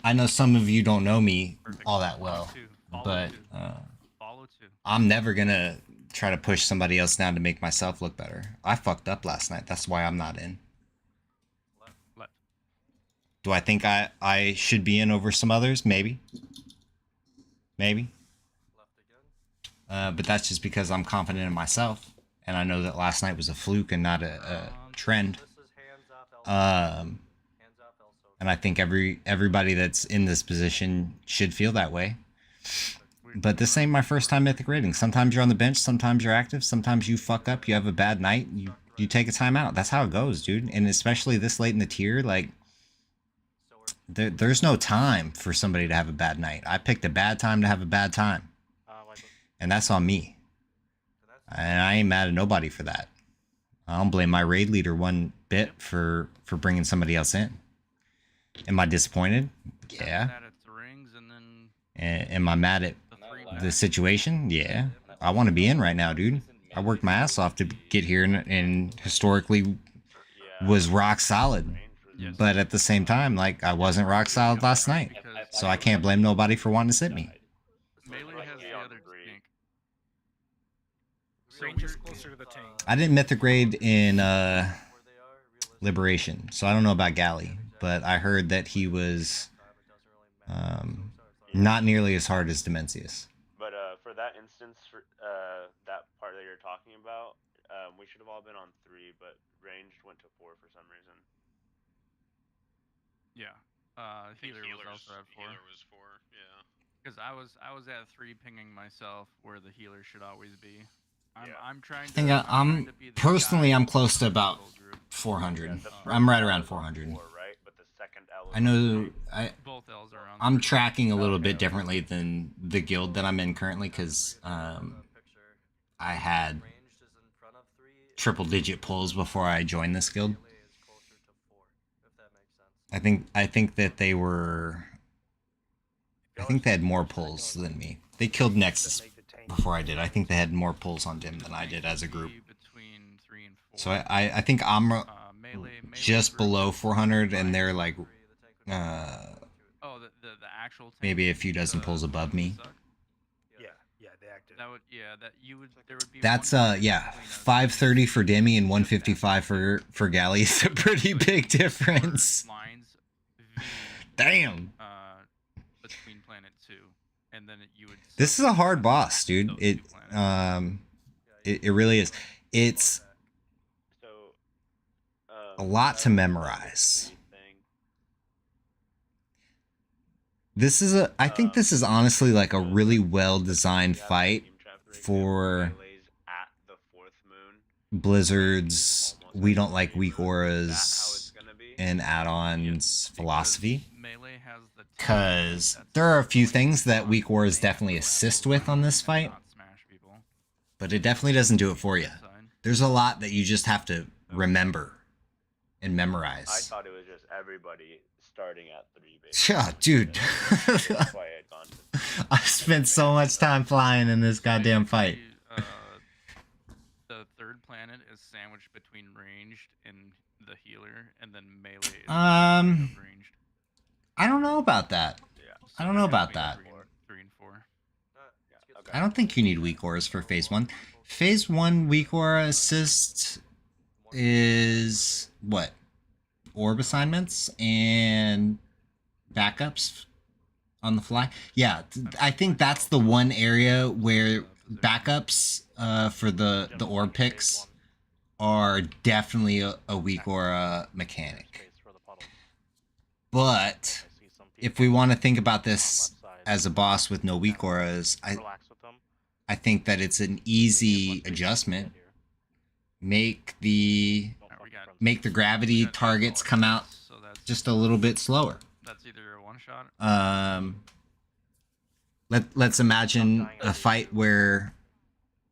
I know some of you don't know me all that well, but I'm never gonna try to push somebody else down to make myself look better. I fucked up last night. That's why I'm not in. Left. Do I think I should be in over some others? Maybe. Maybe. But that's just because I'm confident in myself, and I know that last night was a fluke and not a trend. And I think everybody that's in this position should feel that way. But this ain't my first time Mythic raiding. Sometimes you're on the bench, sometimes you're active, sometimes you fuck up, you have a bad night, you take a time out. That's how it goes, dude. And especially this late in the tier, like, there's no time for somebody to have a bad night. I picked a bad time to have a bad time. And that's on me. And I ain't mad at nobody for that. I don't blame my raid leader one bit for bringing somebody else in. Am I disappointed? Yeah. Am I mad at the situation? Yeah. I want to be in right now, dude. I worked my ass off to get here and historically was rock solid. But at the same time, like, I wasn't rock solid last night. So I can't blame nobody for wanting to sit me. Melee has the other tank. Range is closer to the tank. I didn't mythic raid in Liberation, so I don't know about Galley, but I heard that he was not nearly as hard as Dimensius. But for that instance, for that part that you're talking about, we should have all been on 3, but ranged went to 4 for some reason. Yeah. Healer was also at 4. Healer was 4, yeah. Because I was at 3 pinging myself where the healer should always be. I'm trying I to. think I'm I'm trying to be the personally guide I'm close to for the about whole group. 400. Yeah, the I'm right first around L is on 400. 4, right? But the second L is I on know 3. Both L's are on. I'm 3. tracking a little Okay, bit okay. differently than the guild that I'm in currently because I had Ranged is in front of 3. triple digit pulls before I joined this guild. Melee is closer to 4, if that makes sense. I think that they were. I think they had more pulls than me. They killed Nexus before I did. I think they had more pulls on Dim than I did as a group. Between 3 and 4. So I think I'm just below 400, and they're like Oh, the actual tank maybe a few dozen pulls above me. Yeah, they active. That would that you would there would be. That's yeah, 530 for Demi and 155 for Galley is a pretty big difference. Lines. Damn. Between planet 2, and then you would. This is a hard boss, dude. It really is. It's a lot to memorize. This is I think this is honestly like a really well designed fight for Blizzard's we don't like weak auras and add-ons philosophy. Because there are a few things that weak auras definitely assist with on this fight, but it definitely doesn't do it for you. There's a lot that you just have to remember and memorize. I thought it was just everybody starting at 3, basically. Yeah, dude. I spent so much time flying in this goddamn fight. The third planet is sandwiched between ranged and the healer, and then melee is ranged. I don't know about that. I don't know about that. 3 and 4. I don't think you need weak auras for phase 1. Phase 1 weak aura assist is what? Orb assignments and backups on the fly. Yeah, I think that's the one area where backups for the orb picks are definitely a weak aura mechanic. But if we want to think about this as a boss with no weak auras, I think that it's an easy adjustment. Make the gravity targets come out just a little bit slower. That's either a one shot. Let's imagine a fight where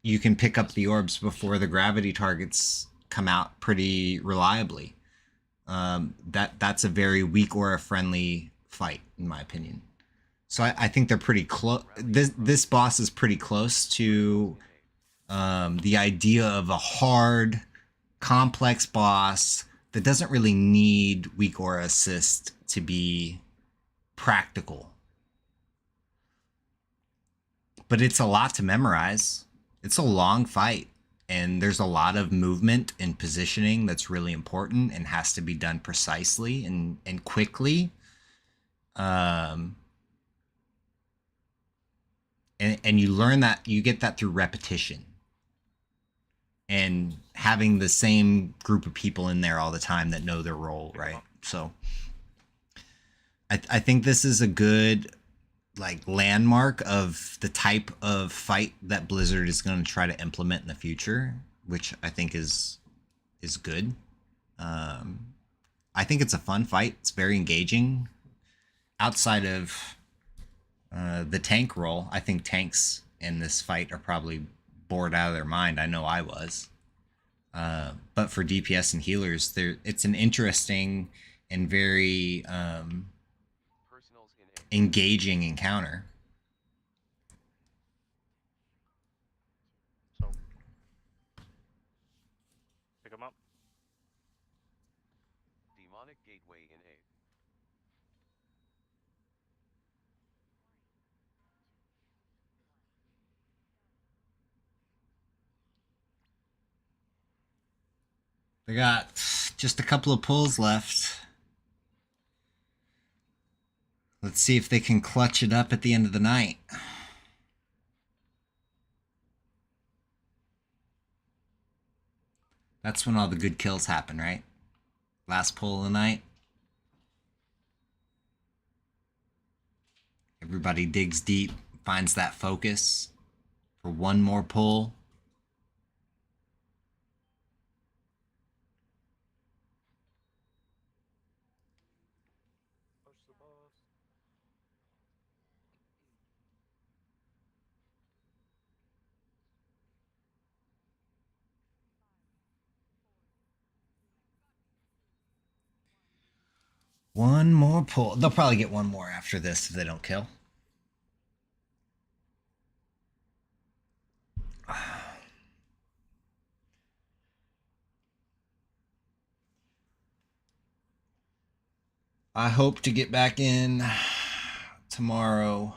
you can pick up the orbs before the gravity targets come out pretty reliably. That's a very weak aura friendly fight in my opinion. So I think they're pretty close. This boss is pretty close to the idea of a hard, complex boss that doesn't really need weak aura assist to be practical. But it's a lot to memorize. It's a long fight, and there's a lot of movement and positioning that's really important and has to be done precisely and quickly. And you learn that, you get that through repetition and having the same group of people in there all the time that know their role, right? So I think this is a good like landmark of the type of fight that Blizzard is going to try to implement in the future, which I think is good. I think it's a fun fight. It's very engaging. Outside of the tank role, I think tanks in this fight are probably bored out of their mind. I know I was. But for DPS and healers, it's an interesting and very engaging encounter. So, pick them up. Demonic Gateway in 8. They got just a couple of pulls left. Let's see if they can clutch it up at the end of the night. That's when all the good kills happen, right? Last pull of the night. Everybody digs deep, finds that focus for one more pull. Push the boss. One more pull. They'll probably get one more after this if they don't kill. I hope to get back in tomorrow.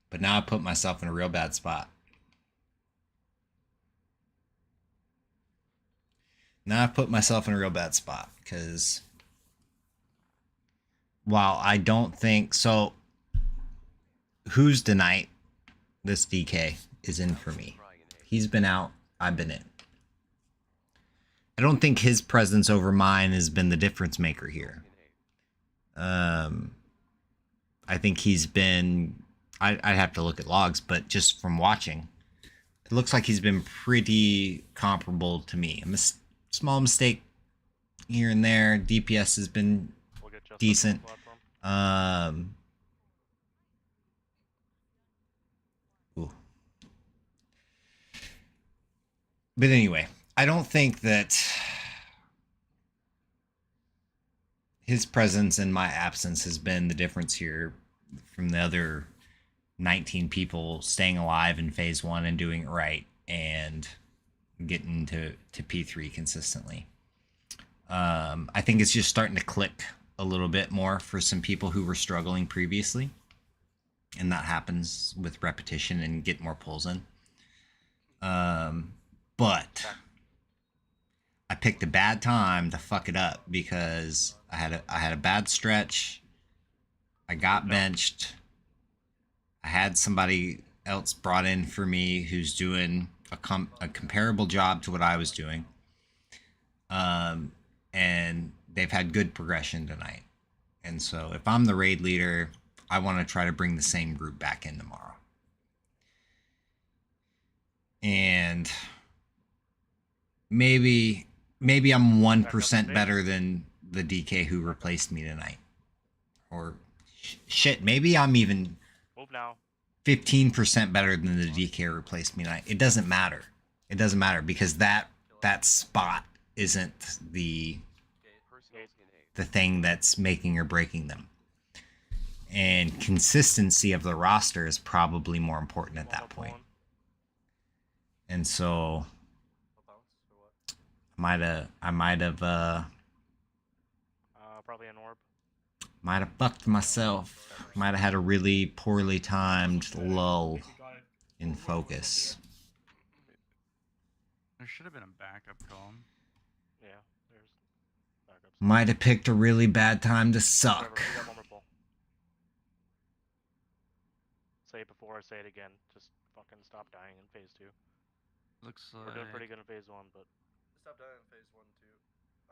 But now I put myself in a real bad spot. Now I've put myself in a real bad spot because while I don't think so, who's tonight? This DK is in for me. He's been out. I've been in. I don't think his presence over mine has been the difference maker here. I think he's been. I'd have to look at logs, but just from watching, it looks like he's been pretty comparable to me. A small mistake here and there. DPS has been decent. Ooh. But anyway, I don't think that his presence in my absence has been the difference here from the other 19 people staying alive in phase 1 and doing it right and getting to P3 consistently. I think it's just starting to click a little bit more for some people who were struggling previously. And that happens with repetition and get more pulls in. But I picked a bad time to fuck it up because I had a bad stretch. I got benched. I had somebody else brought in for me who's doing a comparable job to what I was doing. And they've had good progression tonight. And so if I'm the raid leader, I want to try to bring the same group back in tomorrow. And maybe I'm 1% better than the DK who replaced me tonight. Or shit, maybe I'm even 15% better than the DK who replaced me tonight. It doesn't matter. It doesn't matter because that spot isn't the thing that's making or breaking them. And consistency of the roster is probably more important at that point. And so I might have probably an orb. Might have fucked myself. Might have had a really poorly timed lull in focus. There should have been a backup call. Yeah, there's backups. Might have picked a really bad time to suck. Say it before I say it again. Just fucking stop dying in phase 2. Looks We're doing pretty good in phase 1, but Stop dying in phase 1 too.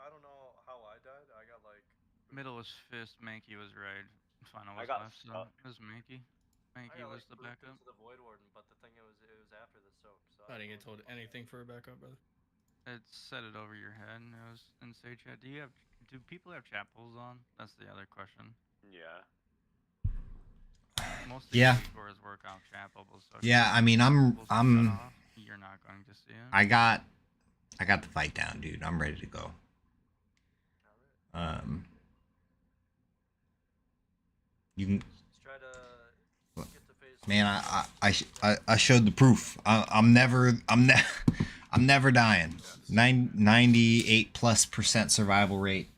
I don't know how I died. I got like middle was fist, Mankey was raid. Final was got left, so it was Mankey. Mankey was the backup. To the Void Warden, but the thing it was after the soak. So I didn't get told anything for a backup, brother. It said it over your head. It was in stage chat. Do people have chat pulls on? That's the other question. Yeah. Most of Yeah. the work out chat bubbles. So Yeah, I mean I'm you're not going to see it. I got the fight down, dude. I'm ready to go. You can try to get to phase man, I showed the proof. I'm never dying. 98+% survival rate.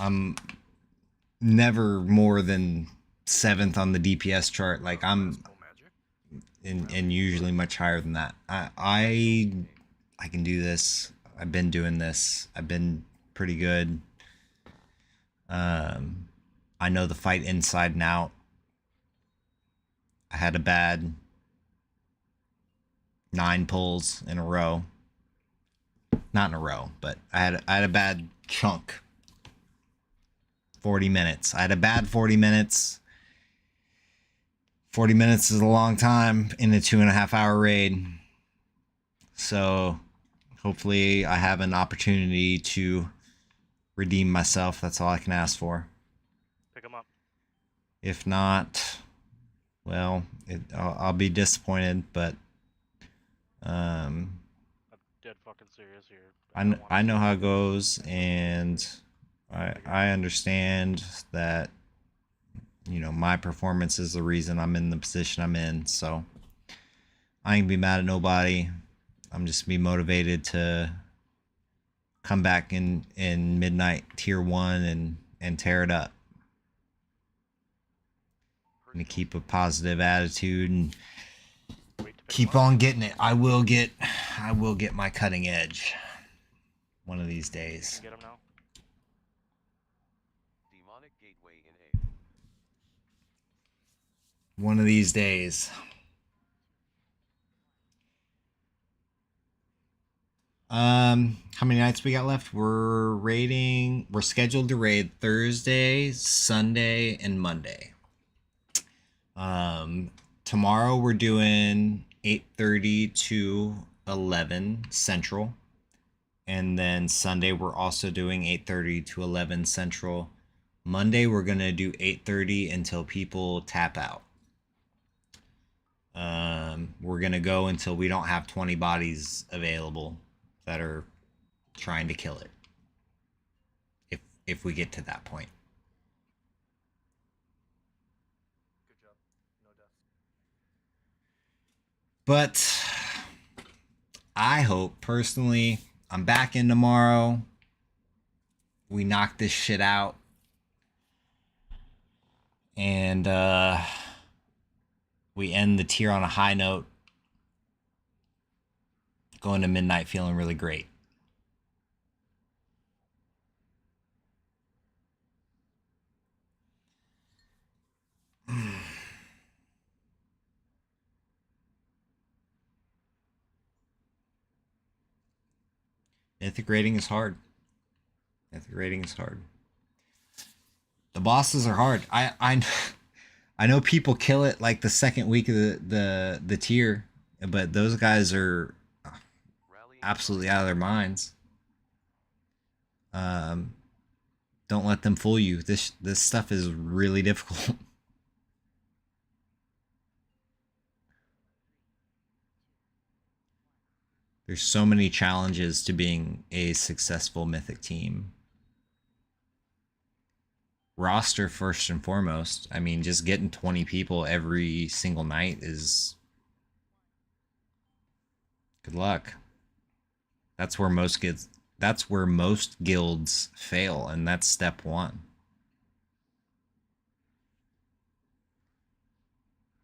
I'm never more than 7th on the DPS chart. Like I'm and usually much higher than that. I can do this. I've been doing this. I've been pretty good. I know the fight inside and out. I had a bad 9 pulls in a row. Not in a row, but I had a bad chunk. 40 minutes. I had a bad 40 minutes. 40 minutes is a long time in a 2.5 hour raid. So hopefully I have an opportunity to redeem myself. That's all I can ask for. Pick them up. If not, well, I'll be disappointed, but I'm dead fucking serious here. I know how it goes, and I understand that, you know, my performance is the reason I'm in the position I'm in, so I ain't gonna be mad at nobody. I'm just gonna be motivated to come back in Midnight Tier 1 and tear it up. I'm gonna keep a positive attitude and keep on getting it. I will get my cutting edge one of these days. Get them now. Demonic Gateway in A. One of these days. How many nights we got left? We're scheduled to raid Thursday, Sunday, and Monday. Tomorrow we're doing 8:30 to 11 Central. And then Sunday we're also doing 8:30 to 11 Central. Monday we're going to do 8:30 until people tap out. We're going to go until we don't have 20 bodies available that are trying to kill it. If we get to that point. Good job. No deaths. But I hope, personally, I'm back in tomorrow. We knock this shit out. And we end the tier on a high note. Going to midnight feeling really great. Mythic rating is hard. Mythic rating is hard. The bosses are hard. I know people kill it like the second week of the tier, but those guys are absolutely out of their minds. Don't let them fool you. This stuff is really difficult. There's so many challenges to being a successful Mythic team. Roster first and foremost. I mean, just getting 20 people every single night is good luck. That's where most guilds fail, and that's step one.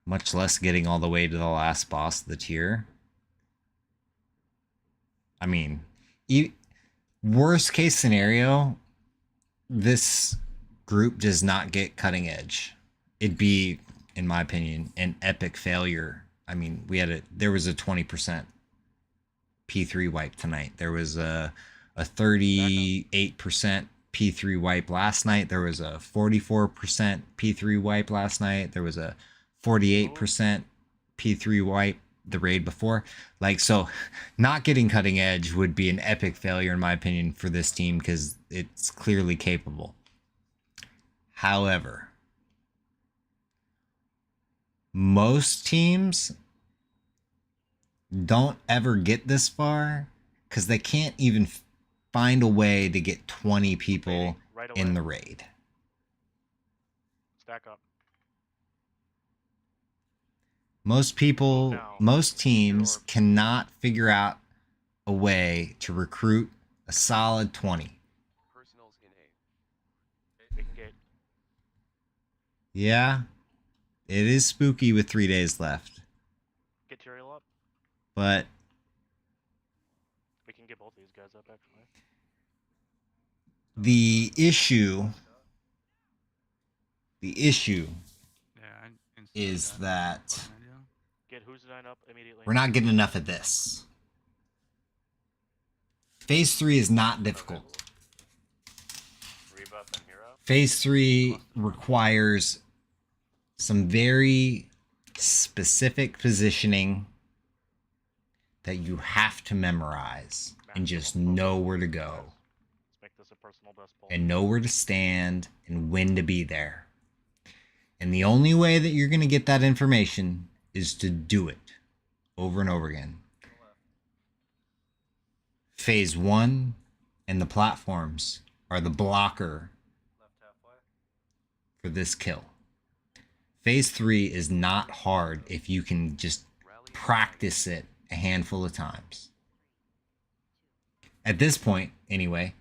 Much less getting all the way to the last boss of the tier. I mean, worst case scenario, this group does not get cutting edge. It'd be, in my opinion, an epic failure. I mean, there was a 20% P3 wipe tonight. There was a 38% P3 wipe last night. There was a 44% P3 wipe last night. There was a 48% P3 wipe the raid before. Like, so not getting cutting edge would be an epic failure in my opinion for this team because it's clearly capable. However, most teams don't ever get this far because they can't even find a way to get 20 people in the raid. Stack up. Most teams cannot figure out a way to recruit a solid 20. Personals in A. Big gate. Yeah, it is spooky with 3 days left. Get Turiel up. But we can get both of these guys up actually. The issue is that Get who's nine up immediately. we're not getting enough of this. Phase 3 is not difficult. Rebuff and hero. Phase 3 requires some very specific positioning that you have to memorize and just know where to go. Let's make this a personal death poll. And know where to stand and when to be there. And the only way that you're going to get that information is to do it over and over again. Phase 1 and the platforms are the blocker for this kill. Phase 3 is not hard if you can just practice it a handful of times. At this point, anyway,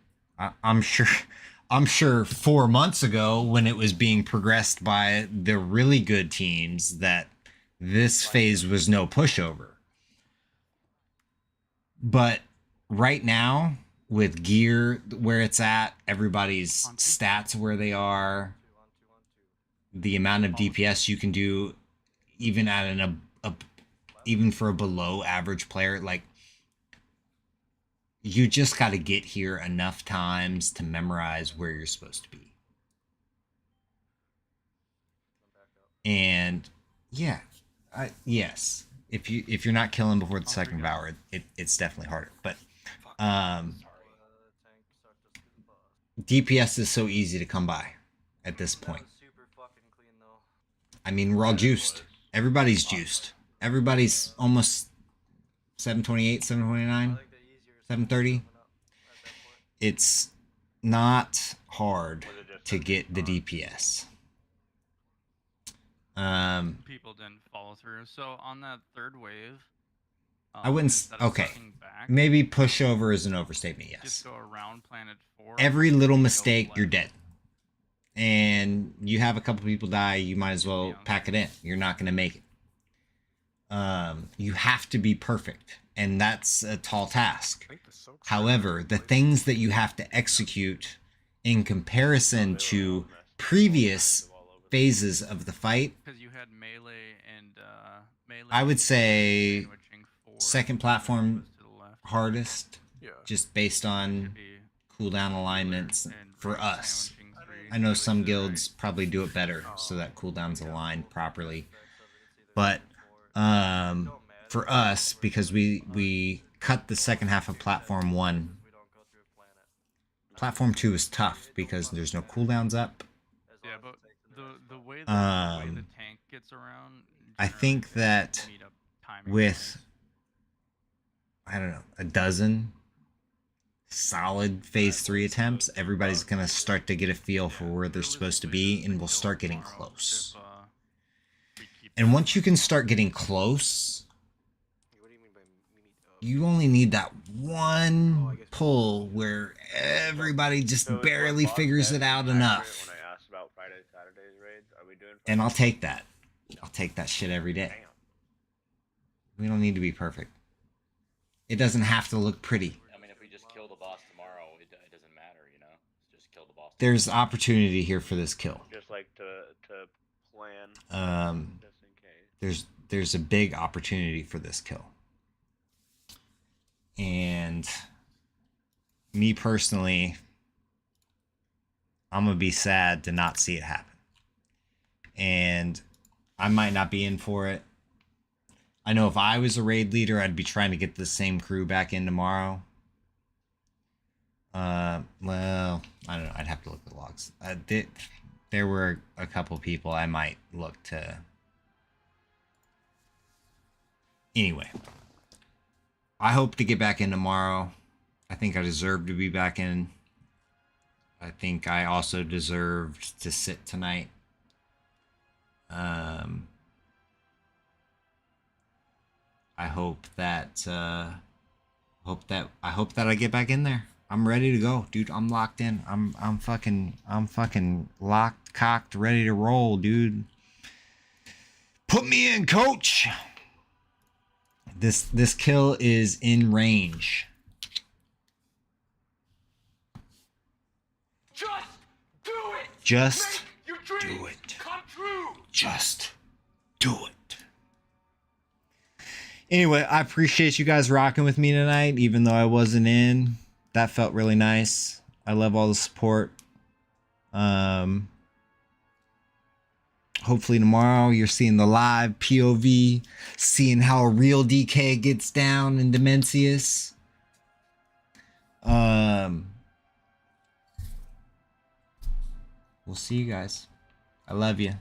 I'm sure 4 months ago when it was being progressed by the really good teams that this phase was no pushover. But right now, with gear where it's at, everybody's stats where they are, the amount of DPS you can do, even at even for a below average player, like, you just got to get here enough times to memorize where you're supposed to be. And yeah, yes, if you're not killing before the second hour, it's definitely harder. But DPS is so easy to come by at this point. I mean, we're all juiced. Everybody's juiced. Everybody's almost 728, 729, 730. It's not hard to get the DPS. People didn't follow through. So on that third wave, I wouldn't. Okay, maybe pushover is an overstatement. Yes. Just go around planet 4. Every little mistake, you're dead. And you have a couple people die, you might as well pack it in. You're not going to make it. You have to be perfect, and that's a tall task. However, the things that you have to execute in comparison to previous phases of the fight, Because you had melee and melee. I would say second platform hardest, just based on cooldown alignments for us. I know some guilds probably do it better so that cooldown's aligned properly, but for us, because we cut the second half of platform 1, platform 2 is tough because there's no cooldowns up. Yeah, but the way the tank gets around, I think that with, I don't know, a dozen solid phase 3 attempts, everybody's going to start to get a feel for where they're supposed to be, and we'll start getting close. And once you can start getting close, you only need that one pull where everybody just barely figures it out enough. When I asked about Friday, Saturday's raids, are we doing? And I'll take that. I'll take that shit every day. We don't need to be perfect. It doesn't have to look pretty. I mean, if we just kill the boss tomorrow, it doesn't matter, you know? Just kill the boss. There's opportunity here for this kill. Just like to plan. Just in case. There's a big opportunity for this kill. And me personally, I'm gonna be sad to not see it happen. And I might not be in for it. I know if I was a raid leader, I'd be trying to get the same crew back in tomorrow. Well, I don't know. I'd have to look at the logs. There were a couple people I might look to. Anyway, I hope to get back in tomorrow. I think I deserve to be back in. I think I also deserved to sit tonight. I hope that I get back in there. I'm ready to go, dude. I'm locked in. I'm fucking locked, cocked, ready to roll, dude. Put me in, coach. This kill is in range. Just do it. Just Make your dreams do it. Come true. Just do it. Anyway, I appreciate you guys rocking with me tonight, even though I wasn't in. that felt really nice. I love all the support. Hopefully tomorrow you're seeing the live POV, seeing how a real DK gets down in Dimensius. We'll see you guys. I love you.